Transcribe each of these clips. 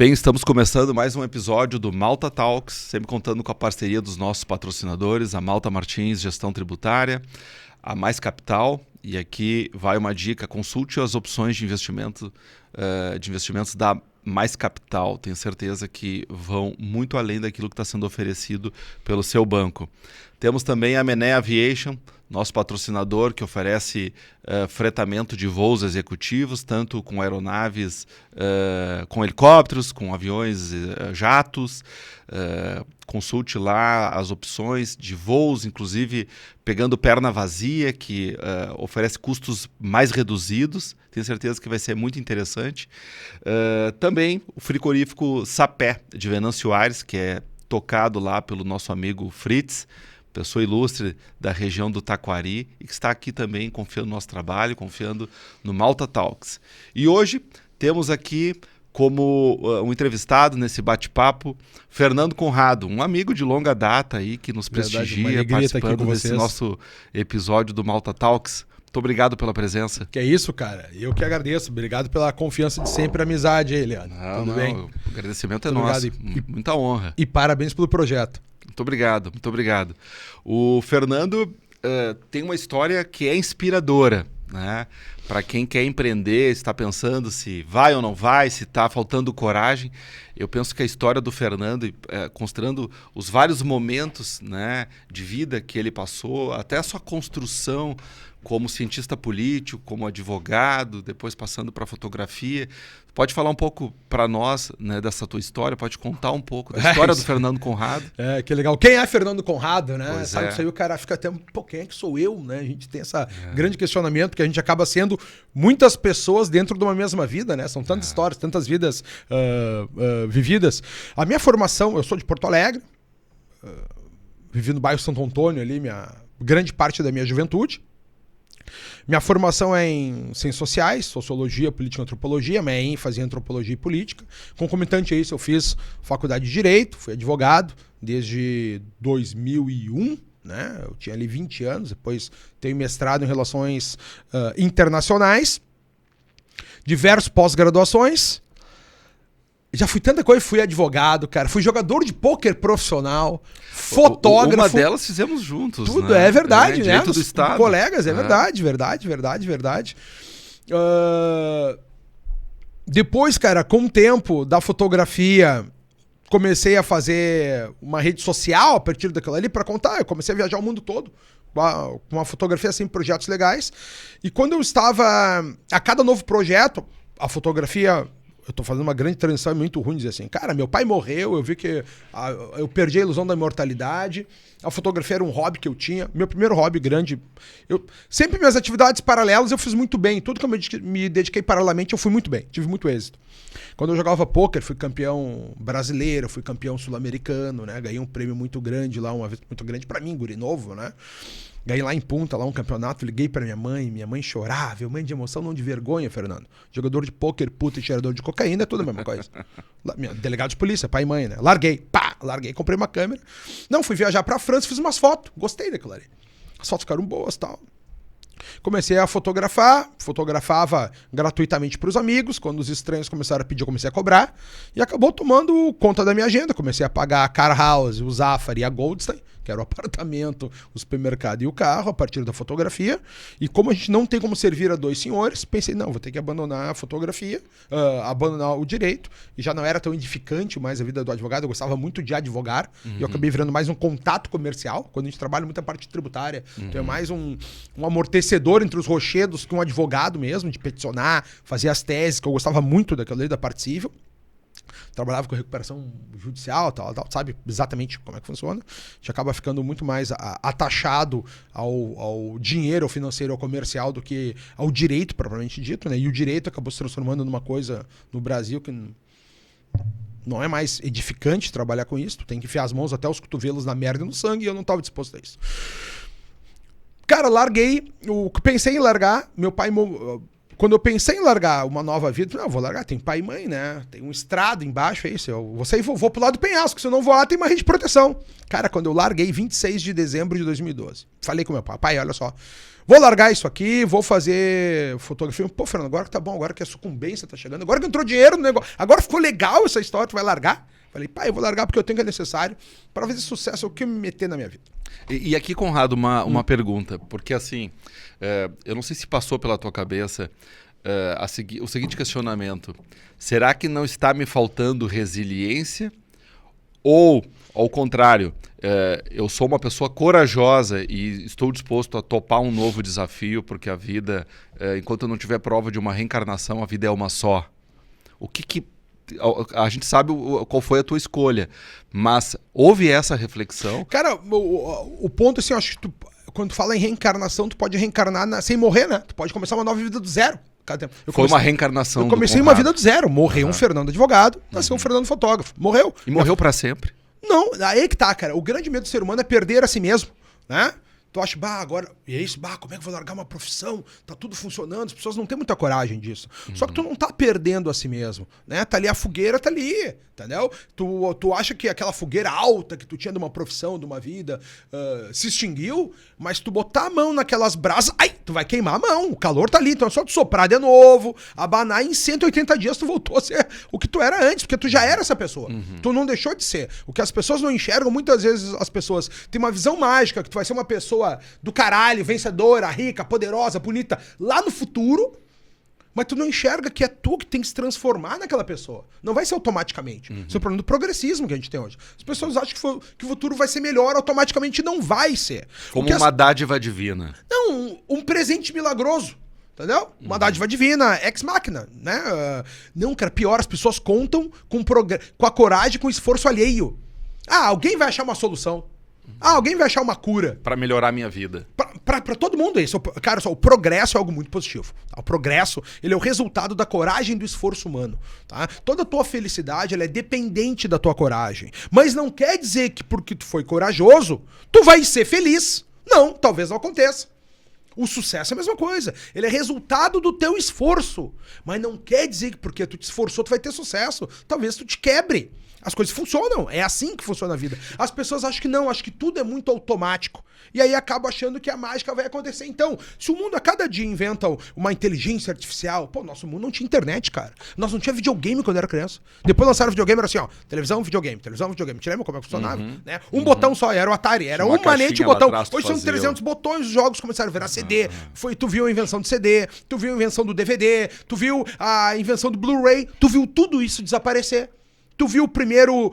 Bem, estamos começando mais um episódio do Malta Talks, sempre contando com a parceria dos nossos patrocinadores, a Malta Martins Gestão Tributária, a Mais Capital, e aqui vai uma dica: consulte as opções de investimentos da Mais Capital. Tenho certeza que vão muito além daquilo que está sendo oferecido pelo seu banco. Temos também a Mené Aviation, nosso patrocinador, que oferece fretamento de voos executivos, tanto com aeronaves, com helicópteros, com aviões, jatos. Consulte lá as opções de voos, inclusive pegando perna vazia, que oferece custos mais reduzidos. Tenho certeza que vai ser muito interessante. Também o frigorífico Sapé, de Venâncio Aires, que é tocado lá pelo nosso amigo Fritz, pessoa ilustre da região do Taquari, e que está aqui também confiando no nosso trabalho, confiando no Malta Talks. E hoje temos aqui como um entrevistado nesse bate-papo Fernando Conrado, um amigo de longa data aí que nos prestigia, participando desse nosso episódio do Malta Talks. Muito obrigado pela presença. Que é isso, cara. Eu que agradeço. Obrigado pela confiança de sempre, amizade aí, Leandro. Tudo bem? O agradecimento é nosso. Muita honra. E parabéns pelo projeto. Muito obrigado, muito obrigado. O Fernando tem uma história que é inspiradora, né? Para quem quer empreender, está pensando se vai ou não vai, se está faltando coragem. Eu penso que a história do Fernando, considerando os vários momentos, né, de vida que ele passou, até a sua construção como cientista político, como advogado, depois passando para a fotografia. Pode falar um pouco para nós, né, dessa tua história? Pode contar um pouco da história do Fernando Conrado? Que legal. Quem é Fernando Conrado, né? Pois Sabe, isso aí o cara fica até, pô, quem é que sou eu, né? A gente tem esse grande questionamento, porque a gente acaba sendo muitas pessoas dentro de uma mesma vida, né? São tantas histórias, tantas vidas vividas. A minha formação, eu sou de Porto Alegre, vivi no bairro Santo Antônio ali, grande parte da minha juventude. Minha formação é em ciências sociais, sociologia, política e antropologia, minha ênfase em antropologia e política. Concomitante a isso, eu fiz faculdade de Direito, fui advogado desde 2001, né? Eu tinha ali 20 anos, depois tenho mestrado em relações internacionais, diversas pós-graduações. Já fui tanta coisa, fui advogado, cara, fui jogador de pôquer profissional, fotógrafo. Uma delas fizemos juntos, tudo, né? É verdade, né? Direito do Estado. Colegas, verdade. Depois, cara, com o tempo da fotografia, comecei a fazer uma rede social a partir daquela ali para contar. Eu comecei a viajar o mundo todo com uma fotografia, assim, projetos legais. E quando eu estava... A cada novo projeto, a fotografia... Eu tô fazendo uma grande transição, é muito ruim dizer assim, cara, meu pai morreu, eu vi que eu perdi a ilusão da imortalidade, a fotografia era um hobby que eu tinha, meu primeiro hobby grande, sempre minhas atividades paralelas eu fiz muito bem, tudo que eu me dediquei paralelamente eu fui muito bem, tive muito êxito. Quando eu jogava pôquer, fui campeão brasileiro, fui campeão sul-americano, né, ganhei um prêmio muito grande lá, uma vez muito grande pra mim, guri novo, né. Ganhei lá em Punta, lá um campeonato, liguei pra minha mãe chorava, eu mãe de emoção, não de vergonha, Fernando. Jogador de pôquer, puta e cheirador de cocaína, é tudo a mesma coisa. Delegado de polícia, pai e mãe, né? Larguei, comprei uma câmera. Não, fui viajar pra França, fiz umas fotos, gostei daquilo ali. As fotos ficaram boas e tal. Comecei a fotografava gratuitamente para os amigos. Quando os estranhos começaram a pedir, eu comecei a cobrar. E acabou tomando conta da minha agenda. Comecei a pagar a Car House, o Zafari e a Goldstein, que era o apartamento, o supermercado e o carro, a partir da fotografia. E como a gente não tem como servir a dois senhores, pensei, não, vou ter que abandonar a fotografia, abandonar o direito. E já não era tão edificante mais a vida do advogado. Eu gostava muito de advogar. E eu acabei virando mais um contato comercial. Quando a gente trabalha muita parte tributária, então é mais um amortecedor entre os rochedos que um advogado mesmo, de peticionar, fazer as teses, que eu gostava muito daquela lei da parte civil. Trabalhava com recuperação judicial, tal, sabe exatamente como é que funciona. A gente acaba ficando muito mais atachado ao dinheiro, ao financeiro, ao comercial, do que ao direito, propriamente dito, né? E o direito acabou se transformando numa coisa no Brasil que não é mais edificante trabalhar com isso. Tu tem que enfiar as mãos até os cotovelos na merda e no sangue, e eu não estava disposto a isso. Cara, larguei. O que pensei em largar, meu pai quando eu pensei em largar uma nova vida, eu vou largar, tem pai e mãe, né? Tem um estrado embaixo, é isso. Eu vou sair, vou pro lado do penhasco, se eu não voar, tem uma rede de proteção. Cara, quando eu larguei, 26 de dezembro de 2012, falei com meu pai, olha só, vou largar isso aqui, vou fazer fotografia. Pô, Fernando, agora que tá bom, agora que a sucumbência tá chegando, agora que entrou dinheiro no negócio, agora ficou legal essa história, tu vai largar? Falei, pai, eu vou largar porque eu tenho que é necessário para fazer sucesso, é o que eu me meter na minha vida. E aqui, Conrado, uma pergunta, porque assim, eu não sei se passou pela tua cabeça o seguinte questionamento: será que não está me faltando resiliência? Ou, ao contrário, eu sou uma pessoa corajosa e estou disposto a topar um novo desafio, porque a vida, enquanto eu não tiver prova de uma reencarnação, a vida é uma só. O que a gente sabe qual foi a tua escolha, mas houve essa reflexão? Cara, o ponto assim, eu acho que quando tu fala em reencarnação, tu pode reencarnar sem morrer, né? Tu pode começar uma nova vida do zero. Foi uma reencarnação. Eu comecei uma vida do zero. Morreu um Fernando advogado, nasceu um Fernando fotógrafo. Morreu. E morreu pra sempre? Não, aí que tá, cara. O grande medo do ser humano é perder a si mesmo, né? Tu acha, agora, e é isso, como é que eu vou largar uma profissão? Tá tudo funcionando, as pessoas não têm muita coragem disso. Só que tu não tá perdendo a si mesmo, né? Tá ali a fogueira, tá ali, entendeu? Tu acha que aquela fogueira alta que tu tinha de uma profissão, de uma vida, se extinguiu, mas tu botar a mão naquelas brasas, tu vai queimar a mão, o calor tá ali, então é só tu soprar de novo, abanar, e em 180 dias tu voltou a ser o que tu era antes, porque tu já era essa pessoa. Tu não deixou de ser. O que as pessoas não enxergam, muitas vezes as pessoas têm uma visão mágica, que tu vai ser uma pessoa do caralho, vencedora, rica, poderosa, bonita, lá no futuro, mas tu não enxerga que é tu que tem que se transformar naquela pessoa. Não vai ser automaticamente. Isso é o problema do progressismo que a gente tem hoje. As pessoas acham que o futuro vai ser melhor, automaticamente não vai ser. Como uma dádiva divina. Não, um presente milagroso. Entendeu? Uma dádiva divina, ex machina, né? Não, cara, pior, as pessoas contam com a coragem, com o esforço alheio. Alguém vai achar uma solução. Alguém vai achar uma cura. Pra melhorar a minha vida. Pra todo mundo isso. Cara, o progresso é algo muito positivo. Tá? O progresso, ele é o resultado da coragem e do esforço humano. Tá? Toda a tua felicidade, ela é dependente da tua coragem. Mas não quer dizer que porque tu foi corajoso, tu vai ser feliz. Não, talvez não aconteça. O sucesso é a mesma coisa. Ele é resultado do teu esforço. Mas não quer dizer que porque tu te esforçou, tu vai ter sucesso. Talvez tu te quebre. As coisas funcionam, é assim que funciona a vida. As pessoas acham que não, acham que tudo é muito automático. E aí acabam achando que a mágica vai acontecer. Então, se o mundo a cada dia inventa uma inteligência artificial, nosso mundo não tinha internet, cara. Nós não tinha videogame quando era criança. Depois lançaram videogame, era assim, televisão, videogame. Te lembra como é que funcionava? Né? Um botão só, era o Atari, era um manete de botão. Hoje são 300 botões, os jogos começaram a virar CD. Tu viu a invenção do CD, tu viu a invenção do DVD, tu viu a invenção do Blu-ray, tu viu tudo isso desaparecer. Tu viu o primeiro,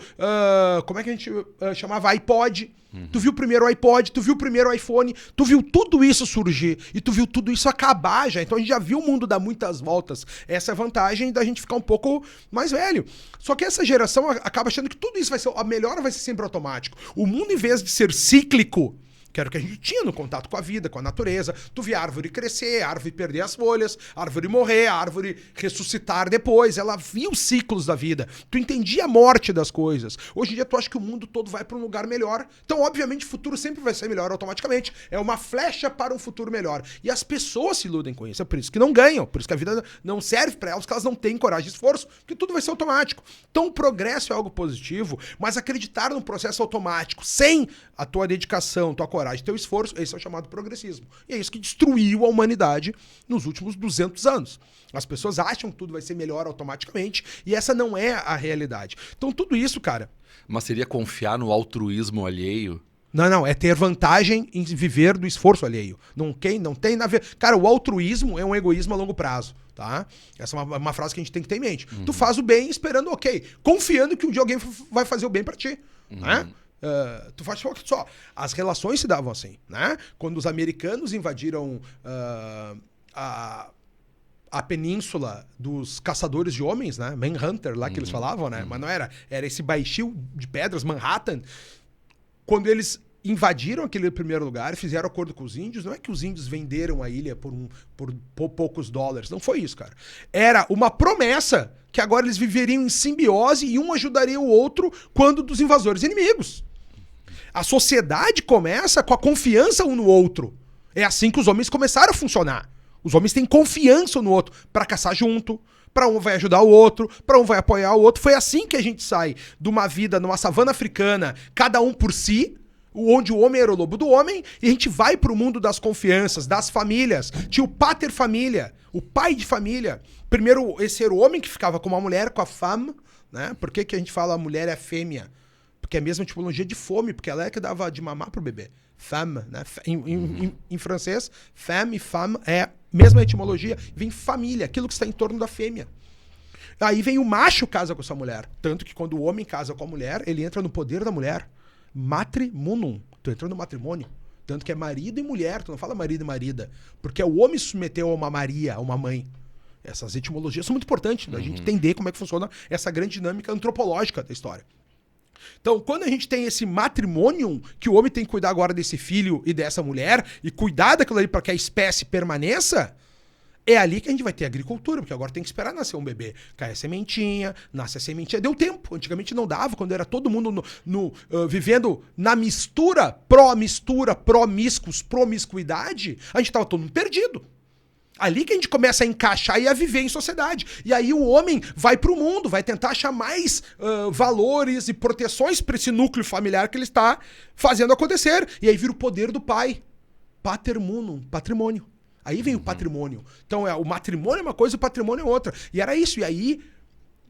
como é que a gente chamava? iPod. Tu viu o primeiro iPod, tu viu o primeiro iPhone, tu viu tudo isso surgir e tu viu tudo isso acabar já. Então a gente já viu o mundo dar muitas voltas. Essa é a vantagem da gente ficar um pouco mais velho. Só que essa geração acaba achando que tudo isso vai ser, a melhora vai ser sempre automático. O mundo, em vez de ser cíclico, que era o que a gente tinha no contato com a vida, com a natureza. Tu via a árvore crescer, a árvore perder as folhas, a árvore morrer, a árvore ressuscitar depois. Ela via os ciclos da vida. Tu entendia a morte das coisas. Hoje em dia tu acha que o mundo todo vai para um lugar melhor. Então, obviamente, o futuro sempre vai ser melhor automaticamente. É uma flecha para um futuro melhor. E as pessoas se iludem com isso. É por isso que não ganham. Por isso que a vida não serve para elas, porque elas não têm coragem e esforço, porque tudo vai ser automático. Então, o progresso é algo positivo, mas acreditar num processo automático sem a tua dedicação, tua coragem, teu esforço, esse é o chamado progressismo. E é isso que destruiu a humanidade nos últimos 200 anos. As pessoas acham que tudo vai ser melhor automaticamente e essa não é a realidade. Então tudo isso, cara... Mas seria confiar no altruísmo alheio? Não, é ter vantagem em viver do esforço alheio. Não tem na ver. Cara, o altruísmo é um egoísmo a longo prazo, tá? Essa é uma frase que a gente tem que ter em mente. Tu faz o bem esperando confiando que um dia alguém vai fazer o bem pra ti, né? Tu faz só. As relações se davam assim, né? Quando os americanos invadiram a península dos caçadores de homens, né? Manhunter, lá que eles falavam, né? Mas não era esse baixio de pedras, Manhattan. Quando eles invadiram aquele primeiro lugar e fizeram acordo com os índios, não é que os índios venderam a ilha por poucos dólares. Não foi isso, cara. Era uma promessa que agora eles viveriam em simbiose e um ajudaria o outro quando dos invasores inimigos. A sociedade começa com a confiança um no outro. É assim que os homens começaram a funcionar. Os homens têm confiança no outro pra caçar junto, pra um vai ajudar o outro, pra um vai apoiar o outro. Foi assim que a gente sai de uma vida numa savana africana, cada um por si, onde o homem era o lobo do homem, e a gente vai pro mundo das confianças, das famílias. Tinha o pater família, o pai de família. Primeiro, esse era o homem que ficava com uma mulher, com a femme, né? Por que a gente fala a mulher é fêmea? Porque é a mesma tipologia de fome, porque ela é que dava de mamar pro bebê. Femme, né? Em francês, femme e femme é a mesma etimologia. Vem família, aquilo que está em torno da fêmea. Aí vem o macho casa com essa mulher. Tanto que quando o homem casa com a mulher, ele entra no poder da mulher. Matrimonum. Tu entrou no matrimônio. Tanto que é marido e mulher, tu não fala marido e marida. Porque o homem se submeteu a uma Maria, a uma mãe. Essas etimologias são muito importantes da gente entender como é que funciona essa grande dinâmica antropológica da história. Então, quando a gente tem esse matrimônio, que o homem tem que cuidar agora desse filho e dessa mulher, e cuidar daquilo ali para que a espécie permaneça, é ali que a gente vai ter agricultura, porque agora tem que esperar nascer um bebê. Cai a sementinha, nasce a sementinha. Deu tempo. Antigamente não dava, quando era todo mundo vivendo na mistura, pró-mistura, pró-miscos, promiscuidade, a gente tava todo mundo perdido. Ali que a gente começa a encaixar e a viver em sociedade. E aí o homem vai pro mundo, vai tentar achar mais valores e proteções para esse núcleo familiar que ele está fazendo acontecer. E aí vira o poder do pai. Paternum, patrimônio. Aí vem o patrimônio. Então, o matrimônio é uma coisa e o patrimônio é outra. E era isso. E aí,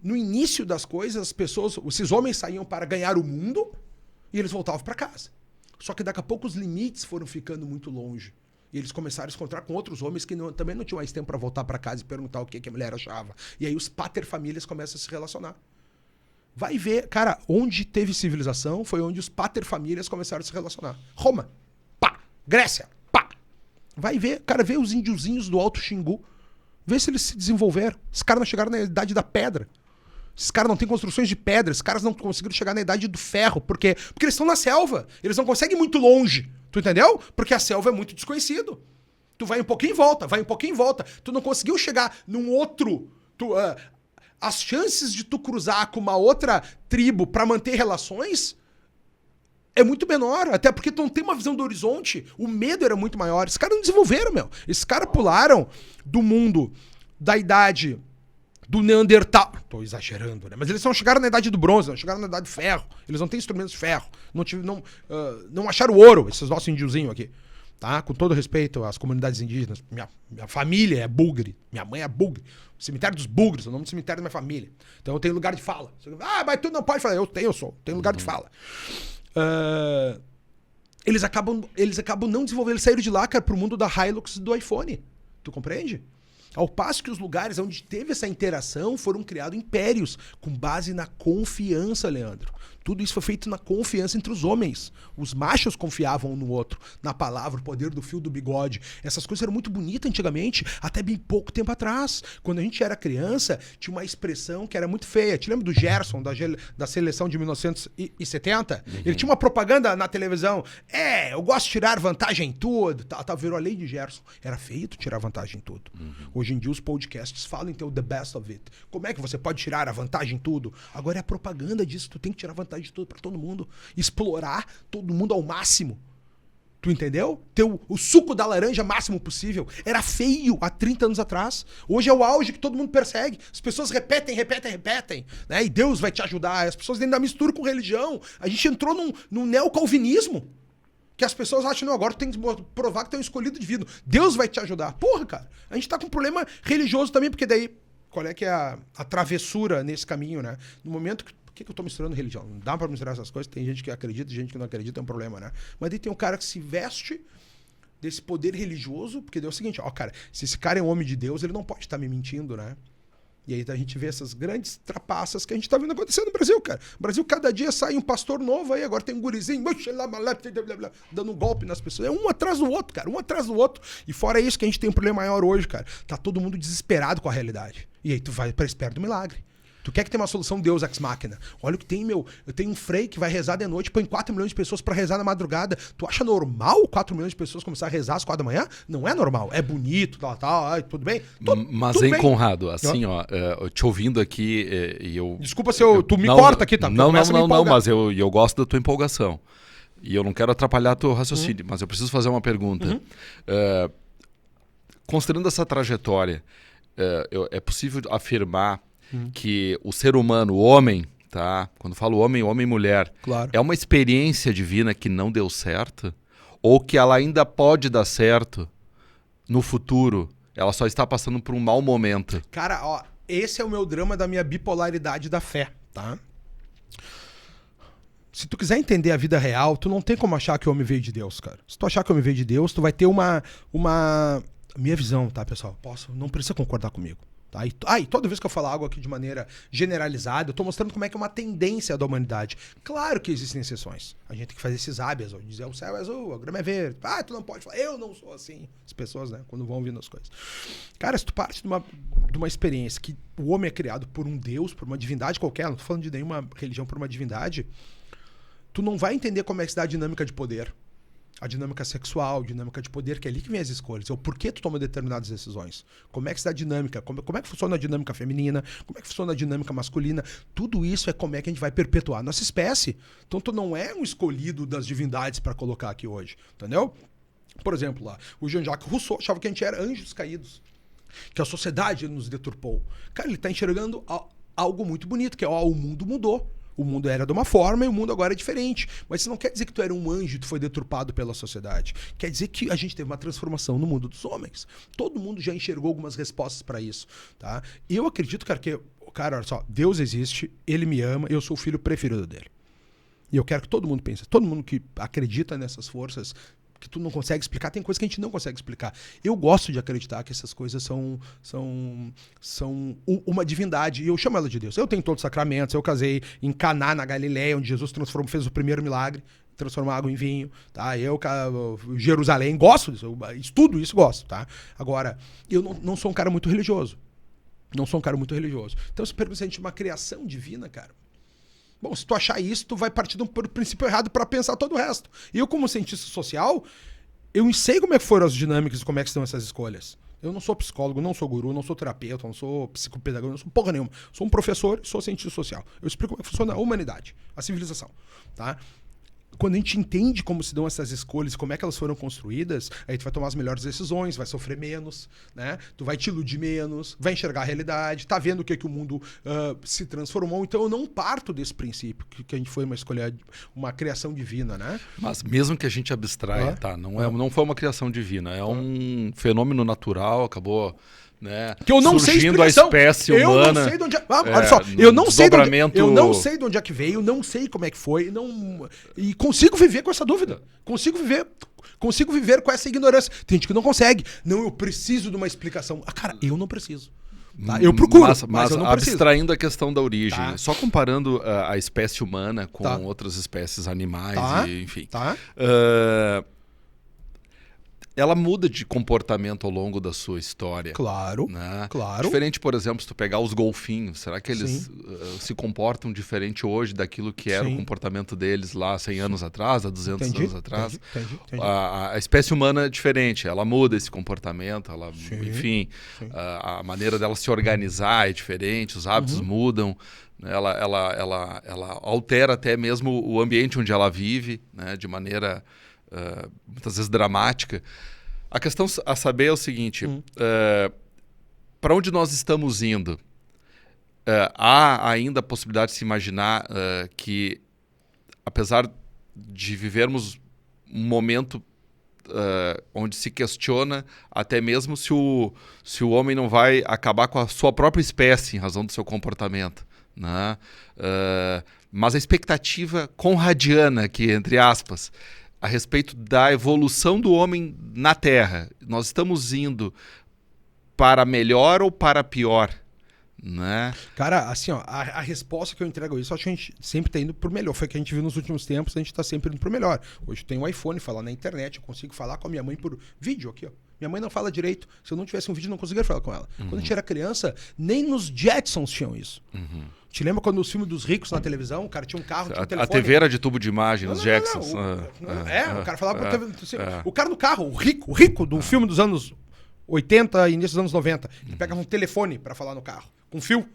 no início das coisas, as pessoas, esses homens saíam para ganhar o mundo e eles voltavam para casa. Só que daqui a pouco os limites foram ficando muito longe. E eles começaram a se encontrar com outros homens que também não tinham mais tempo para voltar para casa e perguntar o que a mulher achava. E aí os paterfamílias começam a se relacionar. Vai ver, cara, onde teve civilização foi onde os paterfamílias começaram a se relacionar. Roma, pá. Grécia, pá. Vai ver, cara, vê os índiozinhos do Alto Xingu. Vê se eles se desenvolveram. Esses caras não chegaram na idade da pedra. Esses caras não têm construções de pedra. Esses caras não conseguiram chegar na idade do ferro. Por quê? Porque eles estão na selva. Eles não conseguem ir muito longe. Tu entendeu? Porque a selva é muito desconhecido. Tu vai um pouquinho e volta, vai um pouquinho e volta. Tu não conseguiu chegar num outro... as chances de tu cruzar com uma outra tribo pra manter relações é muito menor. Até porque tu não tem uma visão do horizonte. O medo era muito maior. Esses caras não desenvolveram, meu. Esses caras pularam do mundo da idade do Neandertal. Tô exagerando, né? Mas eles não chegaram na idade do bronze, não chegaram na idade do ferro. Eles não têm instrumentos de ferro. Não acharam ouro, esses nossos índiozinhos aqui. Tá? Com todo respeito às comunidades indígenas. Minha família é bugre. Minha mãe é bugre. O cemitério dos bugres, é o nome do cemitério da minha família. Então eu tenho lugar de fala. Mas tu não pode falar. Eu tenho lugar de fala. Eles acabam não desenvolvendo. Eles saíram de lá, cara, pro mundo da Hilux e do iPhone. Tu compreende? Ao passo que os lugares onde teve essa interação foram criados impérios com base na confiança, Leandro. Tudo isso foi feito na confiança entre os homens. Os machos confiavam um no outro, na palavra, o poder do fio do bigode. Essas coisas eram muito bonitas antigamente, até bem pouco tempo atrás. Quando a gente era criança, tinha uma expressão que era muito feia. Te lembra do Gerson, da seleção de 1970? Ele tinha uma propaganda na televisão. Eu gosto de tirar vantagem em tudo. Virou a lei de Gerson. Era feio tu tirar vantagem em tudo. Hoje em dia os podcasts falam então the best of it. Como é que você pode tirar a vantagem em tudo? Agora é a propaganda disso. Tu tem que tirar vantagem de tudo pra todo mundo. Explorar todo mundo ao máximo. Tu entendeu? Ter o suco da laranja máximo possível. Era feio há 30 anos atrás. Hoje é o auge que todo mundo persegue. As pessoas repetem. Né? E Deus vai te ajudar. As pessoas ainda misturam com religião. A gente entrou num neocalvinismo. Que as pessoas acham, não, agora tu tem que provar que tu é um escolhido divino. Deus vai te ajudar. Porra, cara. A gente tá com um problema religioso também, porque daí, qual é que é a travessura nesse caminho, né? No momento que... Por que eu tô misturando religião? Não dá pra misturar essas coisas. Tem gente que acredita, gente que não acredita, é um problema, né? Mas daí tem um cara que se veste desse poder religioso, porque daí é o seguinte, cara, se esse cara é um homem de Deus, ele não pode estar me mentindo, né? E aí a gente vê essas grandes trapaças que a gente tá vendo acontecer no Brasil, cara. No Brasil, cada dia sai um pastor novo aí, agora tem um gurizinho, dando um golpe nas pessoas. É um atrás do outro, cara, um atrás do outro. E fora isso que a gente tem um problema maior hoje, cara. Tá todo mundo desesperado com a realidade. E aí tu vai pra espera do milagre. Tu quer que tenha uma solução Deus ex machina? Olha o que tem, meu. Eu tenho um frei que vai rezar de noite, põe 4 milhões de pessoas pra rezar na madrugada. Tu acha normal 4 milhões de pessoas começar a rezar às 4 da manhã? Não é normal. É bonito, tal, tudo bem? Mas, tudo bem. Conrado, assim, te ouvindo aqui e eu... Desculpa se tu me corta aqui, tá? Não, mas eu gosto da tua empolgação. E eu não quero atrapalhar teu raciocínio, mas eu preciso fazer uma pergunta. considerando essa trajetória, é possível afirmar que o ser humano, o homem, tá? Quando falo homem, homem e mulher, Claro. é uma experiência divina que não deu certo? Ou que ela ainda pode dar certo no futuro? Ela só está passando por um mau momento. Cara, ó, esse é o meu drama da minha bipolaridade da fé, tá? Se tu quiser entender a vida real, tu não tem como achar que o homem veio de Deus, cara. Se tu achar que o homem veio de Deus, tu vai ter uma... Minha visão, tá, pessoal? Não precisa concordar comigo. Tá? E toda vez que eu falar algo aqui de maneira generalizada, eu tô mostrando como é que é uma tendência da humanidade. Claro que existem exceções. A gente tem que fazer esses hábitos, ó, dizer o céu é azul, a grama é verde. Tu não pode falar, eu não sou assim. As pessoas, né, quando vão ouvindo as coisas. Cara, se tu parte de uma experiência que o homem é criado por um Deus, por uma divindade qualquer, não tô falando de nenhuma religião, por uma divindade, tu não vai entender como é que se dá a dinâmica de poder. A dinâmica sexual, dinâmica de poder, que é ali que vem as escolhas. É o porquê tu toma determinadas decisões. Como é que se dá a dinâmica, como é que funciona a dinâmica feminina, como é que funciona a dinâmica masculina. Tudo isso é como é que a gente vai perpetuar nossa espécie. Então tu não é um escolhido das divindades para colocar aqui hoje, entendeu? Por exemplo, lá, o Jean-Jacques Rousseau achava que a gente era anjos caídos, que a sociedade nos deturpou. Cara, ele tá enxergando algo muito bonito, que é, o mundo mudou. O mundo era de uma forma e o mundo agora é diferente. Mas isso não quer dizer que tu era um anjo e tu foi deturpado pela sociedade. Quer dizer que a gente teve uma transformação no mundo dos homens. Todo mundo já enxergou algumas respostas para isso. Tá? E eu acredito, cara, olha só, Deus existe, Ele me ama, eu sou o filho preferido dele. E eu quero que todo mundo pense, todo mundo que acredita nessas forças que tu não consegue explicar, tem coisas que a gente não consegue explicar. Eu gosto de acreditar que essas coisas são uma divindade, e eu chamo ela de Deus. Eu tenho todos os sacramentos, eu casei em Caná, na Galileia, onde Jesus fez o primeiro milagre, transformou água em vinho, tá? Jerusalém, gosto disso, eu estudo isso, gosto, tá? Agora, eu não sou um cara muito religioso. Não sou um cara muito religioso. Então, se pergunta se a gente é uma criação divina, cara, bom, se tu achar isso, tu vai partir do princípio errado para pensar todo o resto. E eu, como cientista social, eu sei como é que foram as dinâmicas e como é que estão essas escolhas. Eu não sou psicólogo, não sou guru, não sou terapeuta, não sou psicopedagogo, não sou porra nenhuma. Sou um professor, sou cientista social. Eu explico como é que funciona a humanidade, a civilização, tá? Quando a gente entende como se dão essas escolhas, como é que elas foram construídas, aí tu vai tomar as melhores decisões, vai sofrer menos, né? Tu vai te iludir menos, vai enxergar a realidade, tá vendo o que o mundo se transformou. Então eu não parto desse princípio, que a gente foi uma criação divina, né? Mas mesmo que a gente abstraia, tá? Não foi uma criação divina, é um fenômeno natural, acabou... Né? Que eu não sei surgindo a espécie humana. Eu não sei de onde olha só, eu não sei de onde é que veio, não sei como é que foi, e consigo viver com essa dúvida. Consigo viver com essa ignorância. Tem gente que não consegue. Não, eu preciso de uma explicação. Cara, eu não preciso. Tá? Eu procuro, mas eu não preciso. Abstraindo a questão da origem, tá. Só comparando a espécie humana com outras espécies animais, enfim. Tá. Ela muda de comportamento ao longo da sua história. Claro, né? claro. Diferente, por exemplo, se tu pegar os golfinhos, será que eles se comportam diferente hoje daquilo que era o comportamento deles lá 100 anos atrás, há 200 anos atrás? Entendi. A espécie humana é diferente, ela muda esse comportamento, enfim, a maneira dela se organizar é diferente, os hábitos mudam. Ela altera até mesmo o ambiente onde ela vive, né, de maneira... muitas vezes dramática. A questão a saber é o seguinte, para onde nós estamos indo? Há ainda a possibilidade de se imaginar que, apesar de vivermos um momento onde se questiona até mesmo se o homem não vai acabar com a sua própria espécie em razão do seu comportamento, né? Mas a expectativa conradiana aqui, entre aspas, a respeito da evolução do homem na Terra. Nós estamos indo para melhor ou para pior? Né? Cara, assim, ó, a resposta que eu entrego a isso, acho que a gente sempre está indo por melhor. Foi o que a gente viu nos últimos tempos, a gente está sempre indo por melhor. Hoje eu tenho um iPhone, falar na internet, eu consigo falar com a minha mãe por vídeo aqui, ó. Minha mãe não fala direito. Se eu não tivesse um vídeo, eu não conseguiria falar com ela. Quando a gente era criança, nem nos Jetsons tinham isso. Te lembra quando os filmes dos ricos na televisão, o cara tinha um carro, tinha um telefone? A TV era de tubo de imagem, nos Jetsons. O cara falava por TV. O cara no carro, o rico do filme dos anos 80 e início dos anos 90, ele pegava um telefone para falar no carro, com fio.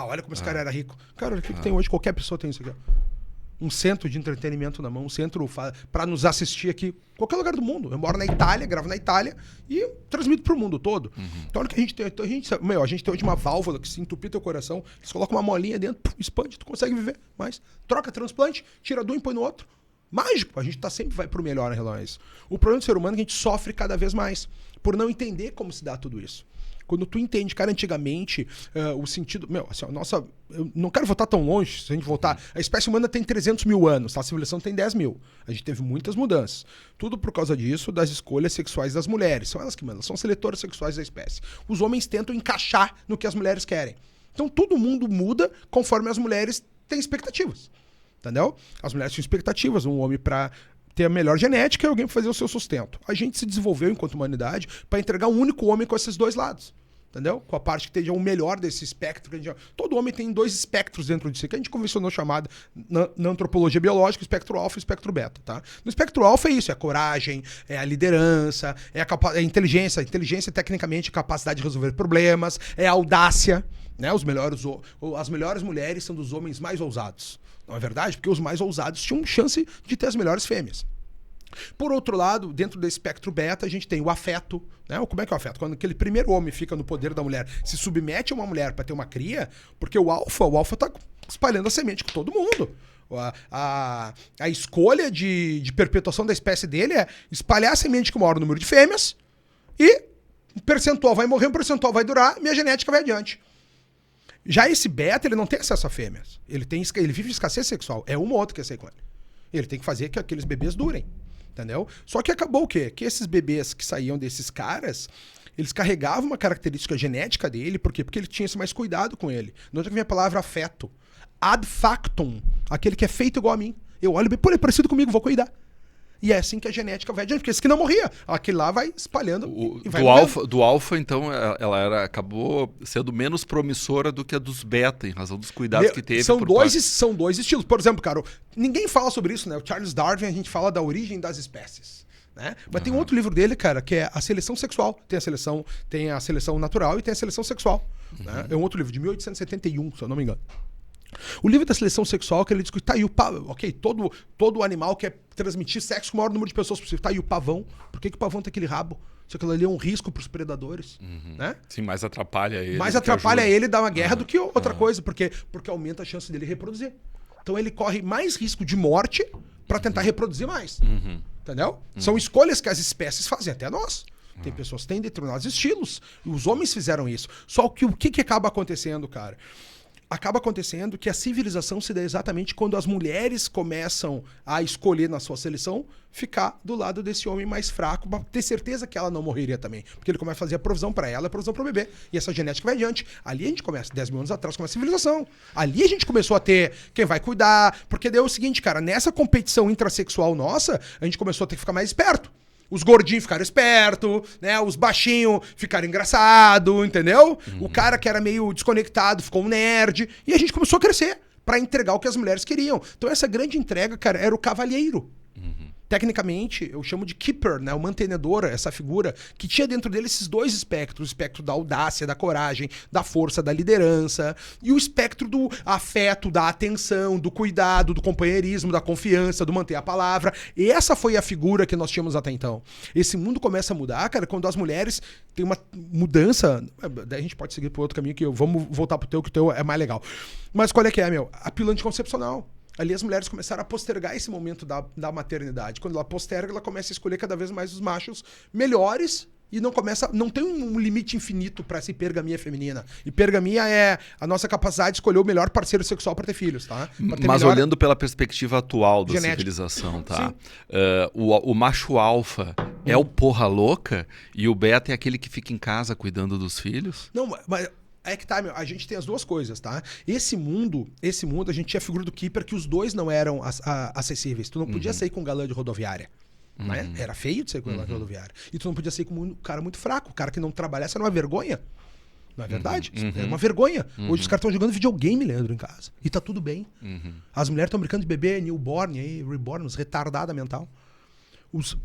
Olha como esse cara era rico. Cara, olha o que tem hoje, qualquer pessoa tem isso aqui, ó. um centro de entretenimento na mão, um centro para nos assistir aqui, qualquer lugar do mundo. Eu moro na Itália, gravo na Itália e transmito pro mundo todo. Então, olha que a gente tem. A gente tem hoje uma válvula que se entupir teu coração, eles colocam uma molinha dentro, expande, tu consegue viver mais. Troca transplante, tira de um e põe no outro. Mágico, a gente sempre vai pro melhor em relação a isso. O problema do ser humano é que a gente sofre cada vez mais por não entender como se dá tudo isso. Quando tu entende, cara, antigamente, o sentido... assim, eu não quero voltar tão longe, se a gente voltar... A espécie humana tem 300 mil anos, tá? A civilização tem 10 mil. A gente teve muitas mudanças. Tudo por causa disso, das escolhas sexuais das mulheres. São elas que mandam, são seletoras sexuais da espécie. Os homens tentam encaixar no que as mulheres querem. Então, todo mundo muda conforme as mulheres têm expectativas. Entendeu? As mulheres tinham expectativas, um homem para ter a melhor genética e alguém para fazer o seu sustento. A gente se desenvolveu enquanto humanidade para entregar um único homem com esses dois lados. Entendeu? Com a parte que esteja o melhor desse espectro. Todo homem tem 2 espectros dentro de si, que a gente convencionou chamada na antropologia biológica, espectro alfa e espectro beta. Tá? No espectro alfa é isso, é a coragem, é a liderança, é a inteligência. A inteligência, tecnicamente, é a capacidade de resolver problemas, é a audácia. Né? As melhores mulheres são dos homens mais ousados. Não é verdade? Porque os mais ousados tinham chance de ter as melhores fêmeas. Por outro lado, dentro do espectro beta, a gente tem o afeto. Né? Como é que é o afeto? Quando aquele primeiro homem fica no poder da mulher, se submete a uma mulher para ter uma cria, porque o alfa tá espalhando a semente com todo mundo. A escolha de perpetuação da espécie dele é espalhar a semente com o maior número de fêmeas e um percentual vai morrer, um percentual vai durar, minha genética vai adiante. Já esse beta, ele não tem acesso a fêmeas. Ele vive de escassez sexual. É uma ou outra que sai com ele. Ele tem que fazer que aqueles bebês durem. Entendeu? Só que acabou o quê? Que esses bebês que saíam desses caras, eles carregavam uma característica genética dele. Por quê? Porque ele tinha esse mais cuidado com ele. Não é que vem a palavra afeto. Ad factum. Aquele que é feito igual a mim. Eu olho bem, pô, ele é parecido comigo, vou cuidar. E é assim que a genética vai adiante, porque esse que não morria, aquele lá vai espalhando e vai do alfa, então, ela acabou sendo menos promissora do que a dos beta, em razão dos cuidados que teve. São dois estilos. Por exemplo, cara, ninguém fala sobre isso, né? O Charles Darwin, a gente fala da origem das espécies. Né? Mas tem um outro livro dele, cara, que é a seleção sexual. Tem a seleção natural e tem a seleção sexual. Né? É um outro livro, de 1871, se eu não me engano. O livro da seleção sexual, que ele diz que tá aí todo animal quer transmitir sexo com o maior número de pessoas possível. Tá aí o pavão. Por que o pavão tem aquele rabo? Se aquilo ali é um risco para os predadores. Né? Sim, mais atrapalha ele. Mais atrapalha ele dar uma guerra do que outra coisa, porque aumenta a chance dele reproduzir. Então ele corre mais risco de morte para tentar reproduzir mais. Entendeu? São escolhas que as espécies fazem, até nós. Tem pessoas que têm determinados estilos. E os homens fizeram isso. Só que o que acaba acontecendo, cara? Acaba acontecendo que a civilização se dá exatamente quando as mulheres começam a escolher na sua seleção ficar do lado desse homem mais fraco, para ter certeza que ela não morreria também. Porque ele começa a fazer a provisão para ela, a provisão para o bebê. E essa genética vai adiante. Ali a gente começa, 10 mil anos atrás, com a civilização. Ali a gente começou a ter quem vai cuidar. Porque deu o seguinte, cara, nessa competição intrasexual nossa, a gente começou a ter que ficar mais esperto. Os gordinhos ficaram espertos, né? Os baixinhos ficaram engraçados, entendeu? O cara que era meio desconectado ficou um nerd. E a gente começou a crescer para entregar o que as mulheres queriam. Então essa grande entrega, cara, era o cavalheiro. Tecnicamente, eu chamo de keeper, né? O mantenedor, essa figura que tinha dentro dele esses 2 espectros. O espectro da audácia, da coragem, da força, da liderança. E o espectro do afeto, da atenção, do cuidado, do companheirismo, da confiança, do manter a palavra. E essa foi a figura que nós tínhamos até então. Esse mundo começa a mudar, cara, quando as mulheres têm uma mudança. Daí a gente pode seguir para outro caminho, que vamos voltar pro teu, que o teu é mais legal. Mas qual é que é, meu? A pílula anticoncepcional. Ali as mulheres começaram a postergar esse momento da maternidade. Quando ela posterga, ela começa a escolher cada vez mais os machos melhores e não tem um limite infinito para essa hipergamia feminina. Hipergamia é a nossa capacidade de escolher o melhor parceiro sexual para ter filhos, tá? Mas olhando pela perspectiva atual da civilização, tá? O macho alfa é o porra louca e o beta é aquele que fica em casa cuidando dos filhos? Não, mas... É que tá, meu, a gente tem as duas coisas, tá? Esse mundo, a gente tinha a figura do Keeper que os dois não eram acessíveis. Tu não podia sair com um galã de rodoviária. Né? Era feio de sair com um galã de rodoviária. E tu não podia sair com um cara muito fraco. O cara que não trabalhasse era uma vergonha. Não é verdade? Era uma vergonha. Hoje os caras estão jogando videogame, Leandro, em casa. E tá tudo bem. As mulheres estão brincando de bebê, newborn, aí, reborn, retardada mental.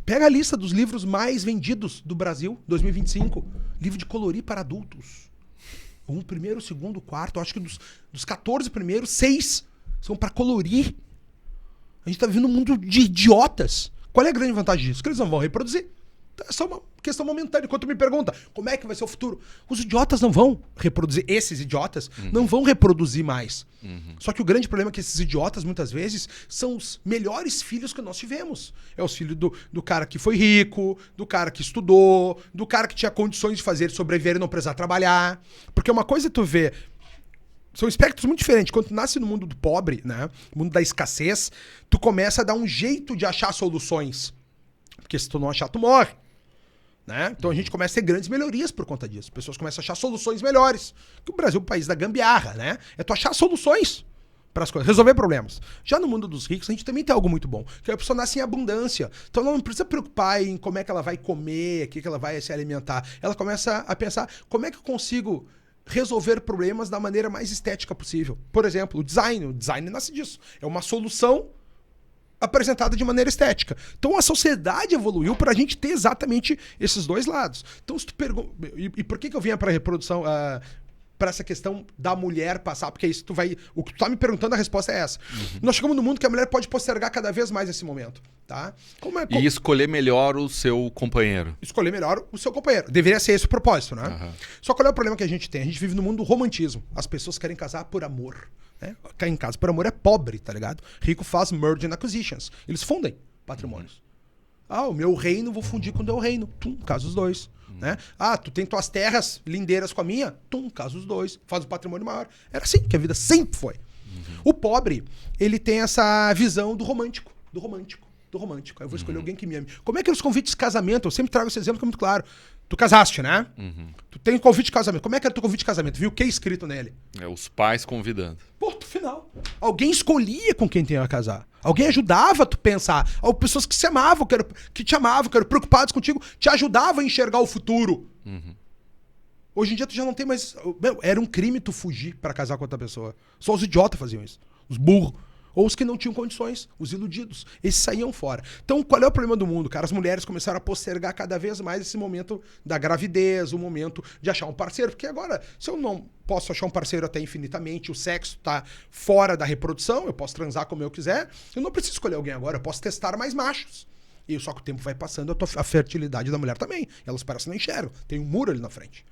Pega a lista dos livros mais vendidos do Brasil, 2025. Livro de colorir para adultos. Um primeiro, segundo, quarto, acho que dos 14 primeiros, 6 são para colorir. A gente tá vivendo um mundo de idiotas. Qual é a grande vantagem disso? Que eles não vão reproduzir. É só uma questão momentânea. Enquanto me pergunta como é que vai ser o futuro, os idiotas não vão reproduzir. Esses idiotas não vão reproduzir mais. Só que o grande problema é que esses idiotas, muitas vezes, são os melhores filhos que nós tivemos. É os filhos do cara que foi rico, do cara que estudou, do cara que tinha condições de fazer sobreviver e não precisar trabalhar. Porque uma coisa é tu ver... São espectros muito diferentes. Quando tu nasce no mundo do pobre, né? No mundo da escassez, tu começa a dar um jeito de achar soluções. Porque se tu não achar, tu morre. Né? Então a gente começa a ter grandes melhorias por conta disso. Pessoas começam a achar soluções melhores. Que o Brasil é o país da gambiarra, né? É tu achar soluções para as coisas, resolver problemas. Já no mundo dos ricos, a gente também tem algo muito bom, que a pessoa nasce em abundância. Então ela não precisa preocupar em como é que ela vai comer, o que ela vai se alimentar. Ela começa a pensar, como é que eu consigo resolver problemas da maneira mais estética possível? Por exemplo, o design nasce disso. É uma solução apresentada de maneira estética. Então a sociedade evoluiu para a gente ter exatamente esses dois lados. Então se tu pergunta... E por que eu vinha para a reprodução... para essa questão da mulher passar, porque isso tu vai... O que tu tá me perguntando, a resposta é essa. Nós chegamos num mundo que a mulher pode postergar cada vez mais esse momento, tá? E escolher melhor o seu companheiro. Escolher melhor o seu companheiro. Deveria ser esse o propósito, né? Só qual é o problema que a gente tem? A gente vive no mundo do romantismo. As pessoas querem casar por amor, né? Quem casa por amor é pobre, tá ligado? Rico faz merge and acquisitions. Eles fundem patrimônios. O meu reino, vou fundir com o teu reino. Casa os dois. Né? Tu tem tuas terras lindeiras com a minha? Casa os dois. Faz o patrimônio maior. Era assim que a vida sempre foi. O pobre, ele tem essa visão do romântico. Do romântico. Aí eu vou escolher alguém que me ame. Como é que os convites de casamento? Eu sempre trago esse exemplo que é muito claro. Tu casaste, né? Tu tem um convite de casamento. Como é que era o teu convite de casamento? Viu o que é escrito nele? É os pais convidando. Ponto final. Alguém escolhia com quem tu ia casar. Alguém ajudava tu pensar. Pessoas que se amavam, que te amavam, que eram preocupadas contigo, te ajudavam a enxergar o futuro. Hoje em dia tu já não tem mais... Era um crime tu fugir pra casar com outra pessoa. Só os idiotas faziam isso. Os burros. Ou os que não tinham condições, os iludidos. Esses saíam fora. Então, qual é o problema do mundo, cara? As mulheres começaram a postergar cada vez mais esse momento da gravidez, o momento de achar um parceiro. Porque agora, se eu não posso achar um parceiro até infinitamente, o sexo tá fora da reprodução, eu posso transar como eu quiser, eu não preciso escolher alguém agora, eu posso testar mais machos. E só que o tempo vai passando, a fertilidade da mulher também. Elas parecem que não enxergam. Tem um muro ali na frente.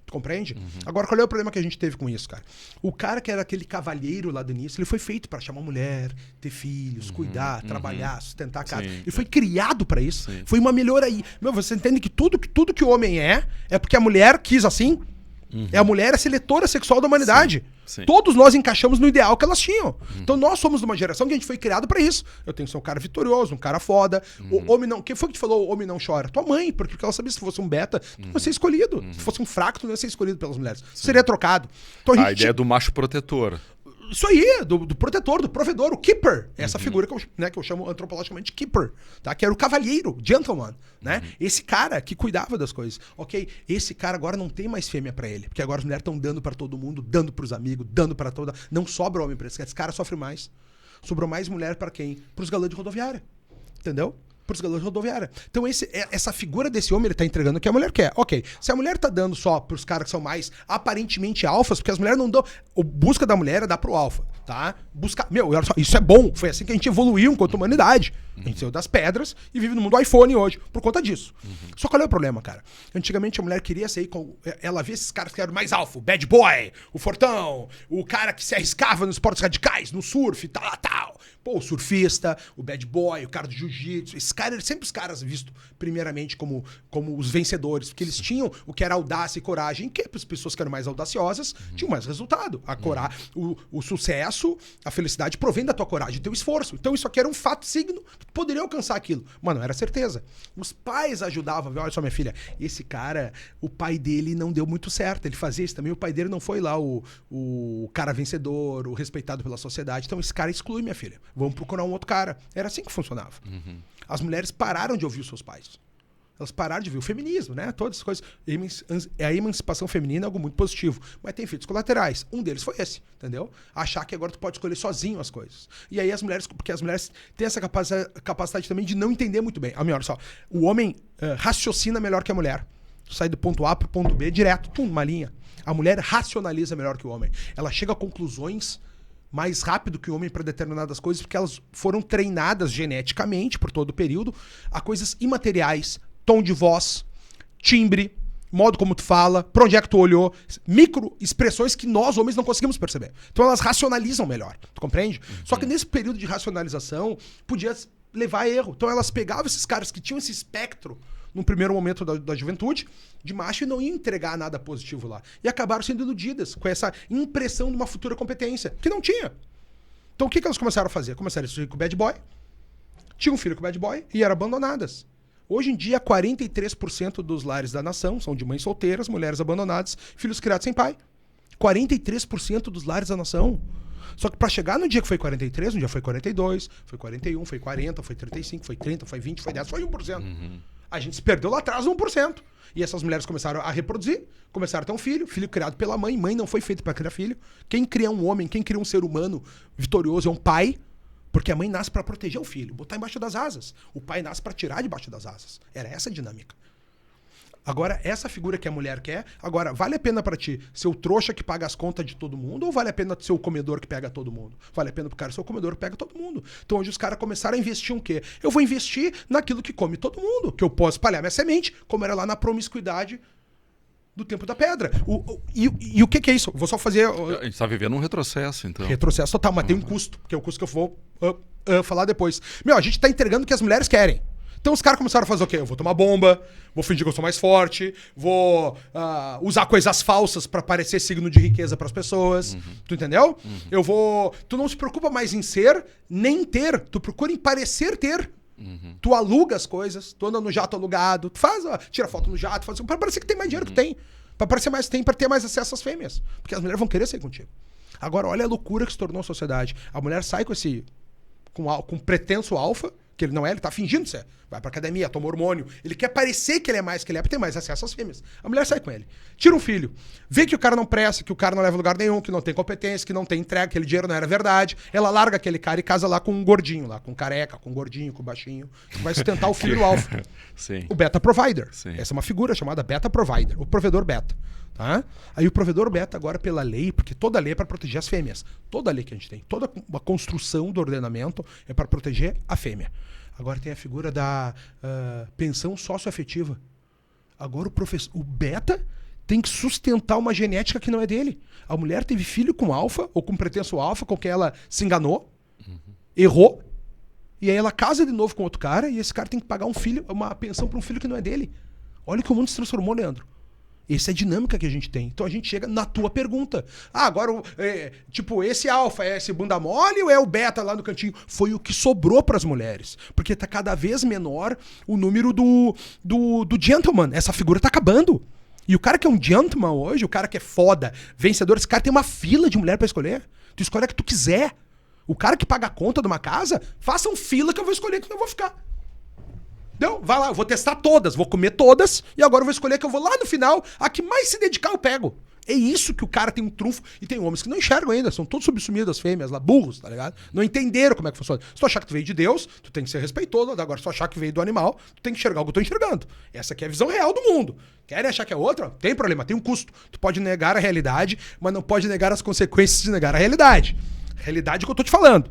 Tu compreende? Agora, qual é o problema que a gente teve com isso, cara? O cara que era aquele cavalheiro lá do início, ele foi feito pra chamar mulher, ter filhos, cuidar, trabalhar, sustentar a casa. Ele foi criado pra isso. Foi uma melhora aí. Você entende que tudo que o homem é porque a mulher quis assim? A mulher é a seletora sexual da humanidade. Sim. Todos nós encaixamos no ideal que elas tinham. Então nós somos de uma geração que a gente foi criado pra isso. Eu tenho que ser um cara vitorioso, um cara foda. O homem não... Quem foi que te falou o homem não chora? Tua mãe, porque ela sabia que se fosse um beta, tu não ia ser escolhido. Se fosse um fraco, tu não ia ser escolhido pelas mulheres. Seria trocado. Então, a ideia do macho protetor. Isso aí, do protetor, do provedor, o keeper. Essa figura que eu chamo antropologicamente keeper, tá? Que era o cavalheiro, gentleman, né? Esse cara que cuidava das coisas. Ok, esse cara agora não tem mais fêmea pra ele, porque agora as mulheres estão dando pra todo mundo, dando pros amigos, dando pra toda... Não sobra homem pra esse cara, sofre mais. Sobrou mais mulher pra quem? Pros galãs de rodoviária, entendeu? Pros galãs de rodoviária. Então essa figura desse homem, ele tá entregando o que a mulher quer. Ok, se a mulher tá dando só pros caras que são mais aparentemente alfas, porque as mulheres não dão... A busca da mulher é dar pro alfa, tá? Olha só, isso é bom. Foi assim que a gente evoluiu enquanto humanidade. A gente saiu das pedras e vive no mundo do iPhone hoje, por conta disso. Só qual é o problema, cara? Antigamente a mulher queria sair com... Ela via esses caras que eram mais alfa, o bad boy, o fortão, o cara que se arriscava nos esportes radicais, no surf, tal. Pô, o surfista, o bad boy, o cara do jiu-jitsu. Esses caras eram sempre os caras vistos primeiramente como os vencedores, porque eles tinham o que era audácia e coragem, que as pessoas que eram mais audaciosas tinham mais resultado. A coragem, o sucesso, a felicidade provém da tua coragem, do teu esforço. Então isso aqui era um fato signo que tu poderia alcançar aquilo. Mano, era certeza. Os pais ajudavam. Olha só, minha filha, esse cara, o pai dele não deu muito certo. Ele fazia isso também. O pai dele não foi lá o cara vencedor, o respeitado pela sociedade. Então esse cara exclui, minha filha. Vamos procurar um outro cara. Era assim que funcionava. As mulheres pararam de ouvir os seus pais. Elas pararam de ver o feminismo, né? Todas as coisas. A emancipação feminina é algo muito positivo. Mas tem efeitos colaterais. Um deles foi esse, entendeu? Achar que agora tu pode escolher sozinho as coisas. E aí porque as mulheres têm essa capacidade também de não entender muito bem. Olha só, o homem raciocina melhor que a mulher. Sai do ponto A pro ponto B direto, uma linha. A mulher racionaliza melhor que o homem. Ela chega a conclusões mais rápido que o homem para determinadas coisas, porque elas foram treinadas geneticamente por todo o período a coisas imateriais, tom de voz, timbre, modo como tu fala, pra onde é que tu olhou, micro expressões que nós, homens, não conseguimos perceber. Então elas racionalizam melhor, tu compreende? Só que nesse período de racionalização, podia levar a erro. Então elas pegavam esses caras que tinham esse espectro, num primeiro momento da juventude, de macho, e não iam entregar nada positivo lá. E acabaram sendo iludidas com essa impressão de uma futura competência, que não tinha. Então o que elas começaram a fazer? Começaram a estudar com o bad boy, tinham um filho com o bad boy e eram abandonadas. Hoje em dia, 43% dos lares da nação são de mães solteiras, mulheres abandonadas, filhos criados sem pai. 43% dos lares da nação. Só que para chegar no dia que foi 43, no dia foi 42, foi 41, foi 40, foi 35, foi 30, foi 20, foi 10, foi 1%. A gente se perdeu lá atrás 1%. E essas mulheres começaram a reproduzir, começaram a ter um filho, filho criado pela mãe. Mãe não foi feito para criar filho. Quem cria um homem, quem cria um ser humano vitorioso é um pai. Porque a mãe nasce para proteger o filho, botar embaixo das asas. O pai nasce para tirar debaixo das asas. Era essa a dinâmica. Agora, essa figura que a mulher quer, agora, vale a pena para ti ser o trouxa que paga as contas de todo mundo ou vale a pena ser o comedor que pega todo mundo? Vale a pena pro cara ser o comedor que pega todo mundo. Então hoje os caras começaram a investir em quê? Eu vou investir naquilo que come todo mundo, que eu posso espalhar minha semente, como era lá na promiscuidade do tempo da pedra. E o que é isso? Vou só fazer... A gente tá vivendo um retrocesso, então. Retrocesso total, mas tem um custo, que é o custo que eu vou falar depois. A gente tá entregando o que as mulheres querem. Então os caras começaram a fazer o quê? Eu vou tomar bomba, vou fingir que eu sou mais forte, vou usar coisas falsas pra parecer signo de riqueza pras pessoas. Tu entendeu? Eu vou... Tu não se preocupa mais em ser, nem ter. Tu procura em parecer ter. Tu aluga as coisas, tu anda no jato alugado, tu tira foto no jato, pra parecer que tem mais dinheiro que tem. Pra parecer mais tem, pra ter mais acesso às fêmeas. Porque as mulheres vão querer sair contigo. Agora, olha a loucura que se tornou a sociedade. A mulher sai com pretenso alfa, que ele não é, ele tá fingindo ser. Vai pra academia, toma hormônio. Ele quer parecer que ele é mais, que ele é, pra ter mais acesso às fêmeas. A mulher sai com ele. Tira um filho. Vê que o cara não presta, que o cara não leva a lugar nenhum, que não tem competência, que não tem entrega, que aquele dinheiro não era verdade. Ela larga aquele cara e casa lá com um gordinho, lá, com um careca, com um gordinho, com um baixinho, que vai sustentar o filho do alfa. Sim. O beta provider. Sim. Essa é uma figura chamada beta provider, o provedor beta. Tá? Aí o provedor beta agora pela lei, porque toda lei é para proteger as fêmeas. Toda lei que a gente tem, toda a construção do ordenamento é para proteger a fêmea. Agora tem a figura da pensão socioafetiva. Agora o beta tem que sustentar uma genética que não é dele. A mulher teve filho com alfa, ou com pretenso alfa, com quem ela se enganou, errou, e aí ela casa de novo com outro cara, e esse cara tem que pagar uma pensão para um filho que não é dele. Olha que o mundo se transformou, Leandro. Essa é a dinâmica que a gente tem. Então a gente chega na tua pergunta. Agora, esse alfa é esse bunda mole ou é o beta lá no cantinho? Foi o que sobrou para as mulheres. Porque tá cada vez menor o número do gentleman. Essa figura tá acabando. E o cara que é um gentleman hoje, o cara que é foda, vencedor, esse cara tem uma fila de mulher para escolher. Tu escolhe a que tu quiser. O cara que paga a conta de uma casa, faça um fila que eu vou escolher que eu vou ficar. Não, vai lá, eu vou testar todas, vou comer todas, e agora eu vou escolher que eu vou lá no final, a que mais se dedicar eu pego. É isso que o cara tem um trunfo, e tem homens que não enxergam ainda, são todos subsumidos, as fêmeas lá, burros, tá ligado? Não entenderam como é que funciona. Se tu achar que tu veio de Deus, tu tem que ser respeitoso, agora se tu achar que veio do animal, tu tem que enxergar o que eu tô enxergando. Essa aqui é a visão real do mundo. Querem achar que é outra? Tem problema, tem um custo. Tu pode negar a realidade, mas não pode negar as consequências de negar a realidade. Realidade que eu tô te falando.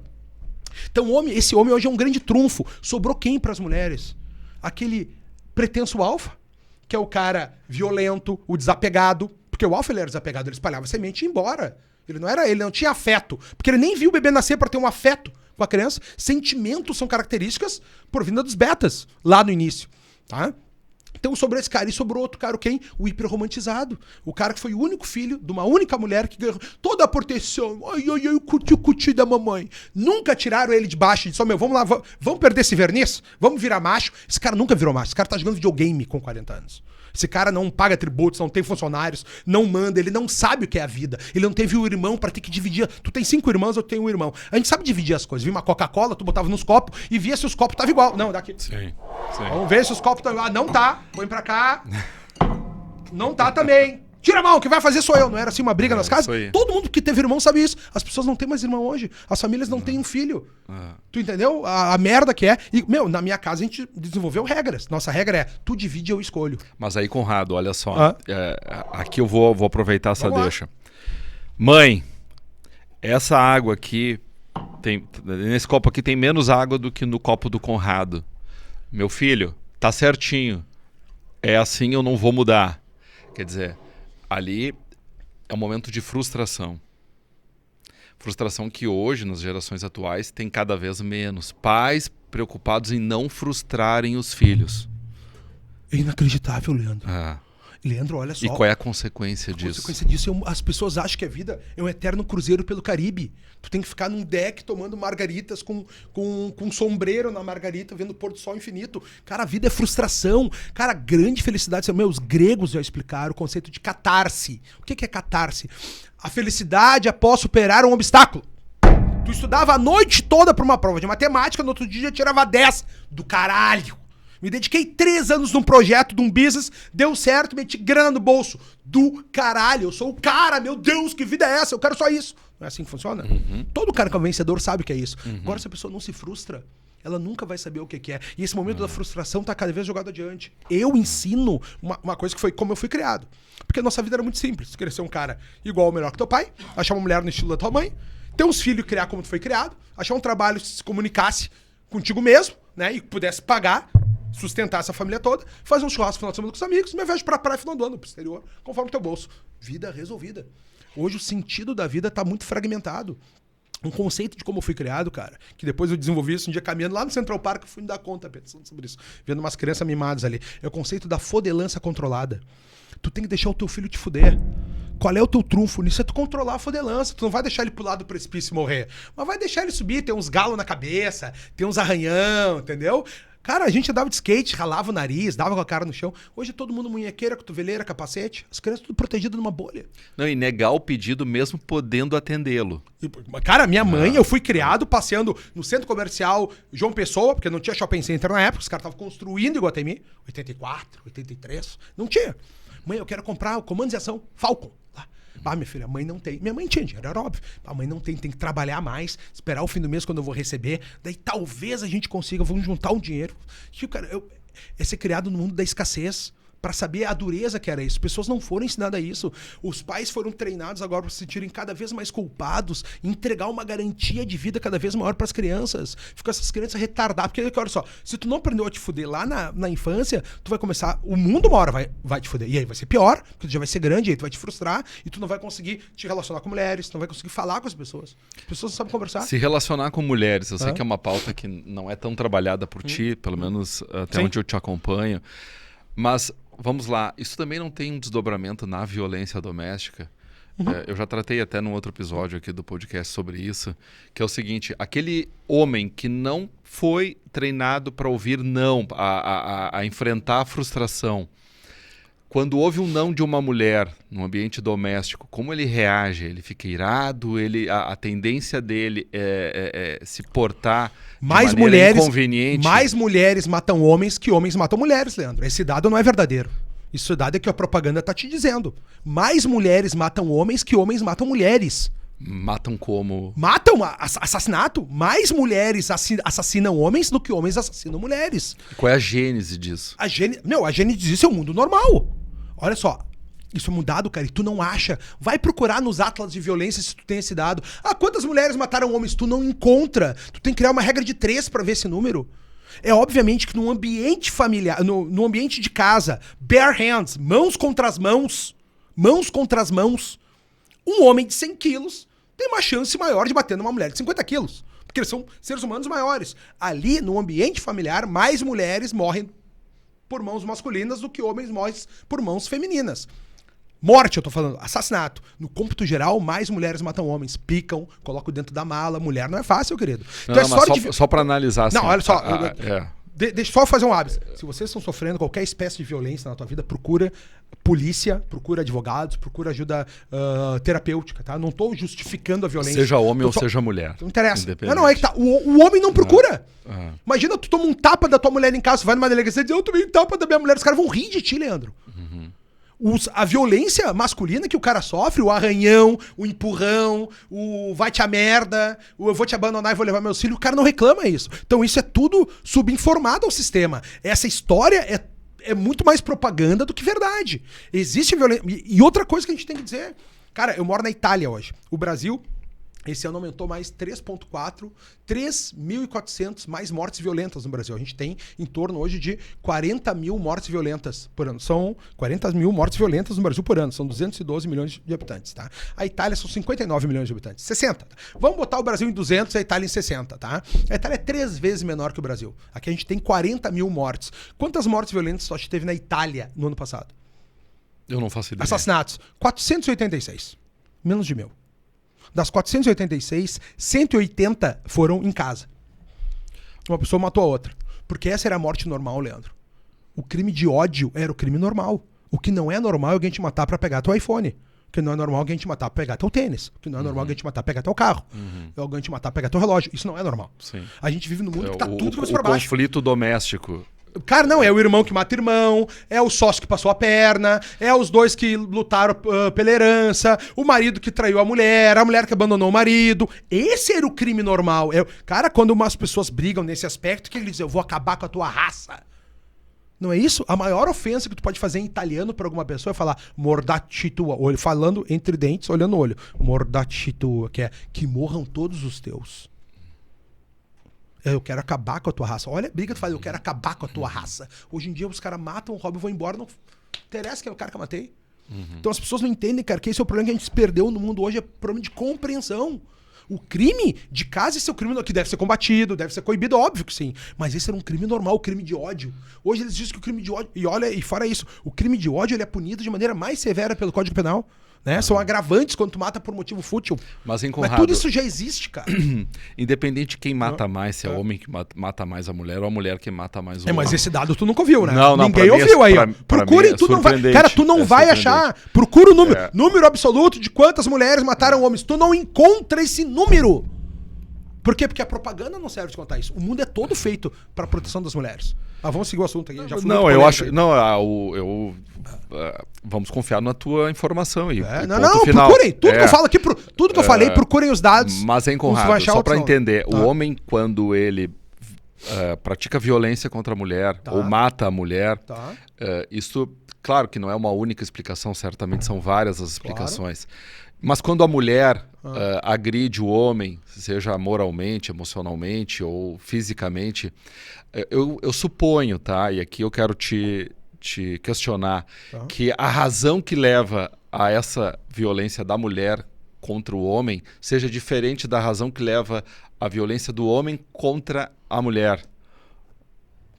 Então esse homem hoje é um grande trunfo. Sobrou quem pras mulheres? Aquele pretenso alfa, que é o cara violento, o desapegado, porque o alfa ele era desapegado, ele espalhava semente e ia embora. Ele não tinha afeto, porque ele nem viu o bebê nascer para ter um afeto com a criança. Sentimentos são características por vinda dos betas, lá no início, tá? Então sobrou esse cara e sobrou outro cara, quem? O hiperromantizado. O cara que foi o único filho de uma única mulher que ganhou toda a proteção. Ai, o cuti da mamãe. Nunca tiraram ele de baixo e disseram, vamos lá, vamos perder esse verniz? Vamos virar macho? Esse cara nunca virou macho. Esse cara tá jogando videogame com 40 anos. Esse cara não paga tributos, não tem funcionários, não manda, ele não sabe o que é a vida. Ele não teve um irmão pra ter que dividir. Tu tem 5 irmãos, eu tenho um irmão. A gente sabe dividir as coisas. Via uma Coca-Cola, tu botava nos copos e via se os copos estavam igual. Não, daqui. Sim. Vamos ver se os copos estão igual. Não tá. Põe pra cá. Não tá também. Tira a mão, quem vai fazer sou eu. Não era assim uma briga nas casas? Todo mundo que teve irmão sabe isso. As pessoas não têm mais irmão hoje. As famílias não têm um filho. Tu entendeu? A merda que é. E, na minha casa a gente desenvolveu regras. Nossa regra é, tu divide, eu escolho. Mas aí, Conrado, olha só. Aqui eu vou aproveitar essa deixa. Mãe, essa água aqui, nesse copo aqui tem menos água do que no copo do Conrado. Meu filho, tá certinho. É assim, eu não vou mudar. Quer dizer, ali é um momento de frustração. Frustração que hoje, nas gerações atuais, tem cada vez menos. Pais preocupados em não frustrarem os filhos. É inacreditável, Leandro. Ah. Leandro, olha só. E qual é a consequência disso? A consequência disso as pessoas acham que a vida é um eterno cruzeiro pelo Caribe. Tu tem que ficar num deck tomando margaritas com um sombreiro na margarita, vendo o pôr do sol infinito. Cara, a vida é frustração. Cara, grande felicidade. Os gregos já explicaram o conceito de catarse. O que é catarse? A felicidade após superar um obstáculo. Tu estudava a noite toda para uma prova de matemática, no outro dia já tirava 10 do caralho. Me dediquei 3 anos num projeto, de um business, deu certo, meti grana no bolso. Do caralho, eu sou o cara, meu Deus, que vida é essa? Eu quero só isso. Não é assim que funciona? Todo cara que é vencedor sabe que é isso. Agora, se a pessoa não se frustra, ela nunca vai saber o que é. E esse momento da frustração tá cada vez jogado adiante. Eu ensino uma coisa que foi como eu fui criado. Porque a nossa vida era muito simples. Tu queria ser um cara igual ou melhor que teu pai, achar uma mulher no estilo da tua mãe, ter uns filhos e criar como tu foi criado, achar um trabalho que se comunicasse contigo mesmo, né? E pudesse pagar, sustentar essa família toda, fazer um churrasco no final de semana com os amigos, me viagem pra praia final do ano, pro exterior, conforme o teu bolso. Vida resolvida. Hoje o sentido da vida tá muito fragmentado. Um conceito de como eu fui criado, cara, que depois eu desenvolvi isso um dia caminhando lá no Central Park, eu fui me dar conta pensando sobre isso, vendo umas crianças mimadas ali. É o conceito da fodelança controlada. Tu tem que deixar o teu filho te fuder. Qual é o teu trunfo nisso? É tu controlar a fodelança. Tu não vai deixar ele pular do precipício e morrer, mas vai deixar ele subir, ter uns galos na cabeça, ter uns arranhão, entendeu? Cara, a gente andava de skate, ralava o nariz, dava com a cara no chão. Hoje é todo mundo munhequeira, cotoveleira, capacete. As crianças tudo protegidas numa bolha. Não, e negar o pedido mesmo podendo atendê-lo. Cara, minha mãe, eu fui criado passeando no centro comercial João Pessoa, porque não tinha shopping center na época, os caras estavam construindo Iguatemi, 84, 83, não tinha. Mãe, eu quero comprar o comando de ação Falcon. Ah, minha filha, a mãe não tem. Minha mãe tinha dinheiro, era óbvio. A mãe não tem, tem que trabalhar mais, esperar o fim do mês quando eu vou receber. Daí talvez a gente consiga, vamos juntar um dinheiro. Cara, é ser criado no mundo da escassez. Para saber a dureza que era isso. As pessoas não foram ensinadas a isso. Os pais foram treinados agora para se sentirem cada vez mais culpados e entregar uma garantia de vida cada vez maior para as crianças. Ficam essas crianças retardadas. Porque, olha só, se tu não aprendeu a te fuder lá na infância, tu vai começar... O mundo uma hora vai te fuder. E aí vai ser pior, porque tu já vai ser grande, aí tu vai te frustrar e tu não vai conseguir te relacionar com mulheres, tu não vai conseguir falar com as pessoas. As pessoas não sabem conversar. Se relacionar com mulheres, eu sei que é uma pauta que não é tão trabalhada por ti, pelo menos até onde eu te acompanho. Mas... Vamos lá, isso também não tem um desdobramento na violência doméstica? Eu já tratei até num outro episódio aqui do podcast sobre isso, que é o seguinte, aquele homem que não foi treinado para ouvir não, a enfrentar a frustração, quando houve um não de uma mulher no ambiente doméstico, como ele reage? Ele fica irado? A tendência dele é se portar de maneira inconveniente? Mais mulheres matam homens que homens matam mulheres, Leandro. Esse dado não é verdadeiro. Esse dado é que a propaganda está te dizendo. Mais mulheres matam homens que homens matam mulheres. Matam como? Matam, assassinato. Mais mulheres assassinam homens do que homens assassinam mulheres. Qual é a gênese disso? A gênese disso é o mundo normal. Olha só, isso é mudado, cara, e tu não acha. Vai procurar nos atlas de violência se tu tem esse dado. Ah, quantas mulheres mataram homens? Tu não encontra. Tu tem que criar uma regra de 3 pra ver esse número. É obviamente que no ambiente familiar, no ambiente de casa, bare hands, mãos contra as mãos, um homem de 100 quilos tem uma chance maior de bater numa mulher de 50 quilos. Porque eles são seres humanos maiores. Ali, no ambiente familiar, mais mulheres morrem por mãos masculinas do que homens morrem por mãos femininas. Morte, eu tô falando, assassinato. No cômputo geral, mais mulheres matam homens. Picam, colocam dentro da mala. Mulher não é fácil, querido. Então, mas só pra analisar assim. Não, olha só. Deixa eu só fazer um hábito. Se vocês estão sofrendo qualquer espécie de violência na tua vida, procura polícia, procura advogados, procura ajuda terapêutica, tá? Não tô justificando a violência. Seja homem ou seja mulher. Não interessa. Não, é que tá. O homem não procura. Imagina, tu toma um tapa da tua mulher em casa, tu vai numa delegacia e diz, eu tomei um tapa da minha mulher. Os caras vão rir de ti, Leandro. A violência masculina que o cara sofre, o arranhão, o empurrão, o vai te a merda, o eu vou te abandonar e vou levar meus filhos, o cara não reclama isso. Então isso é tudo subinformado ao sistema. Essa história é muito mais propaganda do que verdade. Existe violência. E outra coisa que a gente tem que dizer, cara, eu moro na Itália hoje. O Brasil Esse ano aumentou mais 3,4, 3.400 mais mortes violentas no Brasil. A gente tem em torno hoje de 40 mil mortes violentas por ano. São 40 mil mortes violentas no Brasil por ano. São 212 milhões de habitantes, tá? A Itália são 59 milhões de habitantes. 60. Tá? Vamos botar o Brasil em 200 e a Itália em 60, tá? A Itália é 3 vezes menor que o Brasil. Aqui a gente tem 40 mil mortes. Quantas mortes violentas só teve na Itália no ano passado? Eu não faço ideia. Assassinatos. 486. Menos de 1.000. Das 486, 180 foram em casa. Uma pessoa matou a outra. Porque essa era a morte normal, Leandro. O crime de ódio era o crime normal. O que não é normal é alguém te matar pra pegar teu iPhone. O que não é normal é alguém te matar pra pegar teu tênis. O que não é normal é alguém te matar pra pegar teu carro. É alguém te matar pra pegar teu relógio. Isso não é normal. Sim. A gente vive num mundo que tá tudo começo pra baixo. O conflito doméstico. Cara, não, é o irmão que mata irmão, é o sócio que passou a perna, é os dois que lutaram pela herança, o marido que traiu a mulher que abandonou o marido. Esse era o crime normal. Cara, quando umas pessoas brigam nesse aspecto, o que eles dizem? Eu vou acabar com a tua raça. Não é isso? A maior ofensa que tu pode fazer em italiano pra alguma pessoa é falar mordacci tua, falando entre dentes, olhando no olho. Mordacci tua, que é que morram todos os teus. Eu quero acabar com a tua raça. Olha a briga que tu faz, eu quero acabar com a tua raça. Hoje em dia os caras matam, roubam e vão embora. Não interessa que é o cara que eu matei. Então as pessoas não entendem, cara, que esse é o problema que a gente se perdeu no mundo hoje, é problema de compreensão. O crime de casa, esse é o crime que deve ser combatido, deve ser coibido, óbvio que sim. Mas esse era um crime normal, o crime de ódio. Hoje eles dizem que o crime de ódio... E fora isso, o crime de ódio ele é punido de maneira mais severa pelo Código Penal. Né? São agravantes quando tu mata por motivo fútil. Mas Conrado, tudo isso já existe, cara. Independente de quem mata mais, se é o homem que mata mais a mulher ou a mulher que mata mais o homem. Mas esse dado tu nunca ouviu, né? Não, ninguém ouviu aí. Procurem, tu não vai. Cara, tu não vai achar. Procura o número. Número absoluto de quantas mulheres mataram homens. Tu não encontra esse número. Por quê? Porque a propaganda não serve de contar isso. O mundo é todo feito para proteção das mulheres. Vamos seguir o assunto aqui. Eu acho. Vamos confiar na tua informação aí. Procurem. Tudo que eu falo aqui, tudo que eu falei, procurem os dados. Mas, Conrado, só para entender, o homem, quando ele pratica violência contra a mulher ou mata a mulher, isso, claro que não é uma única explicação, certamente são várias as explicações. Claro. Mas quando a mulher agride o homem, seja moralmente, emocionalmente ou fisicamente, eu suponho, tá? E aqui eu quero te questionar, que a razão que leva a essa violência da mulher contra o homem seja diferente da razão que leva a violência do homem contra a mulher.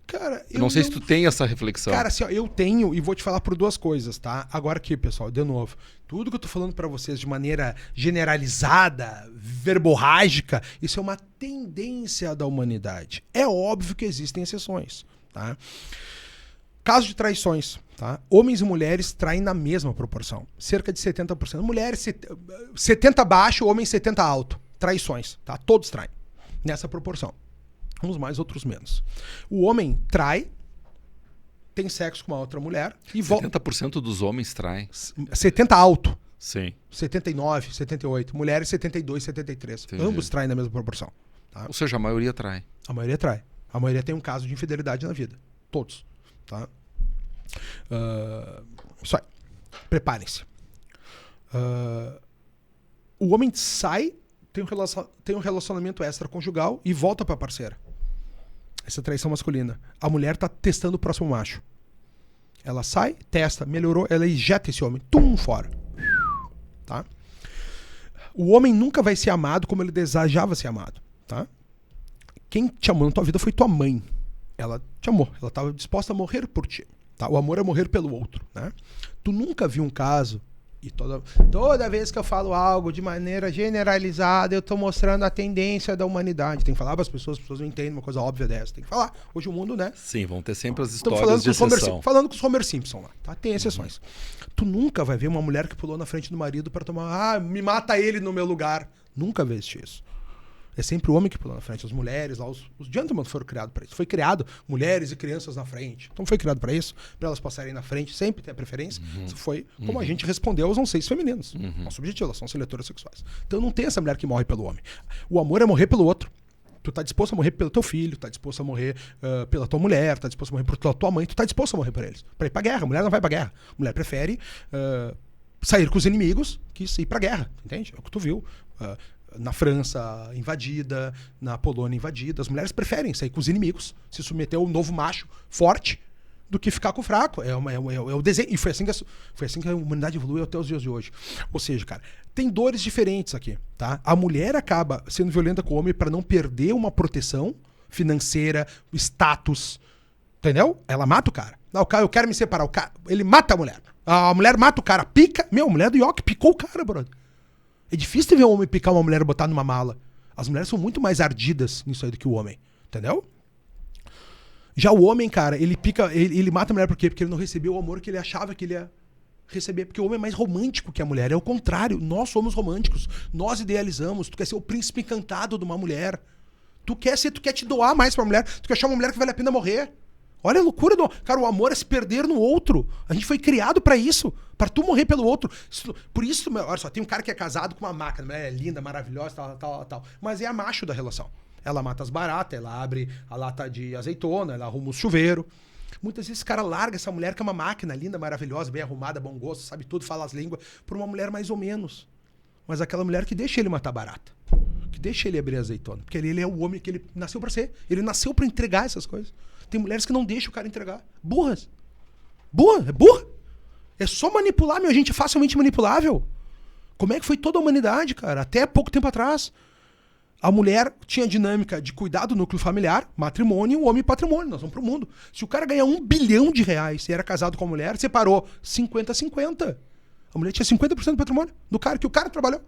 Cara, eu não sei se tu tem essa reflexão. Cara, assim, ó, eu tenho e vou te falar por duas coisas, tá? Agora aqui, pessoal, de novo, tudo que eu tô falando pra vocês de maneira generalizada, verborrágica, isso é uma tendência da humanidade. É óbvio que existem exceções, tá? Caso de traições, tá? Homens e mulheres traem na mesma proporção, cerca de 70%. Mulheres 70 baixo, homens 70 alto. Traições, tá? Todos traem nessa proporção. Uns mais, outros menos. O homem trai, tem sexo com uma outra mulher e volta. 70% dos homens traem. 70 alto. Sim. 79, 78. Mulheres 72, 73. Entendi. Ambos traem na mesma proporção. Tá? Ou seja, a maioria trai. A maioria trai. A maioria tem um caso de infidelidade na vida. Todos. Tá? Isso aí. Preparem-se. O homem sai, tem um relacionamento extraconjugal e volta pra parceira. Essa traição masculina. A mulher tá testando o próximo macho. Ela sai, testa, melhorou, ela ejeta esse homem. Tum, fora. Tá? O homem nunca vai ser amado como ele desejava ser amado. Tá? Quem te amou na tua vida foi tua mãe. Ela te amou. Ela estava disposta a morrer por ti. Tá? O amor é morrer pelo outro. Né? Tu nunca viu um caso... E toda vez que eu falo algo de maneira generalizada, eu estou mostrando a tendência da humanidade. Tem que falar para as pessoas não entendem uma coisa óbvia dessa. Tem que falar. Hoje o mundo, né? Sim, vão ter sempre as histórias de exceção. Falando com os Homer Simpson lá, tá? Tem exceções. Tu nunca vai ver uma mulher que pulou na frente do marido para tomar... me mata ele no meu lugar. Nunca viste isso. É sempre o homem que pula na frente. As mulheres, lá, os gentlemen foram criados para isso. Foi criado mulheres e crianças na frente. Então foi criado para isso, para elas passarem na frente, sempre ter a preferência. Isso foi como a gente respondeu aos anseios femininos. Nosso objetivo, elas são seletoras sexuais. Então não tem essa mulher que morre pelo homem. O amor é morrer pelo outro. Tu tá disposto a morrer pelo teu filho, tá disposto a morrer pela tua mulher, tá disposto a morrer pela tua mãe, tu tá disposto a morrer por eles. Pra ir pra guerra. A mulher não vai pra guerra. A mulher prefere sair com os inimigos que ir pra guerra. Entende? É o que tu viu. na França invadida, na Polônia invadida. As mulheres preferem sair com os inimigos, se submeter ao novo macho forte, do que ficar com o fraco. É o desenho. E foi assim que a humanidade evoluiu até os dias de hoje. Ou seja, cara, tem dores diferentes aqui, tá? A mulher acaba sendo violenta com o homem para não perder uma proteção financeira, status, entendeu? Ela mata o cara. Não, o cara, eu quero me separar. O cara, ele mata a mulher mata o cara, pica. Meu, a mulher do York picou o cara, brother. É difícil ver um homem picar uma mulher e botar numa mala. As mulheres são muito mais ardidas nisso aí do que o homem, entendeu? Já o homem, cara, ele pica, ele mata a mulher por quê? Porque ele não recebeu o amor que ele achava que ele ia receber. Porque o homem é mais romântico que a mulher. É o contrário. Nós somos românticos. Nós idealizamos. Tu quer ser o príncipe encantado de uma mulher. Tu quer te doar mais pra mulher. Tu quer achar uma mulher que vale a pena morrer. Olha a loucura do... Cara, o amor é se perder no outro. A gente foi criado pra isso. Pra tu morrer pelo outro. Por isso, olha só, tem um cara que é casado com uma máquina. É linda, maravilhosa, tal. Mas é a macho da relação. Ela mata as baratas, ela abre a lata de azeitona, ela arruma o chuveiro. Muitas vezes esse cara larga essa mulher que é uma máquina linda, maravilhosa, bem arrumada, bom gosto, sabe tudo, fala as línguas, por uma mulher mais ou menos. Mas aquela mulher que deixa ele matar barata. Que deixa ele abrir azeitona. Porque ele é o homem que ele nasceu pra ser. Ele nasceu pra entregar essas coisas. Tem mulheres que não deixam o cara entregar. Burras. É burra. É só manipular, meu. A gente é facilmente manipulável. Como é que foi toda a humanidade, cara? Até pouco tempo atrás. A mulher tinha a dinâmica de cuidar do núcleo familiar, matrimônio, e o homem patrimônio. Nós vamos pro mundo. Se o cara ganha R$1 bilhão e era casado com a mulher, separou 50-50. A mulher tinha 50% do patrimônio do cara, que o cara trabalhou.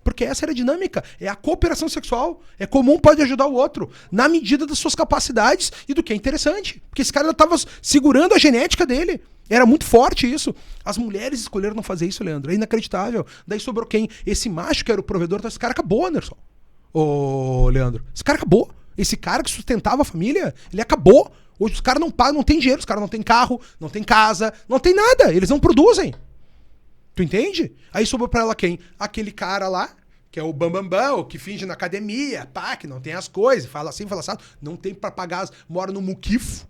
Porque essa era a dinâmica. É a cooperação sexual. É como um pode ajudar o outro, na medida das suas capacidades e do que é interessante. Porque esse cara estava segurando a genética dele. Era muito forte isso. As mulheres escolheram não fazer isso, Leandro. É inacreditável. Daí sobrou quem? Esse macho que era o provedor. Esse cara acabou, Anderson. Ô, Leandro. Esse cara acabou. Esse cara que sustentava a família, ele acabou. Hoje os caras não pagam, não tem dinheiro. Os caras não tem carro, não tem casa, não tem nada. Eles não produzem. Tu entende? Aí sobrou pra ela quem? Aquele cara lá, que é o bambambam, o que finge na academia, pá, que não tem as coisas, fala assim, fala assim, não tem pra pagar, mora no muquifo.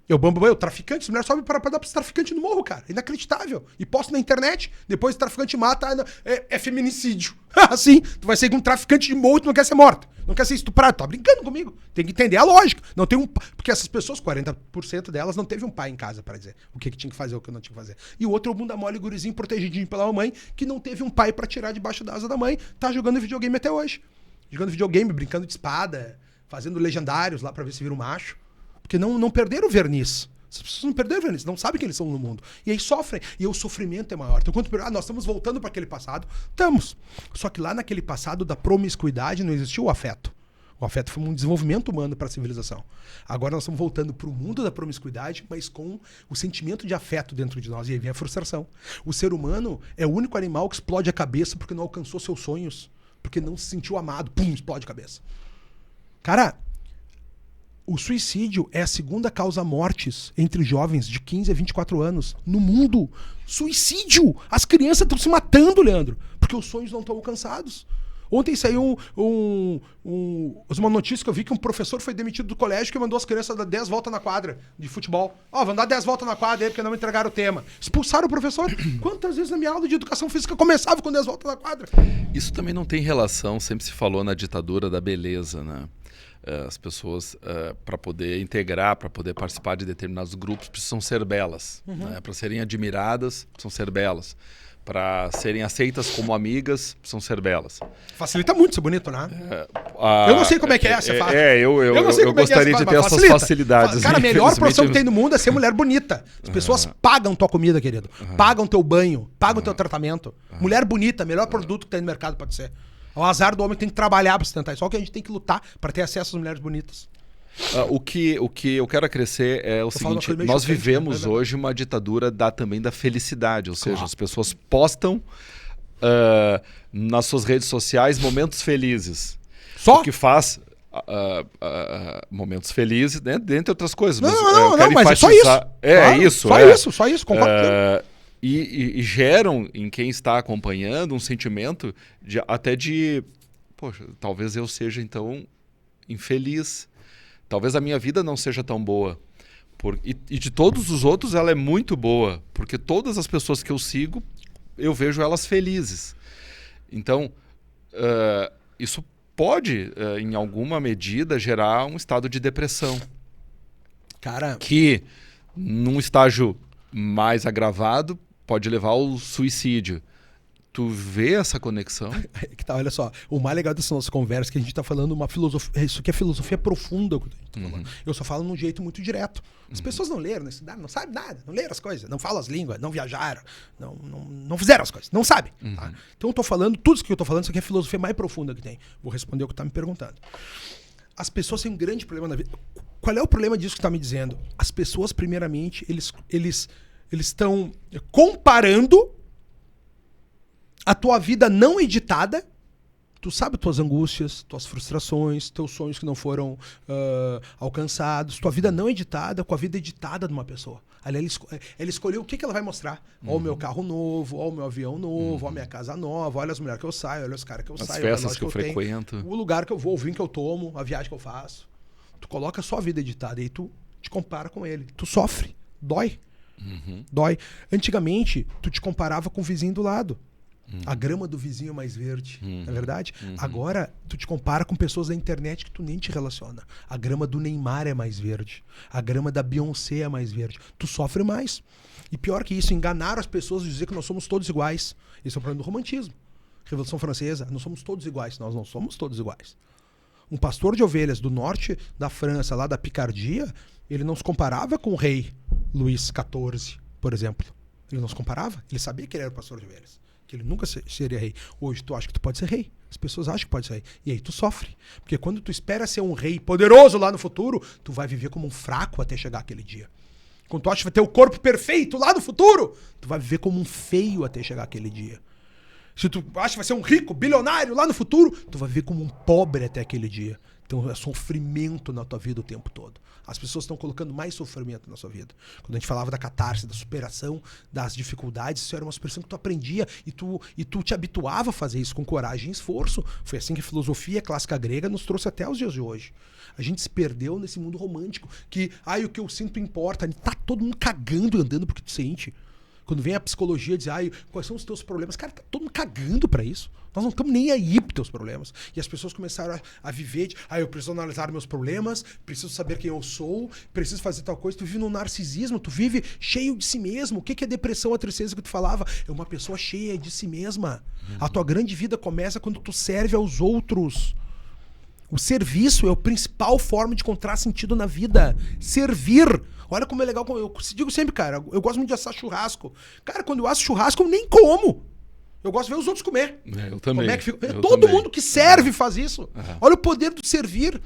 É o bambambam, o traficante, as mulheres sobem pra dar pros traficantes no morro, cara. Inacreditável. E posta na internet, depois o traficante mata, é feminicídio. Assim, tu vai ser com um traficante de morro e tu não quer ser morto. Não quer ser estuprado. Tá brincando comigo. Tem que entender a lógica. Não tem porque essas pessoas, 40% delas, não teve um pai em casa pra dizer o que tinha que fazer, o que não tinha que fazer. E o outro é o bunda mole, gurizinho, protegidinho pela mamãe, que não teve um pai pra tirar debaixo da asa da mãe. Tá jogando videogame até hoje. Jogando videogame, brincando de espada, fazendo legendários lá pra ver se vira um macho. Porque não perderam o verniz. As pessoas não perderam o verniz, não sabem quem eles são no mundo. E aí sofrem. E aí o sofrimento é maior. Então, nós estamos voltando para aquele passado. Estamos. Só que lá naquele passado da promiscuidade não existiu o afeto. O afeto foi um desenvolvimento humano para a civilização. Agora nós estamos voltando para o mundo da promiscuidade, mas com o sentimento de afeto dentro de nós. E aí vem a frustração. O ser humano é o único animal que explode a cabeça porque não alcançou seus sonhos. Porque não se sentiu amado. Pum, explode a cabeça. Cara... O suicídio é a segunda causa mortes entre jovens de 15 a 24 anos no mundo. Suicídio! As crianças estão se matando, Leandro, porque os sonhos não estão alcançados. Ontem saiu uma notícia que eu vi que um professor foi demitido do colégio que mandou as crianças dar 10 voltas na quadra de futebol. Vão dar 10 voltas na quadra aí porque não entregaram o tema. Expulsaram o professor. Quantas vezes na minha aula de educação física começava com 10 voltas na quadra? Isso também não tem relação, sempre se falou na ditadura da beleza, né? As pessoas, para poder integrar, para poder participar de determinados grupos, precisam ser belas. Né? Para serem admiradas, precisam ser belas. Para serem aceitas como amigas, precisam ser belas. Facilita muito ser bonito, né? Eu não sei como é que é essa fase. Eu gostaria de ter essas facilidades. Cara, a melhor profissão que tem no mundo é ser mulher bonita. As pessoas pagam tua comida, querido. Pagam teu banho, pagam teu tratamento. Mulher bonita, melhor produto que tem no mercado pode ser. É o azar do homem que tem que trabalhar para sustentar. Só que a gente tem que lutar para ter acesso às mulheres bonitas. O que eu quero acrescer é o seguinte: nós vivemos hoje uma ditadura também da felicidade. Ou seja, as pessoas postam nas suas redes sociais momentos felizes. Só? O que faz momentos felizes, né? Dentre outras coisas. Mas é só isso. Isso. Só isso, concordo. E geram em quem está acompanhando um sentimento até de, poxa, talvez eu seja então infeliz, talvez a minha vida não seja tão boa. E de todos os outros ela é muito boa, porque todas as pessoas que eu sigo, eu vejo elas felizes. Então, isso pode, em alguma medida, gerar um estado de depressão. Cara, Que, num estágio mais agravado, pode levar ao suicídio. Tu vê essa conexão? que tá, olha só, o mais legal dessa nossa conversa é que a gente tá falando uma filosofia, isso aqui é filosofia profunda que a gente tá falando. Eu só falo num jeito muito direto. As pessoas não leram, não estudaram, não sabem nada, não leram as coisas, não falam as línguas, não viajaram, não fizeram as coisas, não sabem. Tá? Então eu tô falando, tudo isso que eu tô falando, isso aqui é a filosofia mais profunda que tem. Vou responder o que tá me perguntando. As pessoas têm um grande problema na vida. Qual é o problema disso que tá me dizendo? As pessoas, primeiramente, eles estão comparando a tua vida não editada. Tu sabe tuas angústias, tuas frustrações, teus sonhos que não foram alcançados, tua vida não editada com a vida editada de uma pessoa. Ali ela escolheu o que ela vai mostrar. Ó o meu carro novo, ó o meu avião novo, ó a minha casa nova, olha as mulheres que eu saio, olha os caras que eu saio, as festas que eu frequento, o lugar que eu vou, o vinho que eu tomo, a viagem que eu faço. Tu coloca só a vida editada e aí tu te compara com ele. Tu sofre, dói. Dói. Antigamente, tu te comparava com o vizinho do lado. A grama do vizinho é mais verde, não é verdade? Agora, tu te compara com pessoas da internet que tu nem te relaciona. A grama do Neymar é mais verde. A grama da Beyoncé é mais verde. Tu sofre mais. E pior que isso, enganaram as pessoas de dizer que nós somos todos iguais. Esse é o problema do romantismo. Revolução Francesa, nós somos todos iguais. Nós não somos todos iguais. Um pastor de ovelhas do norte da França, lá da Picardia, ele não se comparava com o rei Luís XIV, por exemplo. Ele não se comparava. Ele sabia que ele era o pastor de ovelhas. Que ele nunca seria rei. Hoje tu acha que tu pode ser rei. As pessoas acham que pode ser rei. E aí tu sofre. Porque quando tu espera ser um rei poderoso lá no futuro, tu vai viver como um fraco até chegar aquele dia. Quando tu acha que vai ter o corpo perfeito lá no futuro, tu vai viver como um feio até chegar aquele dia. Se tu acha que vai ser um rico, bilionário lá no futuro, tu vai viver como um pobre até aquele dia. Então é sofrimento na tua vida o tempo todo. As pessoas estão colocando mais sofrimento na sua vida. Quando a gente falava da catarse, da superação, das dificuldades, isso era uma expressão que tu aprendia e tu te habituava a fazer isso com coragem e esforço. Foi assim que a filosofia clássica grega nos trouxe até os dias de hoje. A gente se perdeu nesse mundo romântico que, o que eu sinto importa. Tá todo mundo cagando e andando porque tu sente. Quando vem a psicologia dizer, quais são os teus problemas? Cara, tá todo mundo cagando pra isso. Nós não estamos nem aí pros teus problemas. E as pessoas começaram a viver de, eu preciso analisar meus problemas, preciso saber quem eu sou, preciso fazer tal coisa. Tu vive num narcisismo, tu vive cheio de si mesmo. O que é depressão, a tristeza que tu falava? É uma pessoa cheia de si mesma. A tua grande vida começa quando tu serve aos outros. O serviço é a principal forma de encontrar sentido na vida. Servir. Olha como é legal. Eu digo sempre, cara, eu gosto muito de assar churrasco. Cara, quando eu asso churrasco, eu nem como. Eu gosto de ver os outros comer. Eu também. Como é que fica? Todo mundo que serve faz isso. Olha o poder do servir.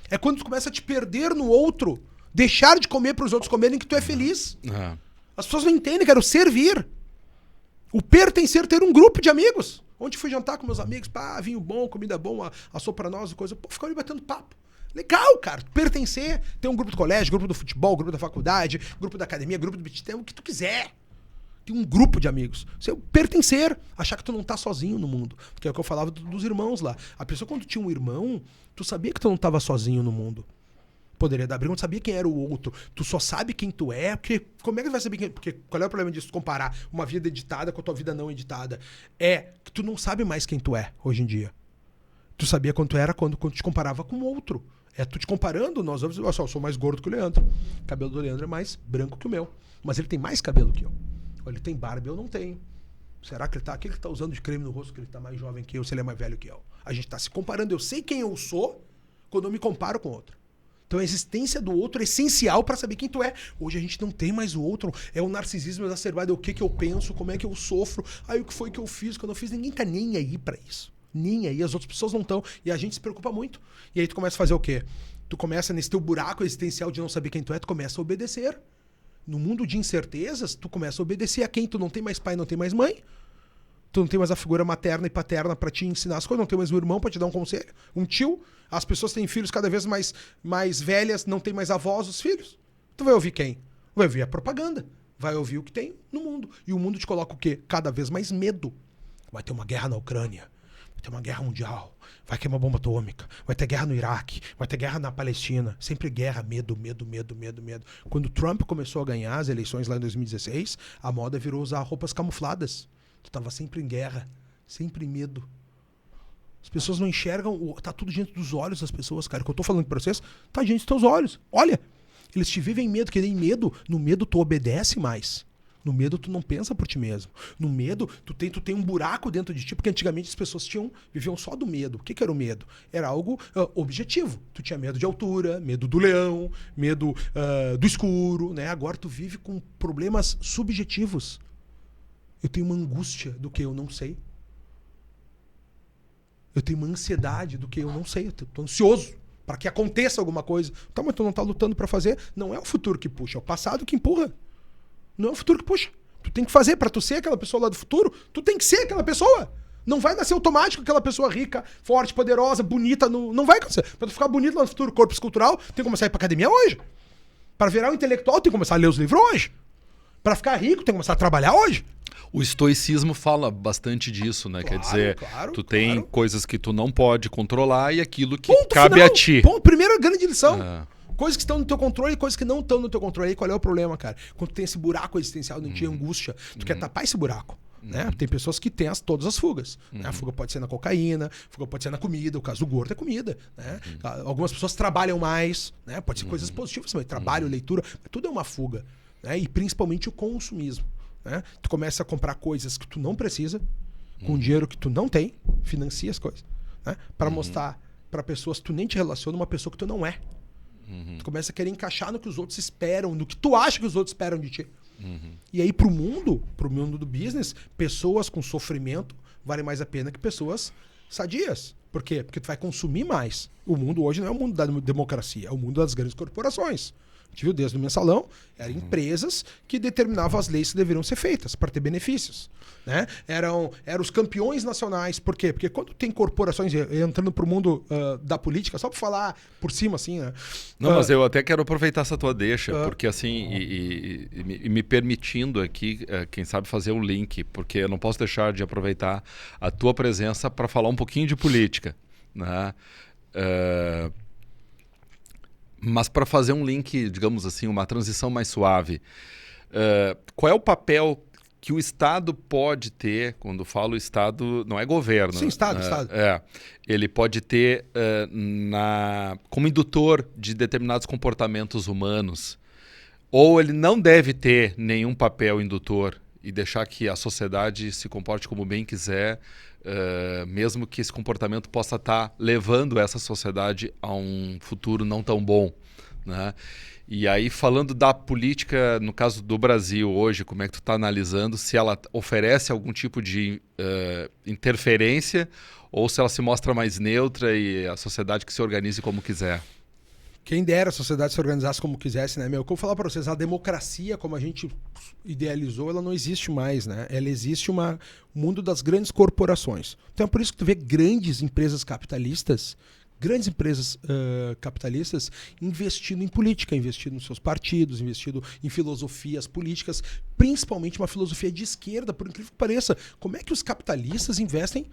É quando tu começa a te perder no outro, deixar de comer para os outros comerem que tu é feliz. As pessoas não entendem, cara, o servir. O pertencer, ter um grupo de amigos. Onde fui jantar com meus amigos, vinho bom, comida boa, assou pra nós, coisa. Ficou ali batendo papo. Legal, cara. Pertencer, ter um grupo do colégio, grupo do futebol, grupo da faculdade, grupo da academia, grupo do beach tennis, o que tu quiser. Tem um grupo de amigos. Você pertencer, achar que tu não tá sozinho no mundo. Porque é o que eu falava dos irmãos lá. A pessoa, quando tinha um irmão, tu sabia que tu não tava sozinho no mundo. Poderia dar briga, não sabia quem era o outro. Tu só sabe quem tu é, porque como é que tu vai saber quem... Porque qual é o problema disso? Comparar uma vida editada com a tua vida não editada. É que tu não sabe mais quem tu é hoje em dia. Tu sabia quando tu era quando te comparava com o outro. É tu te comparando, nós vamos dizer, eu sou mais gordo que o Leandro. O cabelo do Leandro é mais branco que o meu. Mas ele tem mais cabelo que eu. Ele tem barba, eu não tenho. Será que ele tá... O que ele tá usando de creme no rosto que ele tá mais jovem que eu, se ele é mais velho que eu? A gente tá se comparando. Eu sei quem eu sou quando eu me comparo com o outro. Então a existência do outro é essencial para saber quem tu é. Hoje a gente não tem mais o outro. É o narcisismo exacerbado. É o que eu penso, como é que eu sofro. O que foi que eu fiz, o que eu não fiz. Ninguém tá nem aí para isso. Nem aí. As outras pessoas não estão. E a gente se preocupa muito. E aí tu começa a fazer o quê? Tu começa nesse teu buraco existencial de não saber quem tu é, tu começa a obedecer. No mundo de incertezas, tu começa a obedecer a quem? Tu não tem mais pai, não tem mais mãe. Tu não tem mais a figura materna e paterna pra te ensinar as coisas, não tem mais um irmão pra te dar um conselho, um tio. As pessoas têm filhos cada vez mais velhas, não tem mais avós, os filhos. Tu vai ouvir quem? Vai ouvir a propaganda. Vai ouvir o que tem no mundo. E o mundo te coloca o quê? Cada vez mais medo. Vai ter uma guerra na Ucrânia. Vai ter uma guerra mundial. Vai ter uma bomba atômica. Vai ter guerra no Iraque. Vai ter guerra na Palestina. Sempre guerra, medo, medo, medo, medo, medo. Quando Trump começou a ganhar as eleições lá em 2016, a moda virou usar roupas camufladas. Tu tava sempre em guerra. Sempre em medo. As pessoas não enxergam, tá tudo diante dos olhos das pessoas, cara. O que eu tô falando pra vocês, tá diante dos teus olhos. Olha, eles te vivem medo, que nem medo. No medo tu obedece mais. No medo tu não pensa por ti mesmo. No medo tu tem um buraco dentro de ti, porque antigamente as pessoas viviam só do medo. O que era o medo? Era algo objetivo. Tu tinha medo de altura, medo do leão, medo do escuro, né? Agora tu vive com problemas subjetivos. Eu tenho uma angústia do que eu não sei. Eu tenho uma ansiedade do que eu não sei. Eu tô ansioso para que aconteça alguma coisa. Tá, mas tu não tá lutando para fazer. Não é o futuro que puxa, é o passado que empurra. Não é o futuro que puxa. Tu tem que fazer para tu ser aquela pessoa lá do futuro. Tu tem que ser aquela pessoa. Não vai nascer automático aquela pessoa rica, forte, poderosa, bonita. Não vai acontecer. Para tu ficar bonito lá no futuro, corpo escultural, tem que começar a ir pra academia hoje. Para virar um intelectual, tem que começar a ler os livros hoje. Para ficar rico, tem que começar a trabalhar hoje. O estoicismo fala bastante disso, né? Claro, Quer dizer, tu tem coisas que tu não pode controlar e aquilo que ponto cabe final. a ti. Primeira grande lição. Coisas que estão no teu controle e coisas que não estão no teu controle. Aí qual é o problema, cara? Quando tu tem esse buraco existencial dentro de angústia, tu quer tapar esse buraco. Né? Tem pessoas que têm todas as fugas. Né? A fuga pode ser na cocaína, a fuga pode ser na comida. O caso do gordo é comida. Né? Algumas pessoas trabalham mais. Né? Pode ser coisas positivas também. Trabalho, leitura, tudo é uma fuga. Né? E principalmente o consumismo. Né? Tu começa a comprar coisas que tu não precisa, com dinheiro que tu não tem, financia as coisas. Né? Para mostrar para pessoas que tu nem te relaciona uma pessoa que tu não é. Tu começa a querer encaixar no que os outros esperam, no que tu acha que os outros esperam de ti. E aí pro mundo do business, pessoas com sofrimento valem mais a pena que pessoas sadias. Por quê? Porque tu vai consumir mais. O mundo hoje não é o mundo da democracia, é o mundo das grandes corporações. A gente viu desde o mensalão, eram empresas que determinavam as leis que deveriam ser feitas para ter benefícios. Né? Eram os campeões nacionais. Por quê? Porque quando tem corporações entrando para o mundo da política, só para falar por cima assim... Né? Não, mas eu até quero aproveitar essa tua deixa, porque assim, e me permitindo aqui, quem sabe fazer um link, porque eu não posso deixar de aproveitar a tua presença para falar um pouquinho de política. Né? Mas para fazer um link, digamos assim, uma transição mais suave, qual é o papel que o Estado pode ter, quando falo Estado, não é governo. Sim, Estado. Ele pode ter como indutor de determinados comportamentos humanos, ou ele não deve ter nenhum papel indutor e deixar que a sociedade se comporte como bem quiser, mesmo que esse comportamento possa estar levando essa sociedade a um futuro não tão bom. Né? E aí, falando da política, no caso do Brasil hoje, como é que tu está analisando se ela oferece algum tipo de interferência ou se ela se mostra mais neutra e a sociedade que se organize como quiser? Quem dera a sociedade se organizasse como quisesse, né, meu? O que eu vou falar para vocês, a democracia, como a gente idealizou, ela não existe mais, né? Ela existe o mundo das grandes corporações. Então é por isso que tu vê grandes empresas capitalistas investindo em política, investindo nos seus partidos, investindo em filosofias políticas, principalmente uma filosofia de esquerda, por incrível que pareça. Como é que os capitalistas investem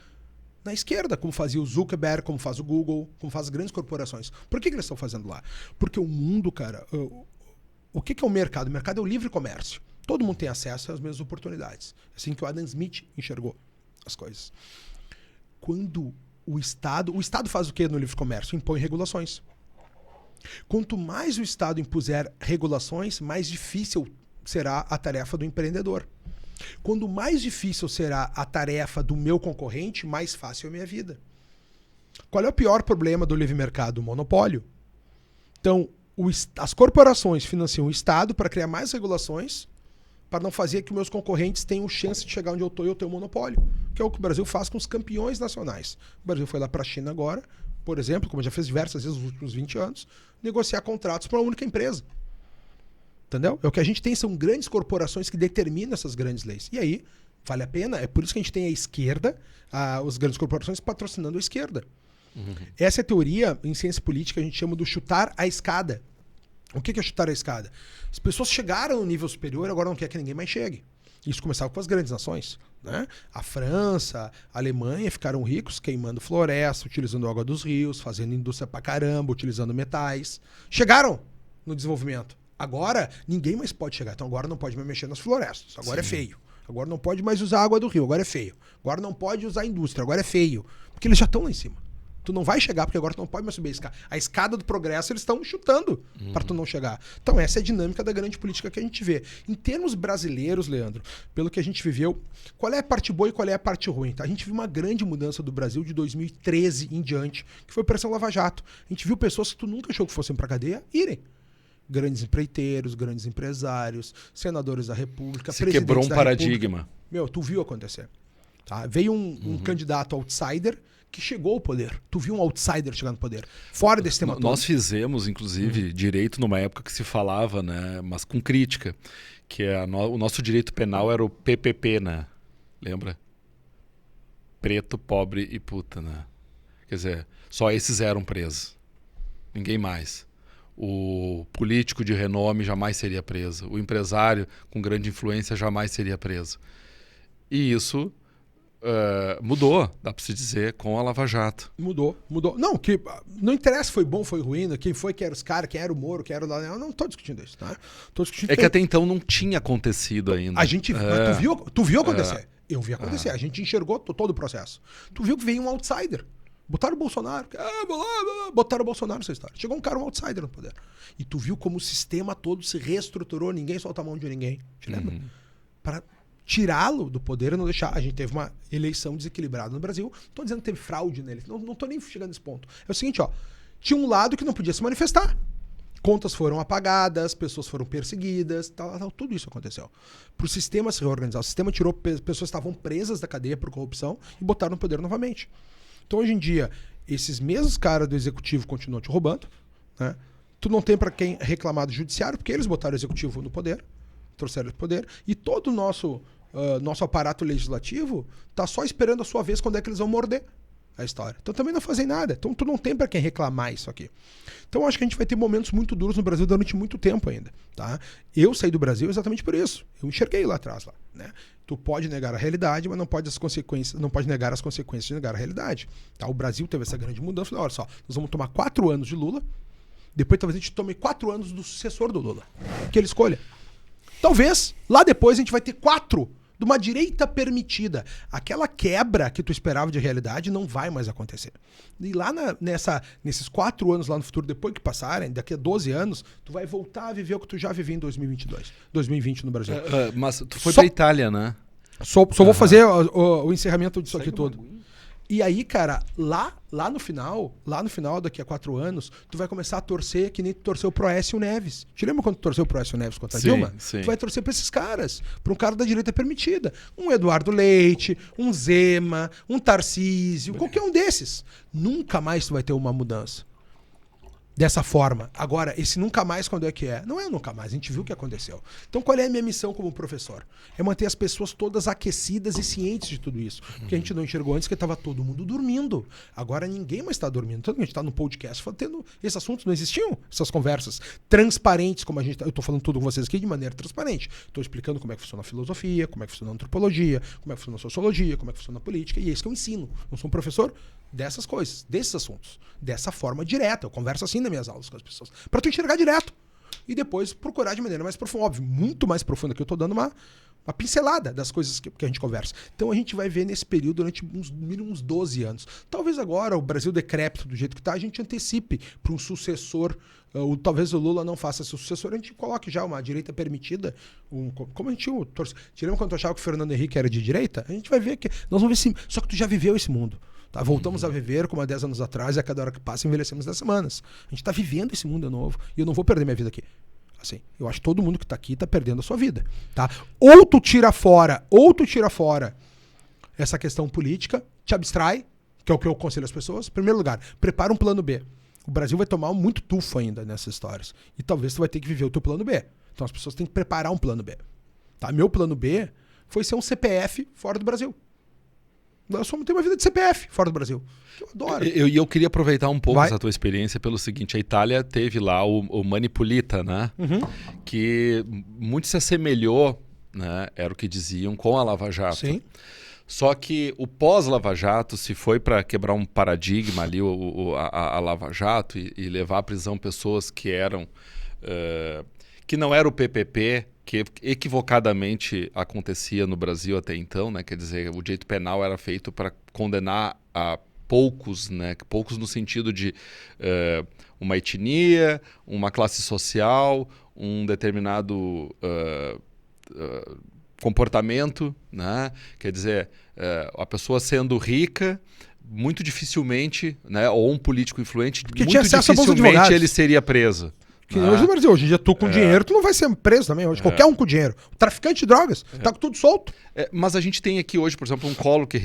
na esquerda, como fazia o Zuckerberg, como faz o Google, como faz as grandes corporações? Por que eles estão fazendo lá? Porque o mundo, cara, o que é o mercado? O mercado é o livre comércio. Todo mundo tem acesso às mesmas oportunidades. Assim que o Adam Smith enxergou as coisas. Quando o Estado faz o que no livre comércio? Impõe regulações. Quanto mais o Estado impuser regulações, mais difícil será a tarefa do empreendedor. Quando mais difícil será a tarefa do meu concorrente, mais fácil é a minha vida. Qual é o pior problema do livre mercado? O monopólio. Então, as corporações financiam o Estado para criar mais regulações, para não fazer que meus concorrentes tenham chance de chegar onde eu estou e eu tenho um monopólio. Que é o que o Brasil faz com os campeões nacionais. O Brasil foi lá para a China agora, por exemplo, como já fez diversas vezes nos últimos 20 anos, negociar contratos para uma única empresa. Entendeu? É o que a gente tem, são grandes corporações que determinam essas grandes leis. E aí, vale a pena? É por isso que a gente tem a esquerda, as grandes corporações patrocinando a esquerda. Essa é a teoria, em ciência política, a gente chama do chutar a escada. O que é chutar a escada? As pessoas chegaram no nível superior, agora não quer que ninguém mais chegue. Isso começava com as grandes nações. Né? A França, a Alemanha ficaram ricos queimando floresta, utilizando água dos rios, fazendo indústria pra caramba, utilizando metais. Chegaram no desenvolvimento. Agora, ninguém mais pode chegar. Então agora não pode mais mexer nas florestas. Agora é feio. Agora não pode mais usar água do rio. Agora é feio. Agora não pode usar indústria. Agora é feio. Porque eles já estão lá em cima. Tu não vai chegar, porque agora tu não pode mais subir a escada. A escada do progresso eles estão chutando para tu não chegar. Então essa é a dinâmica da grande política que a gente vê. Em termos brasileiros, Leandro, pelo que a gente viveu, qual é a parte boa e qual é a parte ruim? Tá? A gente viu uma grande mudança do Brasil de 2013 em diante, que foi a Operação Lava Jato. A gente viu pessoas que tu nunca achou que fossem pra cadeia irem. Grandes empreiteiros, grandes empresários, senadores da República, Se quebrou um paradigma. Meu, tu viu acontecer. Tá? Veio um candidato outsider que chegou ao poder. Tu viu um outsider chegar no poder. Fora desse tema todo. Nós fizemos, inclusive, direito numa época que se falava, né, mas com crítica, que o nosso direito penal era o PPP, né? Lembra? Preto, pobre e puta, né? Quer dizer, só esses eram presos. Ninguém mais. O político de renome jamais seria preso. O empresário com grande influência jamais seria preso. E isso mudou, dá para se dizer, com a Lava Jato. Mudou. Não, não interessa se foi bom, foi ruim, né? Quem foi, que era os caras, quem era o Moro, quem era o Daniel. Não tô discutindo isso, tá? Tô discutindo que até então não tinha acontecido ainda. A gente, mas tu viu acontecer? Eu vi acontecer. A gente enxergou todo o processo. Tu viu que veio um outsider. Botaram o Bolsonaro. Botaram o Bolsonaro nessa história. Chegou um cara, um outsider no poder. E tu viu como o sistema todo se reestruturou, ninguém solta a mão de ninguém. Te lembra? Para tirá-lo do poder e não deixar. A gente teve uma eleição desequilibrada no Brasil. Não tô dizendo que teve fraude nele. Não tô nem chegando nesse ponto. É o seguinte, ó. Tinha um lado que não podia se manifestar. Contas foram apagadas, pessoas foram perseguidas, tal, tudo isso aconteceu. Para o sistema se reorganizar. O sistema tirou pessoas que estavam presas da cadeia por corrupção e botaram no poder novamente. Então, hoje em dia, esses mesmos caras do executivo continuam te roubando, né? Tu não tem para quem reclamar do judiciário, porque eles botaram o executivo no poder, trouxeram ele no poder, e todo o nosso aparato legislativo tá só esperando a sua vez quando é que eles vão morder a história. Então também não fazem nada. Então tu não tem para quem reclamar isso aqui. Então acho que a gente vai ter momentos muito duros no Brasil durante muito tempo ainda, tá? Eu saí do Brasil exatamente por isso. Eu enxerguei lá atrás, né? Tu pode negar a realidade, mas não pode negar as consequências de negar a realidade. Tá? O Brasil teve essa grande mudança. Falei, olha só, nós vamos tomar 4 anos de Lula, depois talvez a gente tome 4 anos do sucessor do Lula, que ele escolha. Talvez, lá depois a gente vai ter 4 de uma direita permitida. Aquela quebra que tu esperava de realidade não vai mais acontecer. E lá nesses 4 anos lá no futuro, depois que passarem, daqui a 12 anos, tu vai voltar a viver o que tu já viveu em 2020 no Brasil. Mas tu foi pra Itália, né? Só vou fazer o encerramento disso aqui todo. E aí, cara, lá no final, daqui a 4 anos, tu vai começar a torcer que nem tu torceu pro Aécio Neves. Te lembra quando tu torceu pro Aécio Neves contra a Dilma? Sim. Tu vai torcer pra esses caras, pra um cara da direita permitida. Um Eduardo Leite, um Zema, um Tarcísio, qualquer um desses. Nunca mais tu vai ter uma mudança dessa forma. Agora, esse nunca mais, quando é que é? Não é nunca mais, a gente viu o que aconteceu. Então, qual é a minha missão como professor? É manter as pessoas todas aquecidas e cientes de tudo isso. Porque a gente não enxergou antes que estava todo mundo dormindo. Agora ninguém mais está dormindo. Tanto que a gente está no podcast tendo esses assuntos, não existiam essas conversas transparentes, como eu estou falando tudo com vocês aqui de maneira transparente. Estou explicando como é que funciona a filosofia, como é que funciona a antropologia, como é que funciona a sociologia, como é que funciona a política, e é isso que eu ensino. Eu sou um professor dessas coisas, desses assuntos, dessa forma direta. Eu converso assim nas minhas aulas com as pessoas, para tu enxergar direto e depois procurar de maneira mais profunda, óbvio, muito mais profunda, que eu tô dando uma pincelada das coisas que a gente conversa. Então a gente vai ver nesse período durante uns 12 anos. Talvez agora, o Brasil decrépito do jeito que tá, a gente antecipe para um sucessor. Talvez o Lula não faça seu sucessor, a gente coloque já uma direita permitida. Como a gente tiramos quando tu achava que o Fernando Henrique era de direita, a gente vai ver que nós vamos ver só que tu já viveu esse mundo. Tá? Voltamos a viver como há 10 anos atrás, e a cada hora que passa envelhecemos 10 semanas. A gente está vivendo esse mundo novo e eu não vou perder minha vida aqui. Assim, eu acho que todo mundo que está aqui está perdendo a sua vida. Tá? Ou tu tira fora essa questão política, te abstrai, que é o que eu aconselho as pessoas. Em primeiro lugar, prepara um plano B. O Brasil vai tomar muito tufo ainda nessas histórias. E talvez tu vai ter que viver o teu plano B. Então as pessoas têm que preparar um plano B. Tá? Meu plano B foi ser um CPF fora do Brasil. Eu só tenho uma vida de CPF fora do Brasil. Eu adoro. Eu queria aproveitar um pouco essa tua experiência pelo seguinte: a Itália teve lá o Manipulita, né? Que muito se assemelhou, né? Era o que diziam, com a Lava Jato. Sim. Só que o pós-Lava Jato, se foi para quebrar um paradigma ali, a Lava Jato, e levar à prisão pessoas que eram que não era o PPP, que equivocadamente acontecia no Brasil até então, né? Quer dizer, o direito penal era feito para condenar a poucos, né? Poucos no sentido de uma etnia, uma classe social, um determinado comportamento, né? Quer dizer, a pessoa sendo rica, muito dificilmente, né? Ou um político influente, Porque muito dificilmente ele seria preso. Que hoje no Brasil, hoje em dia, tu com dinheiro, tu não vai ser preso também. Hoje, qualquer um com dinheiro. O traficante de drogas, tá com tudo solto. Mas a gente tem aqui hoje, por exemplo, um Collor que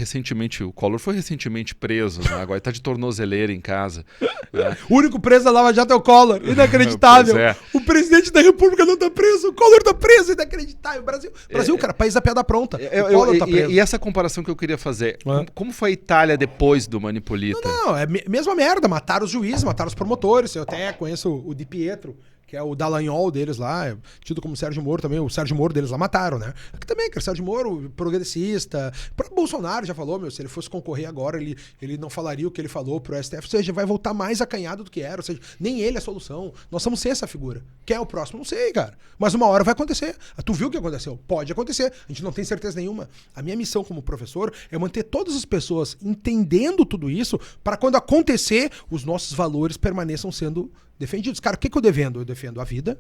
o Collor foi recentemente preso, né? Agora está de tornozeleira em casa. Né? O único preso da Lava Jato é o Collor. Inacreditável. O presidente da República não tá preso. O Collor tá preso. Inacreditável. Brasil, cara, país da piada pronta. O Collor tá preso. E essa comparação que eu queria fazer, como foi a Itália depois do Manipolita? Não, é mesma merda. Mataram os juízes, mataram os promotores. Eu até conheço o Di Pietro, que é o Dallagnol deles lá, tido como Sérgio Moro também. O Sérgio Moro deles lá mataram, né? Aqui também, cara, Sérgio Moro, progressista. O próprio Bolsonaro já falou, se ele fosse concorrer agora, ele não falaria o que ele falou pro STF. Ou seja, vai voltar mais acanhado do que era. Ou seja, nem ele é a solução. Nós estamos sem essa figura. Quem é o próximo? Não sei, cara. Mas uma hora vai acontecer. Tu viu o que aconteceu? Pode acontecer. A gente não tem certeza nenhuma. A minha missão como professor é manter todas as pessoas entendendo tudo isso para quando acontecer, os nossos valores permaneçam sendo defendidos. Cara, o que eu defendo? Eu defendo a vida,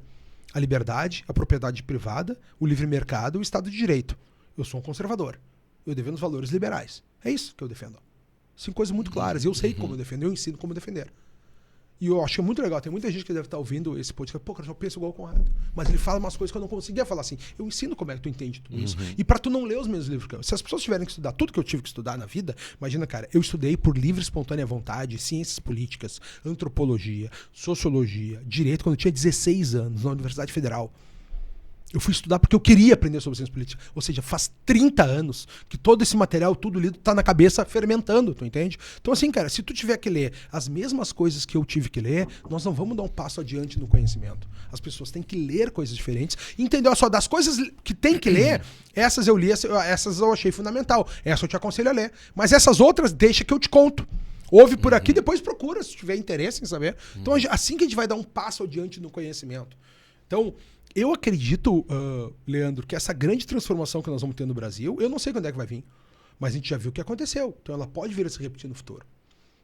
a liberdade, a propriedade privada, o livre mercado e o Estado de Direito. Eu sou um conservador. Eu defendo os valores liberais. É isso que eu defendo. São coisas muito claras. Eu sei como eu defendo, eu ensino como defender. E eu acho muito legal. Tem muita gente que deve estar ouvindo esse podcast. Pô, cara, eu penso igual o Conrado. Mas ele fala umas coisas que eu não conseguia falar assim. Eu ensino como é que tu entende tudo isso. E pra tu não ler os meus livros. Se as pessoas tiverem que estudar tudo que eu tive que estudar na vida, imagina, cara, eu estudei por livre e espontânea vontade, ciências políticas, antropologia, sociologia, direito, quando eu tinha 16 anos, na Universidade Federal. Eu fui estudar porque eu queria aprender sobre ciência política. Ou seja, faz 30 anos que todo esse material, tudo lido, tá na cabeça fermentando, tu entende? Então assim, cara, se tu tiver que ler as mesmas coisas que eu tive que ler, nós não vamos dar um passo adiante no conhecimento. As pessoas têm que ler coisas diferentes. Entendeu? Só das coisas que tem que ler, essas eu li, essas eu achei fundamental. Essa eu te aconselho a ler. Mas essas outras, deixa que eu te conto. Ouve por aqui, depois procura, se tiver interesse em saber. Então, assim que a gente vai dar um passo adiante no conhecimento. Então, eu acredito, Leandro, que essa grande transformação que nós vamos ter no Brasil, eu não sei quando é que vai vir, mas a gente já viu o que aconteceu. Então ela pode vir a se repetir no futuro.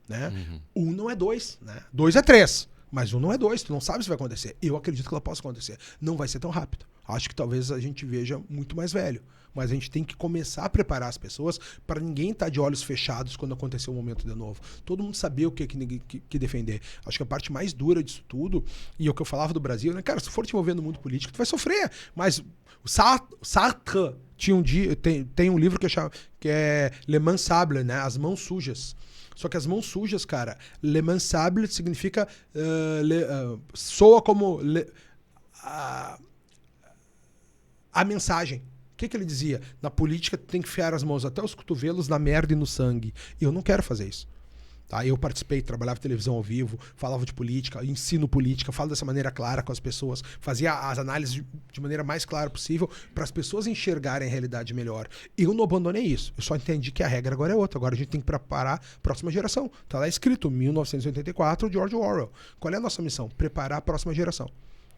Né? 1 não é 2, né? 2 é 3, mas 1 não é 2. Tu não sabe se vai acontecer. Eu acredito que ela possa acontecer. Não vai ser tão rápido. Acho que talvez a gente veja muito mais velho. Mas a gente tem que começar a preparar as pessoas para ninguém estar de olhos fechados quando acontecer o momento de novo. Todo mundo saber o que defender. Acho que a parte mais dura disso tudo, e é o que eu falava do Brasil, né? Cara, se for te envolver no mundo político, tu vai sofrer. Mas o Sartre tinha tem um livro que é Le Mains Sables, né? As Mãos Sujas. Só que as mãos sujas, cara, Le Mains Sables significa soa como a mensagem. O que ele dizia? Na política, tu tem que enfiar as mãos até os cotovelos na merda e no sangue. E eu não quero fazer isso. Tá? Eu participei, trabalhava em televisão ao vivo, falava de política, ensino política, falo dessa maneira clara com as pessoas, fazia as análises de maneira mais clara possível para as pessoas enxergarem a realidade melhor. Eu não abandonei isso. Eu só entendi que a regra agora é outra. Agora a gente tem que preparar a próxima geração. Tá lá escrito, 1984, George Orwell. Qual é a nossa missão? Preparar a próxima geração.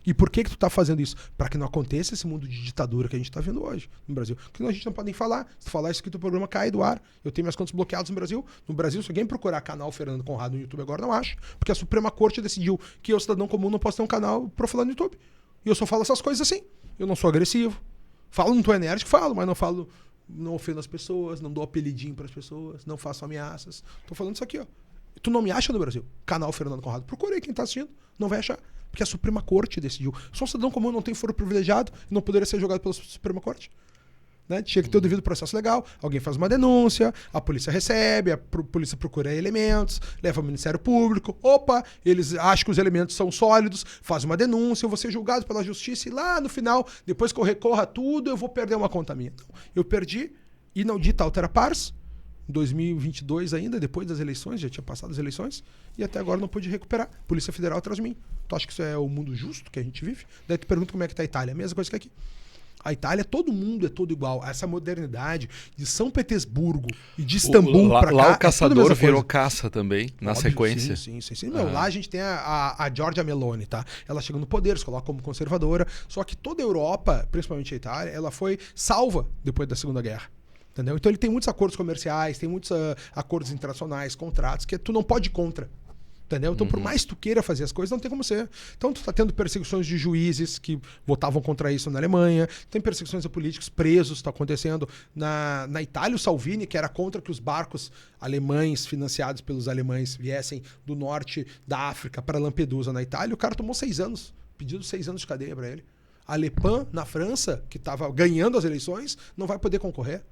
E por que tu tá fazendo isso? Para que não aconteça esse mundo de ditadura que a gente tá vendo hoje no Brasil. Que a gente não pode nem falar. Se tu falar isso aqui, o programa cai do ar. Eu tenho minhas contas bloqueadas no Brasil. No Brasil, se alguém procurar canal Fernando Conrado no YouTube agora, não acha. Porque a Suprema Corte decidiu que eu, cidadão comum, não posso ter um canal pra falar no YouTube. E eu só falo essas coisas assim. Eu não sou agressivo. Falo, não tô enérgico, falo, mas não falo, não ofendo as pessoas, não dou apelidinho pras pessoas, não faço ameaças. Tô falando isso aqui, ó. Tu não me acha no Brasil? Canal Fernando Conrado. Procurei quem tá assistindo. Não vai achar. Porque a Suprema Corte decidiu. Sou um cidadão comum, não tem foro privilegiado, não poderia ser julgado pela Suprema Corte. Né? Tinha que ter o devido processo legal. Alguém faz uma denúncia, a polícia recebe, a polícia procura elementos, leva ao Ministério Público. Opa, eles acham que os elementos são sólidos, faz uma denúncia, eu vou ser julgado pela justiça e lá no final, depois que eu recorra tudo, eu vou perder uma conta minha. Então, eu perdi, inaudita altera pars, em 2022 ainda, depois das eleições, já tinha passado as eleições, e até agora não pude recuperar. Polícia Federal atrás de mim. Tu acha que isso é o mundo justo que a gente vive? Daí tu pergunta como é que tá a Itália. A mesma coisa que aqui. A Itália, todo mundo é todo igual. Essa modernidade de São Petersburgo e de Istambul pra cá... Lá o caçador virou caça também, na óbvio, sequência. Sim. Meu, lá a gente tem a Giorgia Meloni, tá? Ela chega no poder, se coloca como conservadora. Só que toda a Europa, principalmente a Itália, ela foi salva depois da Segunda Guerra. Entendeu? Então ele tem muitos acordos comerciais, tem muitos acordos internacionais, contratos, que tu não pode ir contra. Entendeu? Então, por mais que tu queira fazer as coisas, não tem como ser. Então, tu tá tendo perseguições de juízes que votavam contra isso na Alemanha, tem perseguições de políticos presos, tá acontecendo. Na Itália, o Salvini, que era contra que os barcos alemães, financiados pelos alemães, viessem do norte da África para Lampedusa, na Itália, o cara tomou 6 anos, pedido 6 anos de cadeia para ele. A Le Pen, na França, que estava ganhando as eleições, não vai poder concorrer.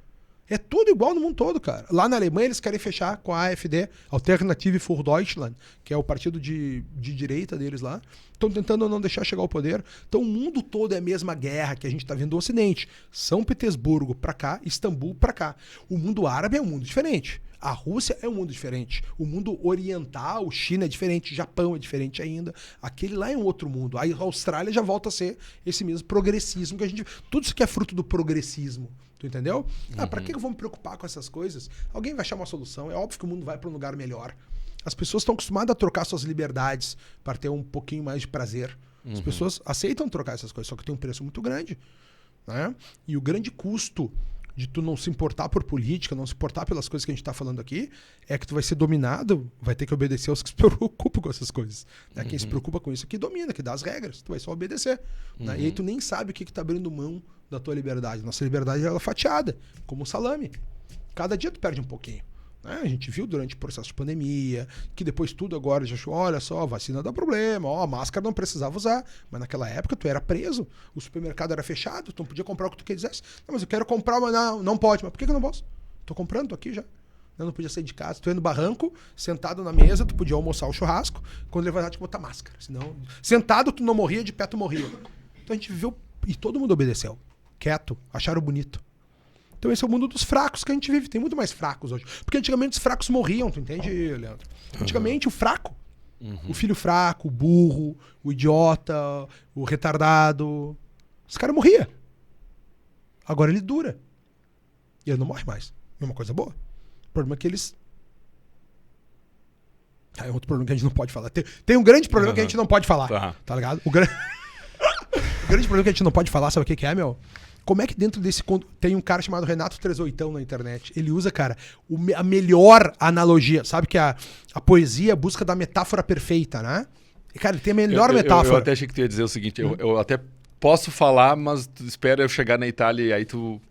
É tudo igual no mundo todo, cara. Lá na Alemanha eles querem fechar com a AfD, Alternative für Deutschland, que é o partido de direita deles lá. Estão tentando não deixar chegar ao poder. Então o mundo todo é a mesma guerra que a gente está vendo do Ocidente. São Petersburgo para cá, Istambul para cá. O mundo árabe é um mundo diferente. A Rússia é um mundo diferente. O mundo oriental, China é diferente, Japão é diferente ainda. Aquele lá é um outro mundo. Aí a Austrália já volta a ser esse mesmo progressismo que a gente... Tudo isso que é fruto do progressismo. Tu entendeu? Pra que eu vou me preocupar com essas coisas? Alguém vai achar uma solução. É óbvio que o mundo vai para um lugar melhor. As pessoas estão acostumadas a trocar suas liberdades para ter um pouquinho mais de prazer. As pessoas aceitam trocar essas coisas, só que tem um preço muito grande. Né? E o grande custo de tu não se importar por política, não se importar pelas coisas que a gente está falando aqui, é que tu vai ser dominado, vai ter que obedecer aos que se preocupam com essas coisas. Né? Quem se preocupa com isso é que domina, que dá as regras. Tu vai só obedecer. Né? E aí tu nem sabe o que tá abrindo mão da tua liberdade. Nossa liberdade ela é fatiada, como um salame. Cada dia tu perde um pouquinho. Né? A gente viu durante o processo de pandemia, que depois tudo agora já achou, olha só, vacina dá problema, ó, a máscara não precisava usar. Mas naquela época tu era preso, o supermercado era fechado, tu não podia comprar o que tu quisesse. Não, mas eu quero comprar, mas não pode. Mas por que eu não posso? Tô comprando, tô aqui já. Eu não podia sair de casa. Tu ia no barranco, sentado na mesa, tu podia almoçar o churrasco, quando levantar, tinha que botar máscara. Senão, sentado tu não morria, de pé tu morria. Então a gente viveu, e todo mundo obedeceu. Quieto, acharam bonito. Então esse é o mundo dos fracos que a gente vive. Tem muito mais fracos hoje. Porque antigamente os fracos morriam, tu entende, Leandro? Antigamente o fraco, o filho fraco, o burro, o idiota, o retardado, os caras morriam. Agora ele dura. E ele não morre mais. É uma coisa boa. O problema é que eles... É outro problema que a gente não pode falar. Tem um grande problema que a gente não pode falar. Tá ligado? O grande problema que a gente não pode falar, sabe o que é, meu? Como é que dentro desse... Tem um cara chamado Renato 38 na internet. Ele usa, cara, a melhor analogia. Sabe que a poesia busca da metáfora perfeita, né? E, cara, ele tem a melhor metáfora. Eu até achei que tu ia dizer o seguinte. Eu até posso falar, mas tu espera eu chegar na Itália e aí tu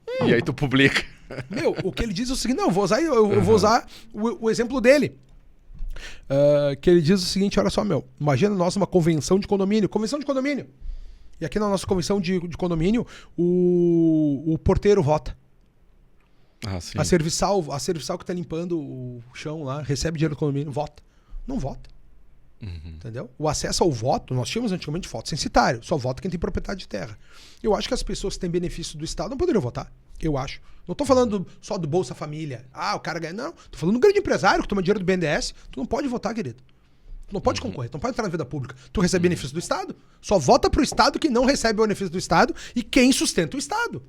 publica. Meu, o que ele diz é o seguinte... Não, eu vou usar o exemplo dele. Que ele diz o seguinte, olha só, meu. Imagina nós numa convenção de condomínio. Convenção de condomínio. E aqui na nossa convenção de condomínio, o porteiro vota. Sim. A serviçal que tá limpando o chão lá, recebe dinheiro do condomínio, vota. Não vota. Entendeu? O acesso ao voto, nós tínhamos antigamente voto censitário, só vota quem tem propriedade de terra. Eu acho que as pessoas que têm benefício do Estado não poderiam votar. Eu acho. Não tô falando só do Bolsa Família. O cara ganha. Não. Tô falando do grande empresário que toma dinheiro do BNDES. Tu não pode votar, querido. Tu não pode concorrer, tu não pode entrar na vida pública. Tu recebe benefício do Estado. Só vota pro Estado que não recebe o benefício do Estado e quem sustenta o Estado.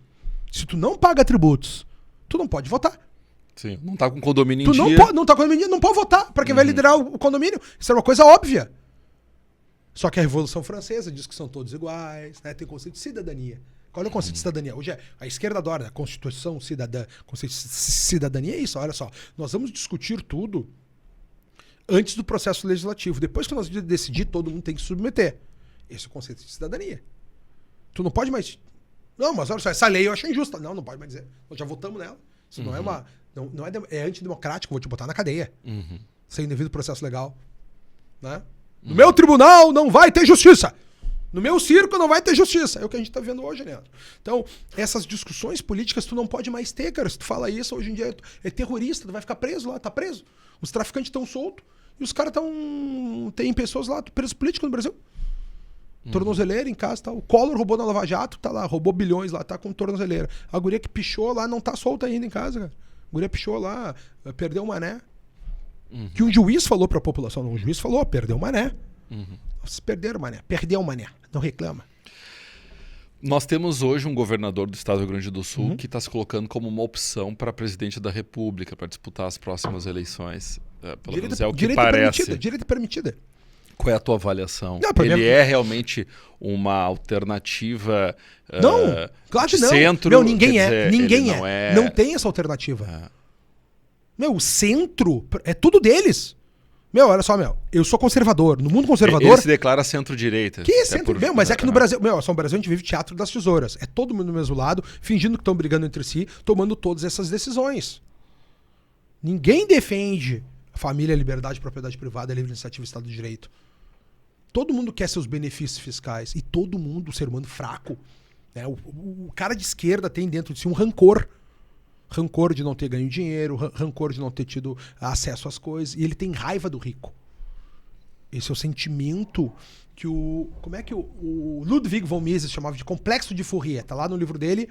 Se tu não paga tributos, tu não pode votar. Sim, não tá com condomínio em tu dia. Não tá com condomínio, não pode votar pra quem vai liderar o condomínio. Isso é uma coisa óbvia. Só que a Revolução Francesa diz que são todos iguais, né? Tem o conceito de cidadania. Qual é o conceito de cidadania? Hoje a esquerda adora a Constituição cidadã. Conceito de cidadania é isso, olha só. Nós vamos discutir tudo antes do processo legislativo. Depois que nós decidir, todo mundo tem que se submeter. Esse é o conceito de cidadania. Tu não pode mais... Não, mas olha só, essa lei eu acho injusta. Não pode mais dizer. Nós já votamos nela. Isso não é uma... Não é antidemocrático, vou te botar na cadeia. Sem devido processo legal. Né? No meu tribunal não vai ter justiça. No meu circo não vai ter justiça. É o que a gente tá vendo hoje, Leandro. Então, essas discussões políticas tu não pode mais ter, cara. Se tu fala isso, hoje em dia é terrorista, tu vai ficar preso lá, tá preso. Os traficantes estão soltos e os caras estão... Tem pessoas lá, presos políticos no Brasil. Tornozeleira em casa, tá. O Collor roubou na Lava Jato, tá lá, roubou bilhões lá, tá com tornozeleira. A guria que pichou lá não tá solta ainda em casa, cara. A guria pichou lá, perdeu o mané. Que um juiz falou pra população, não, o juiz falou, perdeu o mané. Vocês perderam o mané, perdeu o mané, não reclama. Nós temos hoje um governador do estado do Rio Grande do Sul que está se colocando como uma opção para presidente da República, para disputar as próximas eleições. Pelo menos é o que parece. Direito permitida. Qual é a tua avaliação? Não, Ele é realmente uma alternativa Não, claro que de não. centro? Meu, ninguém Quer é. dizer, Ninguém ele é. Não tem essa alternativa. Meu, o centro é tudo deles. Meu, olha só, meu. Eu sou conservador. No mundo conservador... Ele se declara centro-direita. Que centro? Meu, mas é que no Brasil... Meu, só no Brasil a gente vive teatro das tesouras. É todo mundo do mesmo lado, fingindo que estão brigando entre si, tomando todas essas decisões. Ninguém defende a família, a liberdade, a propriedade privada, a livre iniciativa e Estado de Direito. Todo mundo quer seus benefícios fiscais. E todo mundo, o ser humano fraco. Né? O cara de esquerda tem dentro de si um rancor. Rancor de não ter ganho dinheiro, rancor de não ter tido acesso às coisas. E ele tem raiva do rico. Esse é o sentimento que o... Como é que o Ludwig von Mises chamava de complexo de Fourier? Tá lá no livro dele,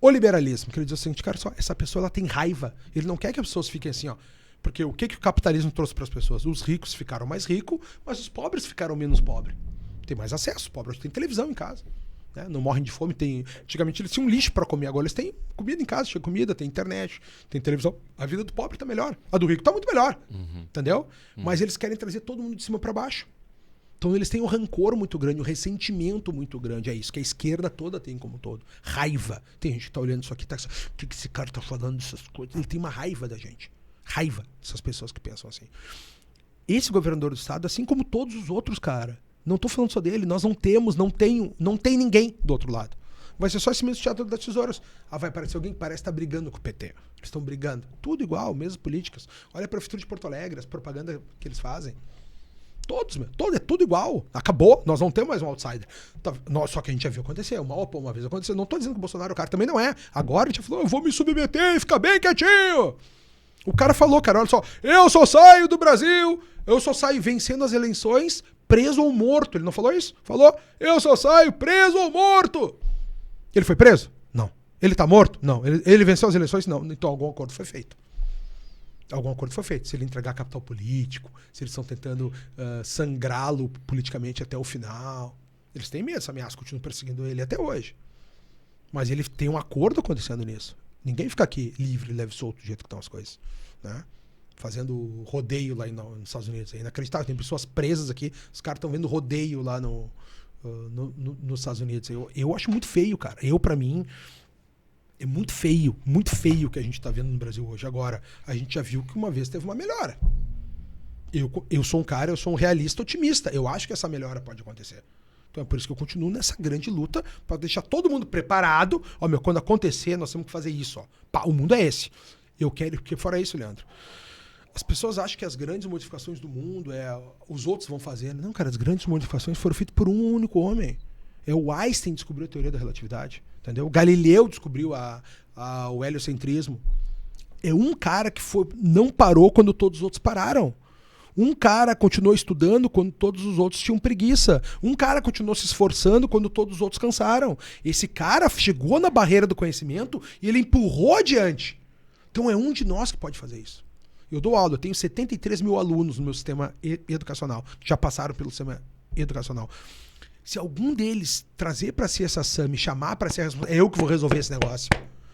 O Liberalismo. Que ele diz o seguinte, cara, só, essa pessoa ela tem raiva. Ele não quer que as pessoas fiquem assim, ó. Porque o que o capitalismo trouxe para as pessoas? Os ricos ficaram mais ricos, mas os pobres ficaram menos pobres. Tem mais acesso. Os pobres têm televisão em casa. Né? Não morrem de fome. Antigamente eles tinham lixo para comer. Agora eles têm comida em casa. Tinha comida, tem internet, tem televisão. A vida do pobre tá melhor. A do rico tá muito melhor. Entendeu? Mas eles querem trazer todo mundo de cima para baixo. Então eles têm um rancor muito grande, um ressentimento muito grande. É isso que a esquerda toda tem como um todo. Raiva. Tem gente que tá olhando isso aqui, tá... O que esse cara tá falando dessas coisas? Ele tem uma raiva da gente. Raiva dessas pessoas que pensam assim. Esse governador do estado, assim como todos os outros, cara, não tô falando só dele, nós não tem ninguém do outro lado. Vai ser só esse mesmo teatro das tesouras. Vai aparecer alguém que parece estar brigando com o PT. Eles estão brigando. Tudo igual, mesmas políticas. Olha a Prefeitura de Porto Alegre, as propagandas que eles fazem. Todos, meu. É tudo igual. Acabou. Nós não temos mais um outsider. Só que a gente já viu acontecer. Uma vez aconteceu. Não tô dizendo que o Bolsonaro, o cara também não é. Agora a gente falou, eu vou me submeter e ficar bem quietinho. O cara falou, cara, olha só, eu só saio do Brasil, eu só saio vencendo as eleições preso ou morto. Ele não falou isso? Falou, eu só saio preso ou morto. Ele foi preso? Não. Ele tá morto? Não. Ele venceu as eleições? Não. Então algum acordo foi feito. Algum acordo foi feito. Se ele entregar capital político, se eles estão tentando sangrá-lo politicamente até o final. Eles têm medo, essa ameaça, continuam perseguindo ele até hoje. Mas ele tem um acordo acontecendo nisso. Ninguém fica aqui livre, leve e solto do jeito que estão as coisas. Né? Fazendo rodeio lá nos Estados Unidos. É inacreditável. Tem pessoas presas aqui. Os caras estão vendo rodeio lá nos Estados Unidos. Eu acho muito feio, cara. Pra mim, é muito feio o que a gente está vendo no Brasil hoje. Agora, a gente já viu que uma vez teve uma melhora. Eu sou um realista otimista. Eu acho que essa melhora pode acontecer. Então é por isso que eu continuo nessa grande luta para deixar todo mundo preparado. Ó, meu, quando acontecer, nós temos que fazer isso. Ó. Pá, o mundo é esse. Eu quero, porque fora isso, Leandro. As pessoas acham que as grandes modificações do mundo os outros vão fazer. Não, cara, as grandes modificações foram feitas por um único homem. O Einstein descobriu a teoria da relatividade. Entendeu? O Galileu descobriu o heliocentrismo. É um cara que não parou quando todos os outros pararam. Um cara continuou estudando quando todos os outros tinham preguiça. Um cara continuou se esforçando quando todos os outros cansaram. Esse cara chegou na barreira do conhecimento e ele empurrou adiante. Então é um de nós que pode fazer isso. Eu dou aula, eu tenho 73 mil alunos no meu sistema educacional, que já passaram pelo sistema educacional. Se algum deles trazer para si essa SAM, me chamar para ser responsável, é eu que vou resolver esse negócio.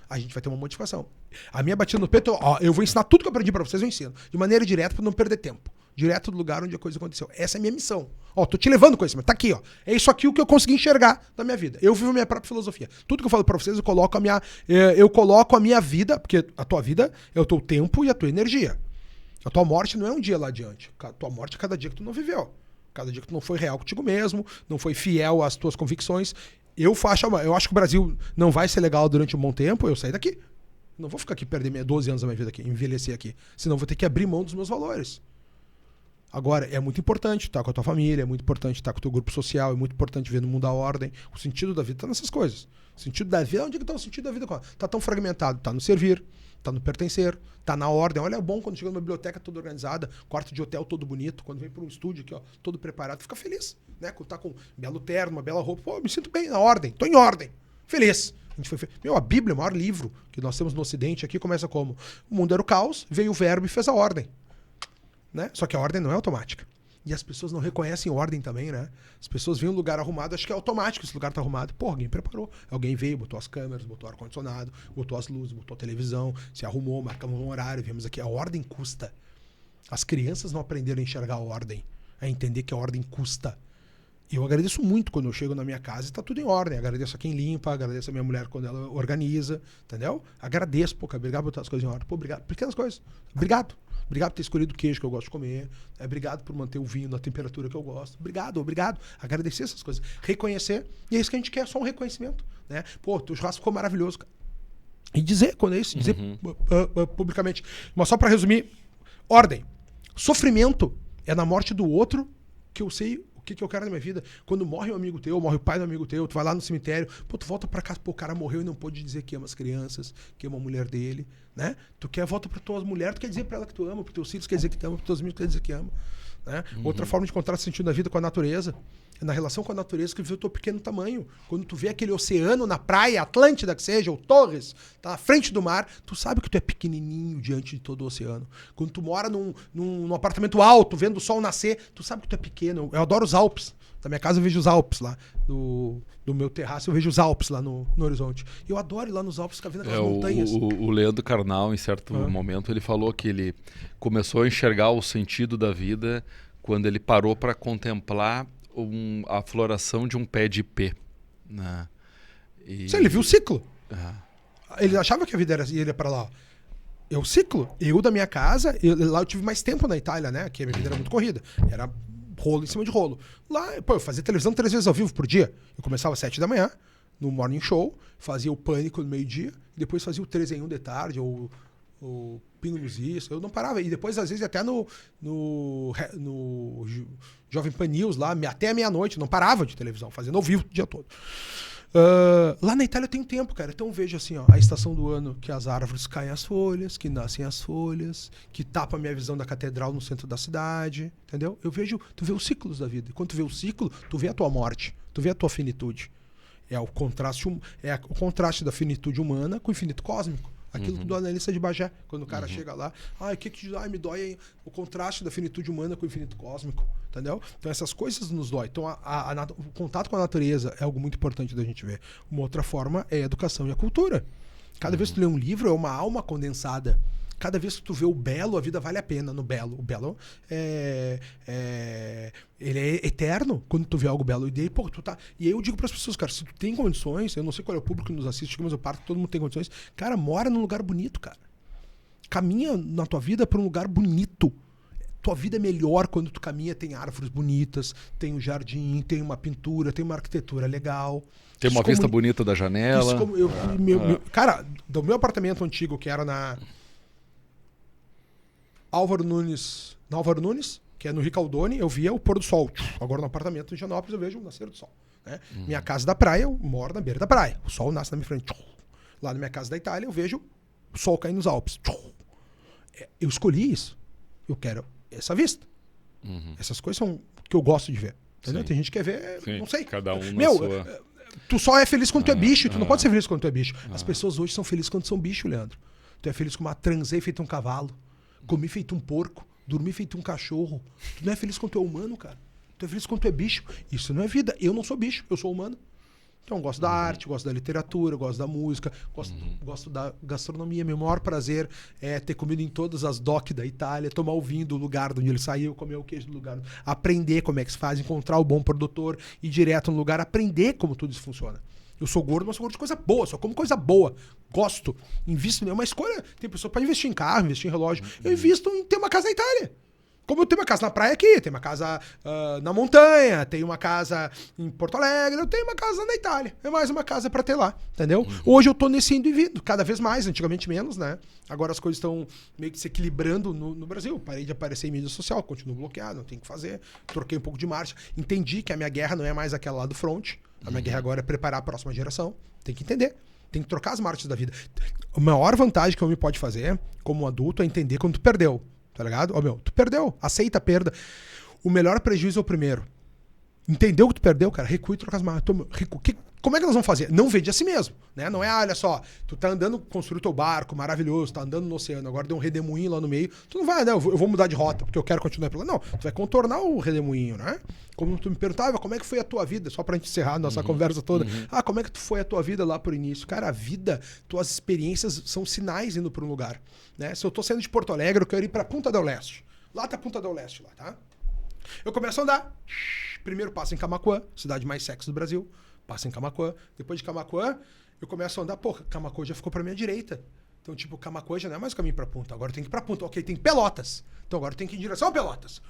A gente vai ter uma modificação. A minha batida no peito, eu vou ensinar tudo que eu aprendi para vocês, eu ensino. De maneira direta para não perder tempo. Direto do lugar onde a coisa aconteceu. Essa é a minha missão. Tô te levando conhecimento. Tá aqui, ó. É isso aqui o que eu consegui enxergar da minha vida. Eu vivo a minha própria filosofia. Tudo que eu falo para vocês, eu coloco a minha vida, porque a tua vida é o teu tempo e a tua energia. A tua morte não é um dia lá adiante. A tua morte é cada dia que tu não viveu. Cada dia que tu não foi real contigo mesmo, não foi fiel às tuas convicções. Eu acho que o Brasil não vai ser legal durante um bom tempo, eu sair daqui. Não vou ficar aqui, perder 12 anos da minha vida aqui, envelhecer aqui. Senão eu vou ter que abrir mão dos meus valores. Agora, é muito importante estar com a tua família, é muito importante estar com o teu grupo social, é muito importante ver no mundo a ordem. O sentido da vida está nessas coisas. O sentido da vida, onde é que está o sentido da vida? Está tão fragmentado, está no servir, está no pertencer, está na ordem. Olha, é bom quando chega numa biblioteca toda organizada, quarto de hotel todo bonito, quando vem para um estúdio aqui, ó, todo preparado, fica feliz, né? Quando tá com um belo terno, uma bela roupa, pô, me sinto bem, na ordem, tô em ordem, feliz. A Bíblia, o maior livro que nós temos no Ocidente aqui, começa como: o mundo era o caos, veio o verbo e fez a ordem. Né? Só que a ordem não é automática. E as pessoas não reconhecem ordem também, né? As pessoas veem um lugar arrumado, acham que é automático, esse lugar tá arrumado. Pô, alguém preparou. Alguém veio, botou as câmeras, botou o ar-condicionado, botou as luzes, botou a televisão, se arrumou, marcamos um horário, viemos aqui. A ordem custa. As crianças não aprenderam a enxergar a ordem. a entender que a ordem custa. Eu agradeço muito quando eu chego na minha casa e tá tudo em ordem. Agradeço a quem limpa, agradeço a minha mulher quando ela organiza, entendeu? Agradeço, pô, cara, obrigado por botar as coisas em ordem. Pô, obrigado. Pequenas coisas. Obrigado. Obrigado por ter escolhido o queijo que eu gosto de comer. Obrigado por manter o vinho na temperatura que eu gosto. Obrigado. Agradecer essas coisas. Reconhecer. E é isso que a gente quer, só um reconhecimento. Né? Pô, teu churrasco ficou maravilhoso, cara. E dizer quando é isso, dizer publicamente. Mas só pra resumir, ordem. Sofrimento é na morte do outro que eu sei o que eu quero na minha vida. Quando morre um amigo teu, morre o pai do amigo teu, tu vai lá no cemitério, pô, tu volta pra casa, pô, o cara morreu e não pôde dizer que ama as crianças, que ama a mulher dele, né? Tu quer volta pra tua mulher, tu quer dizer pra ela que tu ama, pros teus filhos quer dizer que tu ama, pros teus amigos quer dizer que ama, né? Outra forma de encontrar sentido na vida com a natureza é na relação com a natureza que vê o teu pequeno tamanho. Quando tu vê aquele oceano na praia, Atlântida que seja, ou Torres, tá à frente do mar, tu sabe que tu é pequenininho diante de todo o oceano. Quando tu mora num apartamento alto, vendo o sol nascer, tu sabe que tu é pequeno. Eu adoro os Alpes. Na minha casa eu vejo os Alpes lá. No meu terraço eu vejo os Alpes lá no horizonte. Eu adoro ir lá nos Alpes, ficar vendo aquelas montanhas. O Leandro Carnal, em certo momento, ele falou que ele começou a enxergar o sentido da vida quando ele parou para contemplar a floração de um pé de ipê. Né? Sim, ele viu o ciclo. Ele achava que a vida ia para lá. É o ciclo. Eu da minha casa, lá eu tive mais tempo na Itália, né? Que a minha vida era muito corrida. Era rolo em cima de rolo. Lá, pô, eu fazia televisão 3 vezes ao vivo por dia. Eu começava às 7 da manhã, no Morning Show, fazia o Pânico no meio-dia, e depois fazia o 3 em 1 de tarde, ou Pingo nos Is. Eu não parava. E depois, às vezes, até no Jovem Pan News, lá, até a meia-noite, não parava de televisão, fazendo ao vivo o dia todo. Lá na Itália eu tenho tempo, cara. Então eu vejo assim, ó, a estação do ano que as árvores caem as folhas, que nascem as folhas, que tapa a minha visão da catedral no centro da cidade, entendeu? Tu vê os ciclos da vida. E quando tu vê o ciclo, tu vê a tua morte, tu vê a tua finitude. É o contraste da finitude humana com o infinito cósmico. Aquilo do analista de Bagé, quando o cara chega lá, me dói o contraste da finitude humana com o infinito cósmico, entendeu? Então essas coisas nos dói. Então o contato com a natureza é algo muito importante da gente ver. Uma outra forma é a educação e a cultura. Cada vez que tu lê um livro é uma alma condensada. Cada vez que tu vê o belo, a vida vale a pena no belo. O belo ele é eterno quando tu vê algo belo. E daí, pô, E aí eu digo pras pessoas, cara, se tu tem condições, eu não sei qual é o público que nos assiste, mas eu parto que todo mundo tem condições. Cara, mora num lugar bonito, cara. Caminha na tua vida pra um lugar bonito. Tua vida é melhor quando tu caminha, tem árvores bonitas, tem um jardim, tem uma pintura, tem uma arquitetura legal. Tem uma vista bonita da janela. Cara, do meu apartamento antigo, que era na Álvaro Nunes, que é no Ricaldoni, eu via o pôr do sol. Agora no apartamento em Higienópolis eu vejo o nascer do sol. Né? Minha casa da praia, eu moro na beira da praia. O sol nasce na minha frente. Lá na minha casa da Itália eu vejo o sol cair nos Alpes. Eu escolhi isso. Eu quero essa vista. Essas coisas são que eu gosto de ver. Entendeu? Tem gente que quer ver, não sei. Cada um sua... Tu só é feliz quando tu é bicho. Tu não pode ser feliz quando tu é bicho. As pessoas hoje são felizes quando são bicho, Leandro. Tu é feliz como transei feito um cavalo. Comi feito um porco, dormi feito um cachorro. Tu não é feliz quando tu é humano, cara. Tu é feliz quando tu é bicho. Isso não é vida. Eu não sou bicho, eu sou humano. Então eu gosto da arte, gosto da literatura, gosto da música, gosto da gastronomia. Meu maior prazer é ter comido em todas as DOC da Itália, tomar o vinho do lugar de onde ele saiu, comer o queijo do lugar, aprender como é que se faz, encontrar o bom produtor, ir direto no lugar, aprender como tudo isso funciona. Eu sou gordo, mas sou gordo de coisa boa, só como coisa boa. Gosto. Invisto. É uma escolha. Tem pessoa para investir em carro, investir em relógio. Eu invisto em ter uma casa na Itália. Como eu tenho uma casa na praia aqui, tenho uma casa na montanha, tenho uma casa em Porto Alegre, eu tenho uma casa na Itália. É mais uma casa para ter lá, entendeu? Hoje eu tô nesse indo e vindo, cada vez mais, antigamente menos, né? Agora as coisas estão meio que se equilibrando no Brasil. Parei de aparecer em mídia social, continuo bloqueado, não tenho o que fazer. Troquei um pouco de marcha. Entendi que a minha guerra não é mais aquela lá do front. A minha guerra agora é preparar a próxima geração. Tem que entender. Tem que trocar as marchas da vida. A maior vantagem que o homem pode fazer, como adulto, é entender quando tu perdeu. Tá ligado? Tu perdeu. Aceita a perda. O melhor prejuízo é o primeiro. Entendeu que tu perdeu, cara? Recua e troca as marchas. Como é que nós vamos fazer? Não vende a si mesmo. Né? Não é, olha só, tu tá andando, construiu teu barco maravilhoso, tá andando no oceano, agora deu um redemoinho lá no meio. Tu não vai, né? Eu vou mudar de rota, porque eu quero continuar pela. Não, tu vai contornar o redemoinho, né? Como tu me perguntava, como é que foi a tua vida? Só pra gente encerrar a nossa conversa toda. Como é que foi a tua vida lá por início? Cara, a vida, tuas experiências são sinais indo pra um lugar. Né? Se eu tô saindo de Porto Alegre, eu quero ir pra Punta del Leste. Lá tá Punta del Leste, lá, tá? Eu começo a andar. Primeiro passo em Camaquã, cidade mais sexy do Brasil. Passo em Camaquã. Depois de Camaquã, eu começo a andar. Pô, Camaquã já ficou pra minha direita. Então, tipo, Camaquã já não é mais o caminho pra Punta. Agora eu tenho que ir pra Punta. Ok, tem Pelotas. Então agora eu tenho que ir em direção a Pelotas.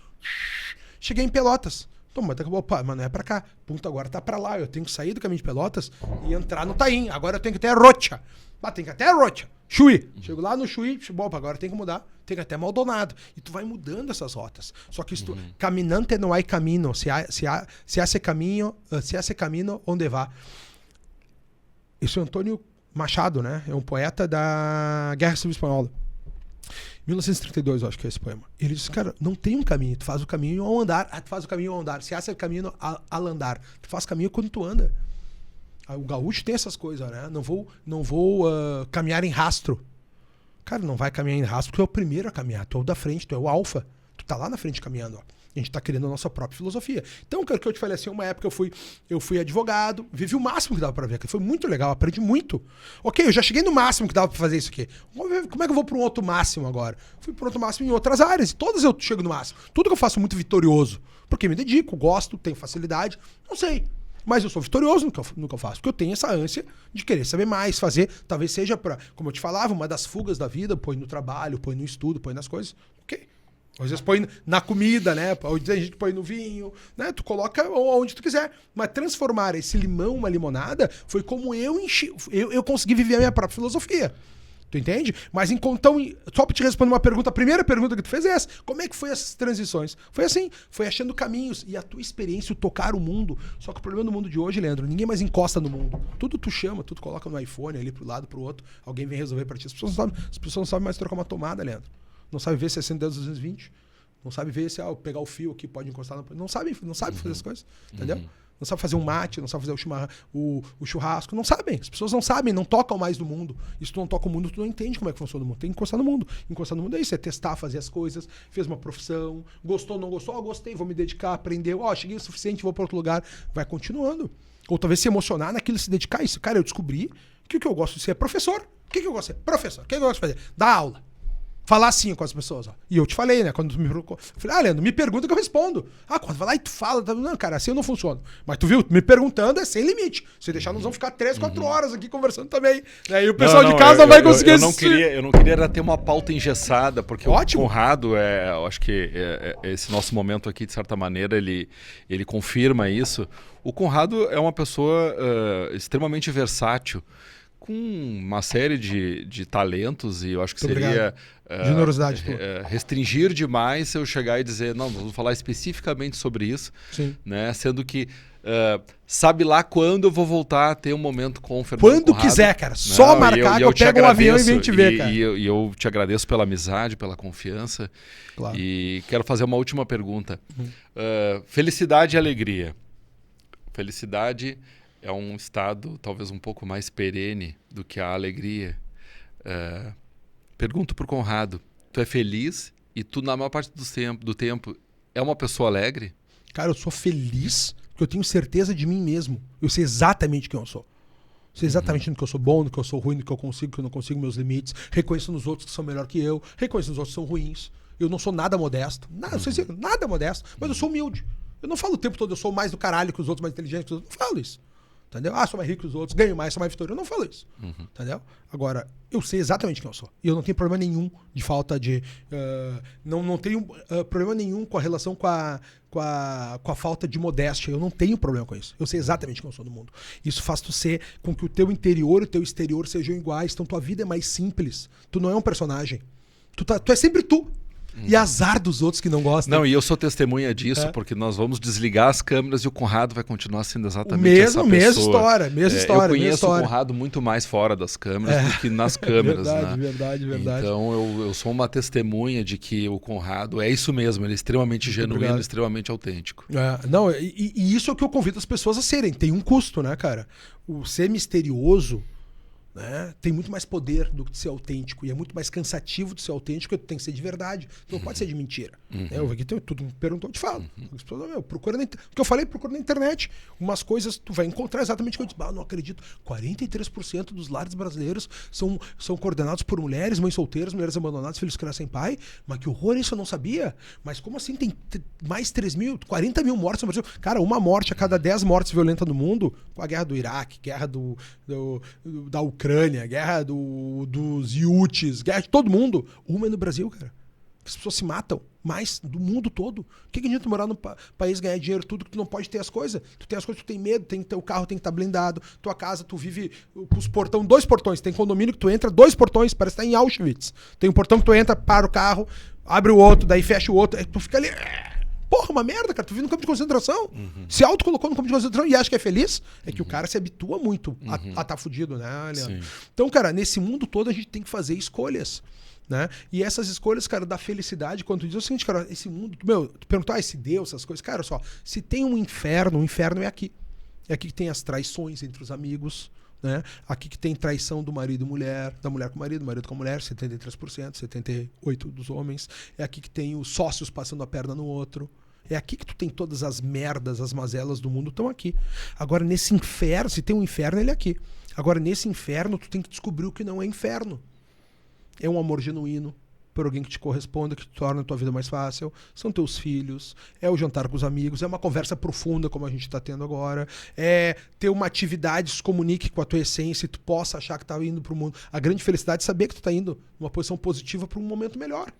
Cheguei em Pelotas. Então, mas não é pra cá. Punta agora tá pra lá. Eu tenho que sair do caminho de Pelotas e entrar no Taim. Agora eu tenho que ir até Rocha. Tem que ir até Rocha. Chuí. Chego lá no Chuí. Bom, agora tem que mudar. Tem que ir até Maldonado. E tu vai mudando essas rotas. Só que isso, caminante não há caminho. Se hace caminho, onde vá. Isso é Antônio Machado, né? É um poeta da Guerra Civil Espanhola. 1932, eu acho que é esse poema. Ele diz, cara, não tem um caminho, tu faz o caminho ao andar. Tu faz o caminho ao andar. Se hace o caminho ao andar. Tu faz caminho quando tu anda. O gaúcho tem essas coisas, né? Não vou caminhar em rastro. Cara, não vai caminhar em rastro porque tu é o primeiro a caminhar. Tu é o da frente, tu é o alfa. Tu tá lá na frente caminhando, ó. A gente tá criando a nossa própria filosofia. Então, cara, que eu te falei assim, uma época eu fui advogado, vivi o máximo que dava pra ver. Foi muito legal, aprendi muito. Ok, eu já cheguei no máximo que dava pra fazer isso aqui. Vamos ver como é que eu vou pra um outro máximo agora? Fui pro outro máximo em outras áreas, e todas eu chego no máximo. Tudo que eu faço muito vitorioso. Porque me dedico, gosto, tenho facilidade, não sei. Mas eu sou vitorioso no que eu faço, porque eu tenho essa ânsia de querer saber mais, fazer. Talvez seja pra, como eu te falava, uma das fugas da vida, põe no trabalho, põe no estudo, põe nas coisas. Ok. Às vezes põe na comida, né? Tem gente que põe no vinho, né? Tu coloca onde tu quiser. Mas transformar esse limão uma limonada foi como eu consegui viver a minha própria filosofia. Tu entende? Mas então, só pra te responder uma pergunta, a primeira pergunta que tu fez é essa. Como é que foi essas transições? Foi assim, foi achando caminhos. E a tua experiência, o tocar o mundo. Só que o problema do mundo de hoje, Leandro, ninguém mais encosta no mundo. Tudo tu chama, tudo coloca no iPhone ali pro lado, pro outro. Alguém vem resolver pra ti. As pessoas não sabem mais trocar uma tomada, Leandro. Não sabe ver 60 10 220. Não sabe ver se pegar o fio aqui pode encostar. Não sabe fazer as coisas. Entendeu? Não sabe fazer um mate, não sabe fazer o churrasco. Não sabem. As pessoas não sabem, não tocam mais no mundo. E se tu não toca o mundo, tu não entende como é que funciona o mundo. Tem que encostar no mundo. Encostar no mundo é isso, é testar, fazer as coisas. Fez uma profissão. Gostou, não gostou? Gostei, vou me dedicar, aprendeu. Cheguei o suficiente, vou para outro lugar. Vai continuando. Ou talvez se emocionar naquilo, se dedicar a isso. Cara, eu descobri que o que eu gosto de ser é professor. O que eu gosto de ser? Professor. O que eu gosto de fazer? Dar aula. Falar assim com as pessoas, ó. E eu te falei, né? Quando tu me procurou. Eu falei, Leandro, me pergunta que eu respondo. Quando vai lá e tu fala. Não, cara, assim eu não funciona. Mas tu viu? Me perguntando é sem limite. Se deixar, nós vamos ficar 3, 4 horas aqui conversando também. E o pessoal de casa não vai conseguir assistir. Eu não queria ter uma pauta engessada, porque ótimo. O Conrado, eu acho que esse nosso momento aqui, de certa maneira, ele confirma isso. O Conrado é uma pessoa extremamente versátil, com uma série de talentos, e eu acho que muito seria generosidade restringir demais se eu chegar e dizer, não, vamos falar especificamente sobre isso. Sim. Né? Sendo que sabe lá quando eu vou voltar a ter um momento com o Fernando Quando Conrado, quiser, cara. Só marcar que eu pego um avião e venho te ver, cara. E eu te agradeço pela amizade, pela confiança. Claro. E quero fazer uma última pergunta. Felicidade e alegria. Felicidade é um estado talvez um pouco mais perene do que a alegria. Pergunto pro Conrado, tu é feliz e tu na maior parte do tempo é uma pessoa alegre? Cara, eu sou feliz porque eu tenho certeza de mim mesmo. Eu sei exatamente quem eu sou. Sei exatamente no que eu sou bom, no que eu sou ruim, no que eu consigo, no que eu não consigo, meus limites. Reconheço nos outros que são melhor que eu. Reconheço nos outros que são ruins. Eu não sou nada modesto. Nada modesto. Mas eu sou humilde. Eu não falo o tempo todo, eu sou mais do caralho que os outros, mais inteligente que os outros. Não falo isso. Entendeu? Sou mais rico que os outros, ganho mais, sou mais vitorioso. Eu não falo isso. Entendeu? Agora, eu sei exatamente quem eu sou. E eu não tenho problema nenhum de falta de... não tenho problema nenhum com a relação com a falta de modéstia. Eu não tenho problema com isso. Eu sei exatamente quem eu sou no mundo. Isso faz tu ser com que o teu interior e o teu exterior sejam iguais. Então tua vida é mais simples. Tu não é um personagem. Tu é sempre tu. E azar dos outros que não gostam. Não, e eu sou testemunha disso, porque nós vamos desligar as câmeras e o Conrado vai continuar sendo exatamente essa pessoa. Mesma história. Eu conheço o Conrado muito mais fora das câmeras do que nas câmeras. Verdade. Então eu sou uma testemunha de que o Conrado é isso mesmo, ele é extremamente genuíno, extremamente autêntico. Não, e isso é o que eu convido as pessoas a serem. Tem um custo, né, cara? O ser misterioso Né? Tem muito mais poder do que de ser autêntico. E é muito mais cansativo de ser autêntico, porque tu tem que ser de verdade. Tu não pode ser de mentira. Eu aqui tudo me perguntou, eu te falo. As pessoas, procura o que eu falei, procura na internet. Umas coisas tu vai encontrar exatamente o que eu disse. Não acredito. 43% dos lares brasileiros são coordenados por mulheres, mães solteiras, mulheres abandonadas, filhos criados sem pai. Mas que horror, isso eu não sabia. Mas como assim tem mais 40 mil mortes no Brasil? Cara, uma morte a cada 10 mortes violentas no mundo, com a guerra do Iraque, guerra da Ucrânia, guerra dos Iutes, guerra de todo mundo. Uma é no Brasil, cara. As pessoas se matam mais do mundo todo. O que adianta morar num país, ganhar dinheiro, tudo que tu não pode ter as coisas? Tu tem as coisas, tu tem medo, teu carro tem que estar blindado, tua casa, tu vive com os portões, 2 portões. Tem condomínio que tu entra, 2 portões, parece que tá em Auschwitz. Tem um portão que tu entra, para o carro, abre o outro, daí fecha o outro, aí tu fica ali... Porra, uma merda, cara. Tu vive no campo de concentração. Se auto-colocou no campo de concentração e acha que é feliz, é que o cara se habitua muito a tá fudido, né, Leandro? Então, cara, nesse mundo todo a gente tem que fazer escolhas, né? E essas escolhas, cara, da felicidade, quando tu diz o seguinte, cara, esse mundo... Tu perguntar, esse Deus, essas coisas... Cara, só, se tem um inferno, o inferno é aqui. É aqui que tem as traições entre os amigos, né? Aqui que tem traição do marido e mulher, da mulher com o marido com a mulher, 73%, 78% dos homens. É aqui que tem os sócios passando a perna no outro. É aqui que tu tem todas as merdas, as mazelas do mundo estão aqui. Agora, nesse inferno, se tem um inferno, ele é aqui. Agora, nesse inferno, tu tem que descobrir o que não é inferno. É um amor genuíno por alguém que te corresponda, que torna a tua vida mais fácil. São teus filhos, é o jantar com os amigos, é uma conversa profunda como a gente está tendo agora, é ter uma atividade que se comunique com a tua essência e tu possa achar que tá indo para o mundo. A grande felicidade é saber que tu tá indo numa posição positiva para um momento melhor.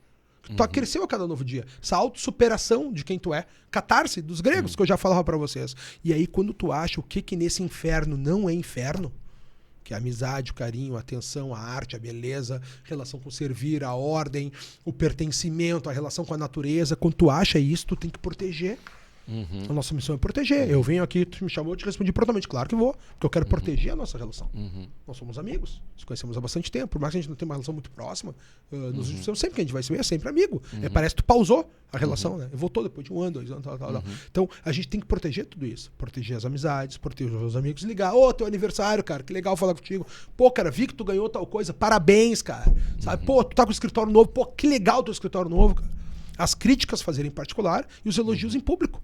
Tu cresceu a cada novo dia. Essa autossuperação de quem tu é. Catarse dos gregos, que eu já falava para vocês. E aí, quando tu acha o que nesse inferno não é inferno, que é a amizade, o carinho, a atenção, a arte, a beleza, relação com o servir, a ordem, o pertencimento, a relação com a natureza. Quando tu acha isso, tu tem que proteger. A nossa missão é proteger. Eu venho aqui, tu me chamou, eu te respondi prontamente. Claro que vou, porque eu quero proteger a nossa relação. Nós somos amigos, nos conhecemos há bastante tempo. Por mais que a gente não tenha uma relação muito próxima, nos últimos tempos, sempre que a gente vai se ver, é sempre amigo. Parece que tu pausou a relação, né? Voltou depois de 1 ano, 2 anos, tal. Então, a gente tem que proteger tudo isso. Proteger as amizades, proteger os amigos. Ligar, teu aniversário, cara, que legal falar contigo. Pô, cara, vi que tu ganhou tal coisa, parabéns, cara. Sabe? Pô, tu tá com o escritório novo, pô, que legal teu escritório novo, cara. As críticas fazerem em particular e os elogios em público.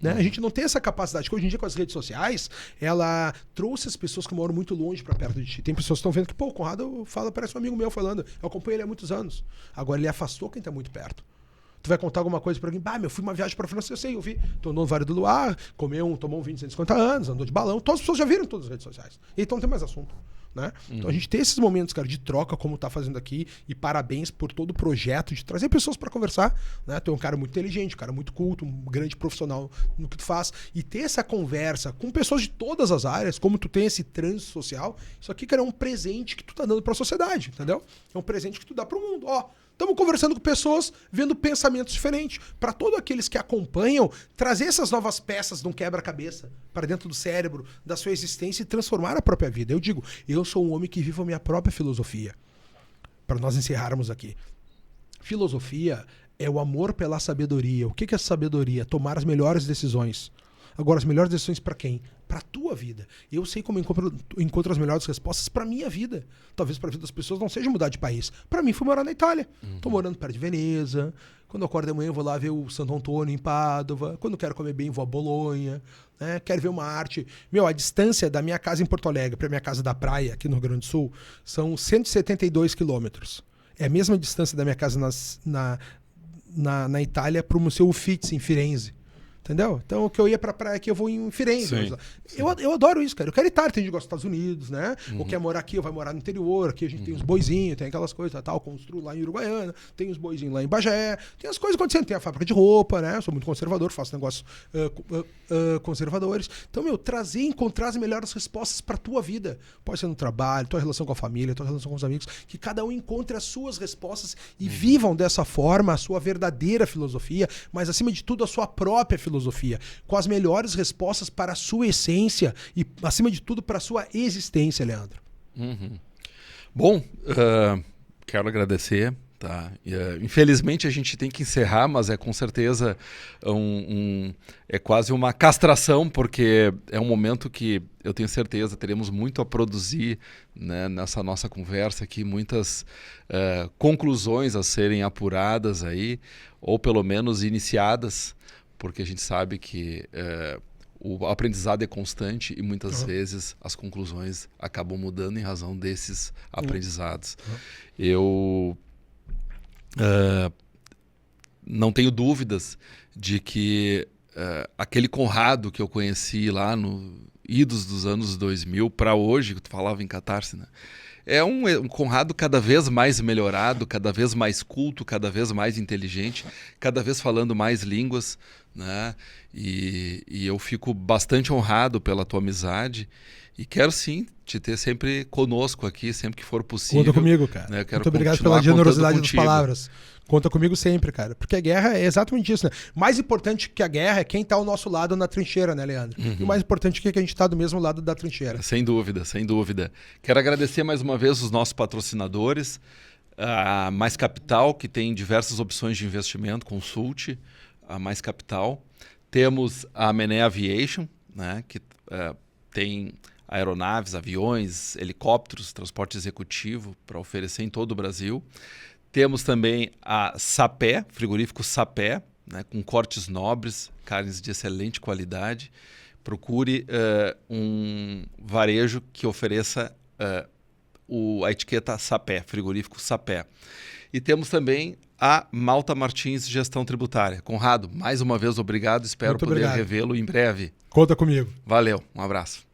Né? A gente não tem essa capacidade, que hoje em dia com as redes sociais, ela trouxe as pessoas que moram muito longe para perto de ti. Tem pessoas que estão vendo que, o Conrado parece um amigo meu falando, eu acompanho ele há muitos anos. Agora ele afastou quem tá muito perto. Tu vai contar alguma coisa pra alguém, eu fui uma viagem pra França, eu sei, eu vi, tu andou no Vale do Luar, tomou um vinho de 150 anos, andou de balão, todas as pessoas já viram em todas as redes sociais. Então não tem mais assunto. Né? Então a gente tem esses momentos, cara, de troca, como tá fazendo aqui, e parabéns por todo o projeto de trazer pessoas para conversar, né? Tu é um cara muito inteligente, um cara muito culto, um grande profissional no que tu faz, e ter essa conversa com pessoas de todas as áreas, como tu tem esse trânsito social, isso aqui, cara, é um presente que tu tá dando para a sociedade, entendeu? É um presente que tu dá pro mundo, Estamos conversando com pessoas, vendo pensamentos diferentes. Para todos aqueles que acompanham, trazer essas novas peças de um quebra-cabeça para dentro do cérebro, da sua existência e transformar a própria vida. Eu digo, eu sou um homem que vivo a minha própria filosofia. Para nós encerrarmos aqui. Filosofia é o amor pela sabedoria. O que é sabedoria? Tomar as melhores decisões. Agora, as melhores decisões para quem? Para a tua vida. Eu sei como encontro as melhores respostas para minha vida. Talvez para a vida das pessoas não seja mudar de país. Para mim foi morar na Itália. Estou morando perto de Veneza. Quando eu acordo de manhã eu vou lá ver o Santo Antônio em Pádua. Quando eu quero comer bem, vou a Bolonha. Né? Quero ver uma arte. A distância da minha casa em Porto Alegre para a minha casa da praia, aqui no Rio Grande do Sul, são 172 quilômetros. É a mesma distância da minha casa na Itália para o Museu Uffizi, em Firenze. Entendeu? Então, o que eu ia pra praia aqui, eu vou em Firenze. Eu adoro isso, cara. Eu quero ir, tem gente que gosta dos Estados Unidos, né? Ou quer morar aqui, ou vai morar no interior. Aqui a gente tem os boizinhos, tem aquelas coisas, tal. Construo lá em Uruguaiana, tem os boizinhos lá em Bagé. Tem as coisas acontecendo. Tem a fábrica de roupa, né? Eu sou muito conservador, faço negócios conservadores. Então, encontrar as melhores respostas pra tua vida. Pode ser no trabalho, tua relação com a família, tua relação com os amigos. Que cada um encontre as suas respostas e vivam dessa forma a sua verdadeira filosofia, mas acima de tudo a sua própria filosofia, com as melhores respostas para a sua essência e, acima de tudo, para a sua existência, Leandro. Bom, quero agradecer Tá. Infelizmente a gente tem que encerrar, mas é com certeza é quase uma castração, porque é um momento que eu tenho certeza teremos muito a produzir, né, nessa nossa conversa aqui, muitas conclusões a serem apuradas aí, ou pelo menos iniciadas, porque a gente sabe que o aprendizado é constante e muitas vezes as conclusões acabam mudando em razão desses aprendizados. Eu não tenho dúvidas de que aquele Conrado que eu conheci lá no idos dos anos 2000 para hoje, que tu falava em Catarse, né? É um Conrado cada vez mais melhorado, cada vez mais culto, cada vez mais inteligente, cada vez falando mais línguas, né? E eu fico bastante honrado pela tua amizade e quero sim te ter sempre conosco aqui, sempre que for possível. Conta comigo, cara. Né? Quero muito obrigado pela generosidade das palavras. Conta comigo sempre, cara. Porque a guerra é exatamente isso, né? Mais importante que a guerra é quem tá ao nosso lado na trincheira, né, Leandro? E o mais importante é que a gente tá do mesmo lado da trincheira. Sem dúvida, sem dúvida. Quero agradecer mais uma vez os nossos patrocinadores, a Mais Capital, que tem diversas opções de investimento, consulte a Mais Capital. Temos a Mené Aviation, né, que tem aeronaves, aviões, helicópteros, transporte executivo para oferecer em todo o Brasil. Temos também a Sapé, frigorífico Sapé, né, com cortes nobres, carnes de excelente qualidade. Procure um varejo que ofereça a etiqueta Sapé, frigorífico Sapé. E temos também a Malta Martins Gestão Tributária. Conrado, mais uma vez obrigado, espero poder revê-lo em breve. Conta comigo. Valeu, um abraço.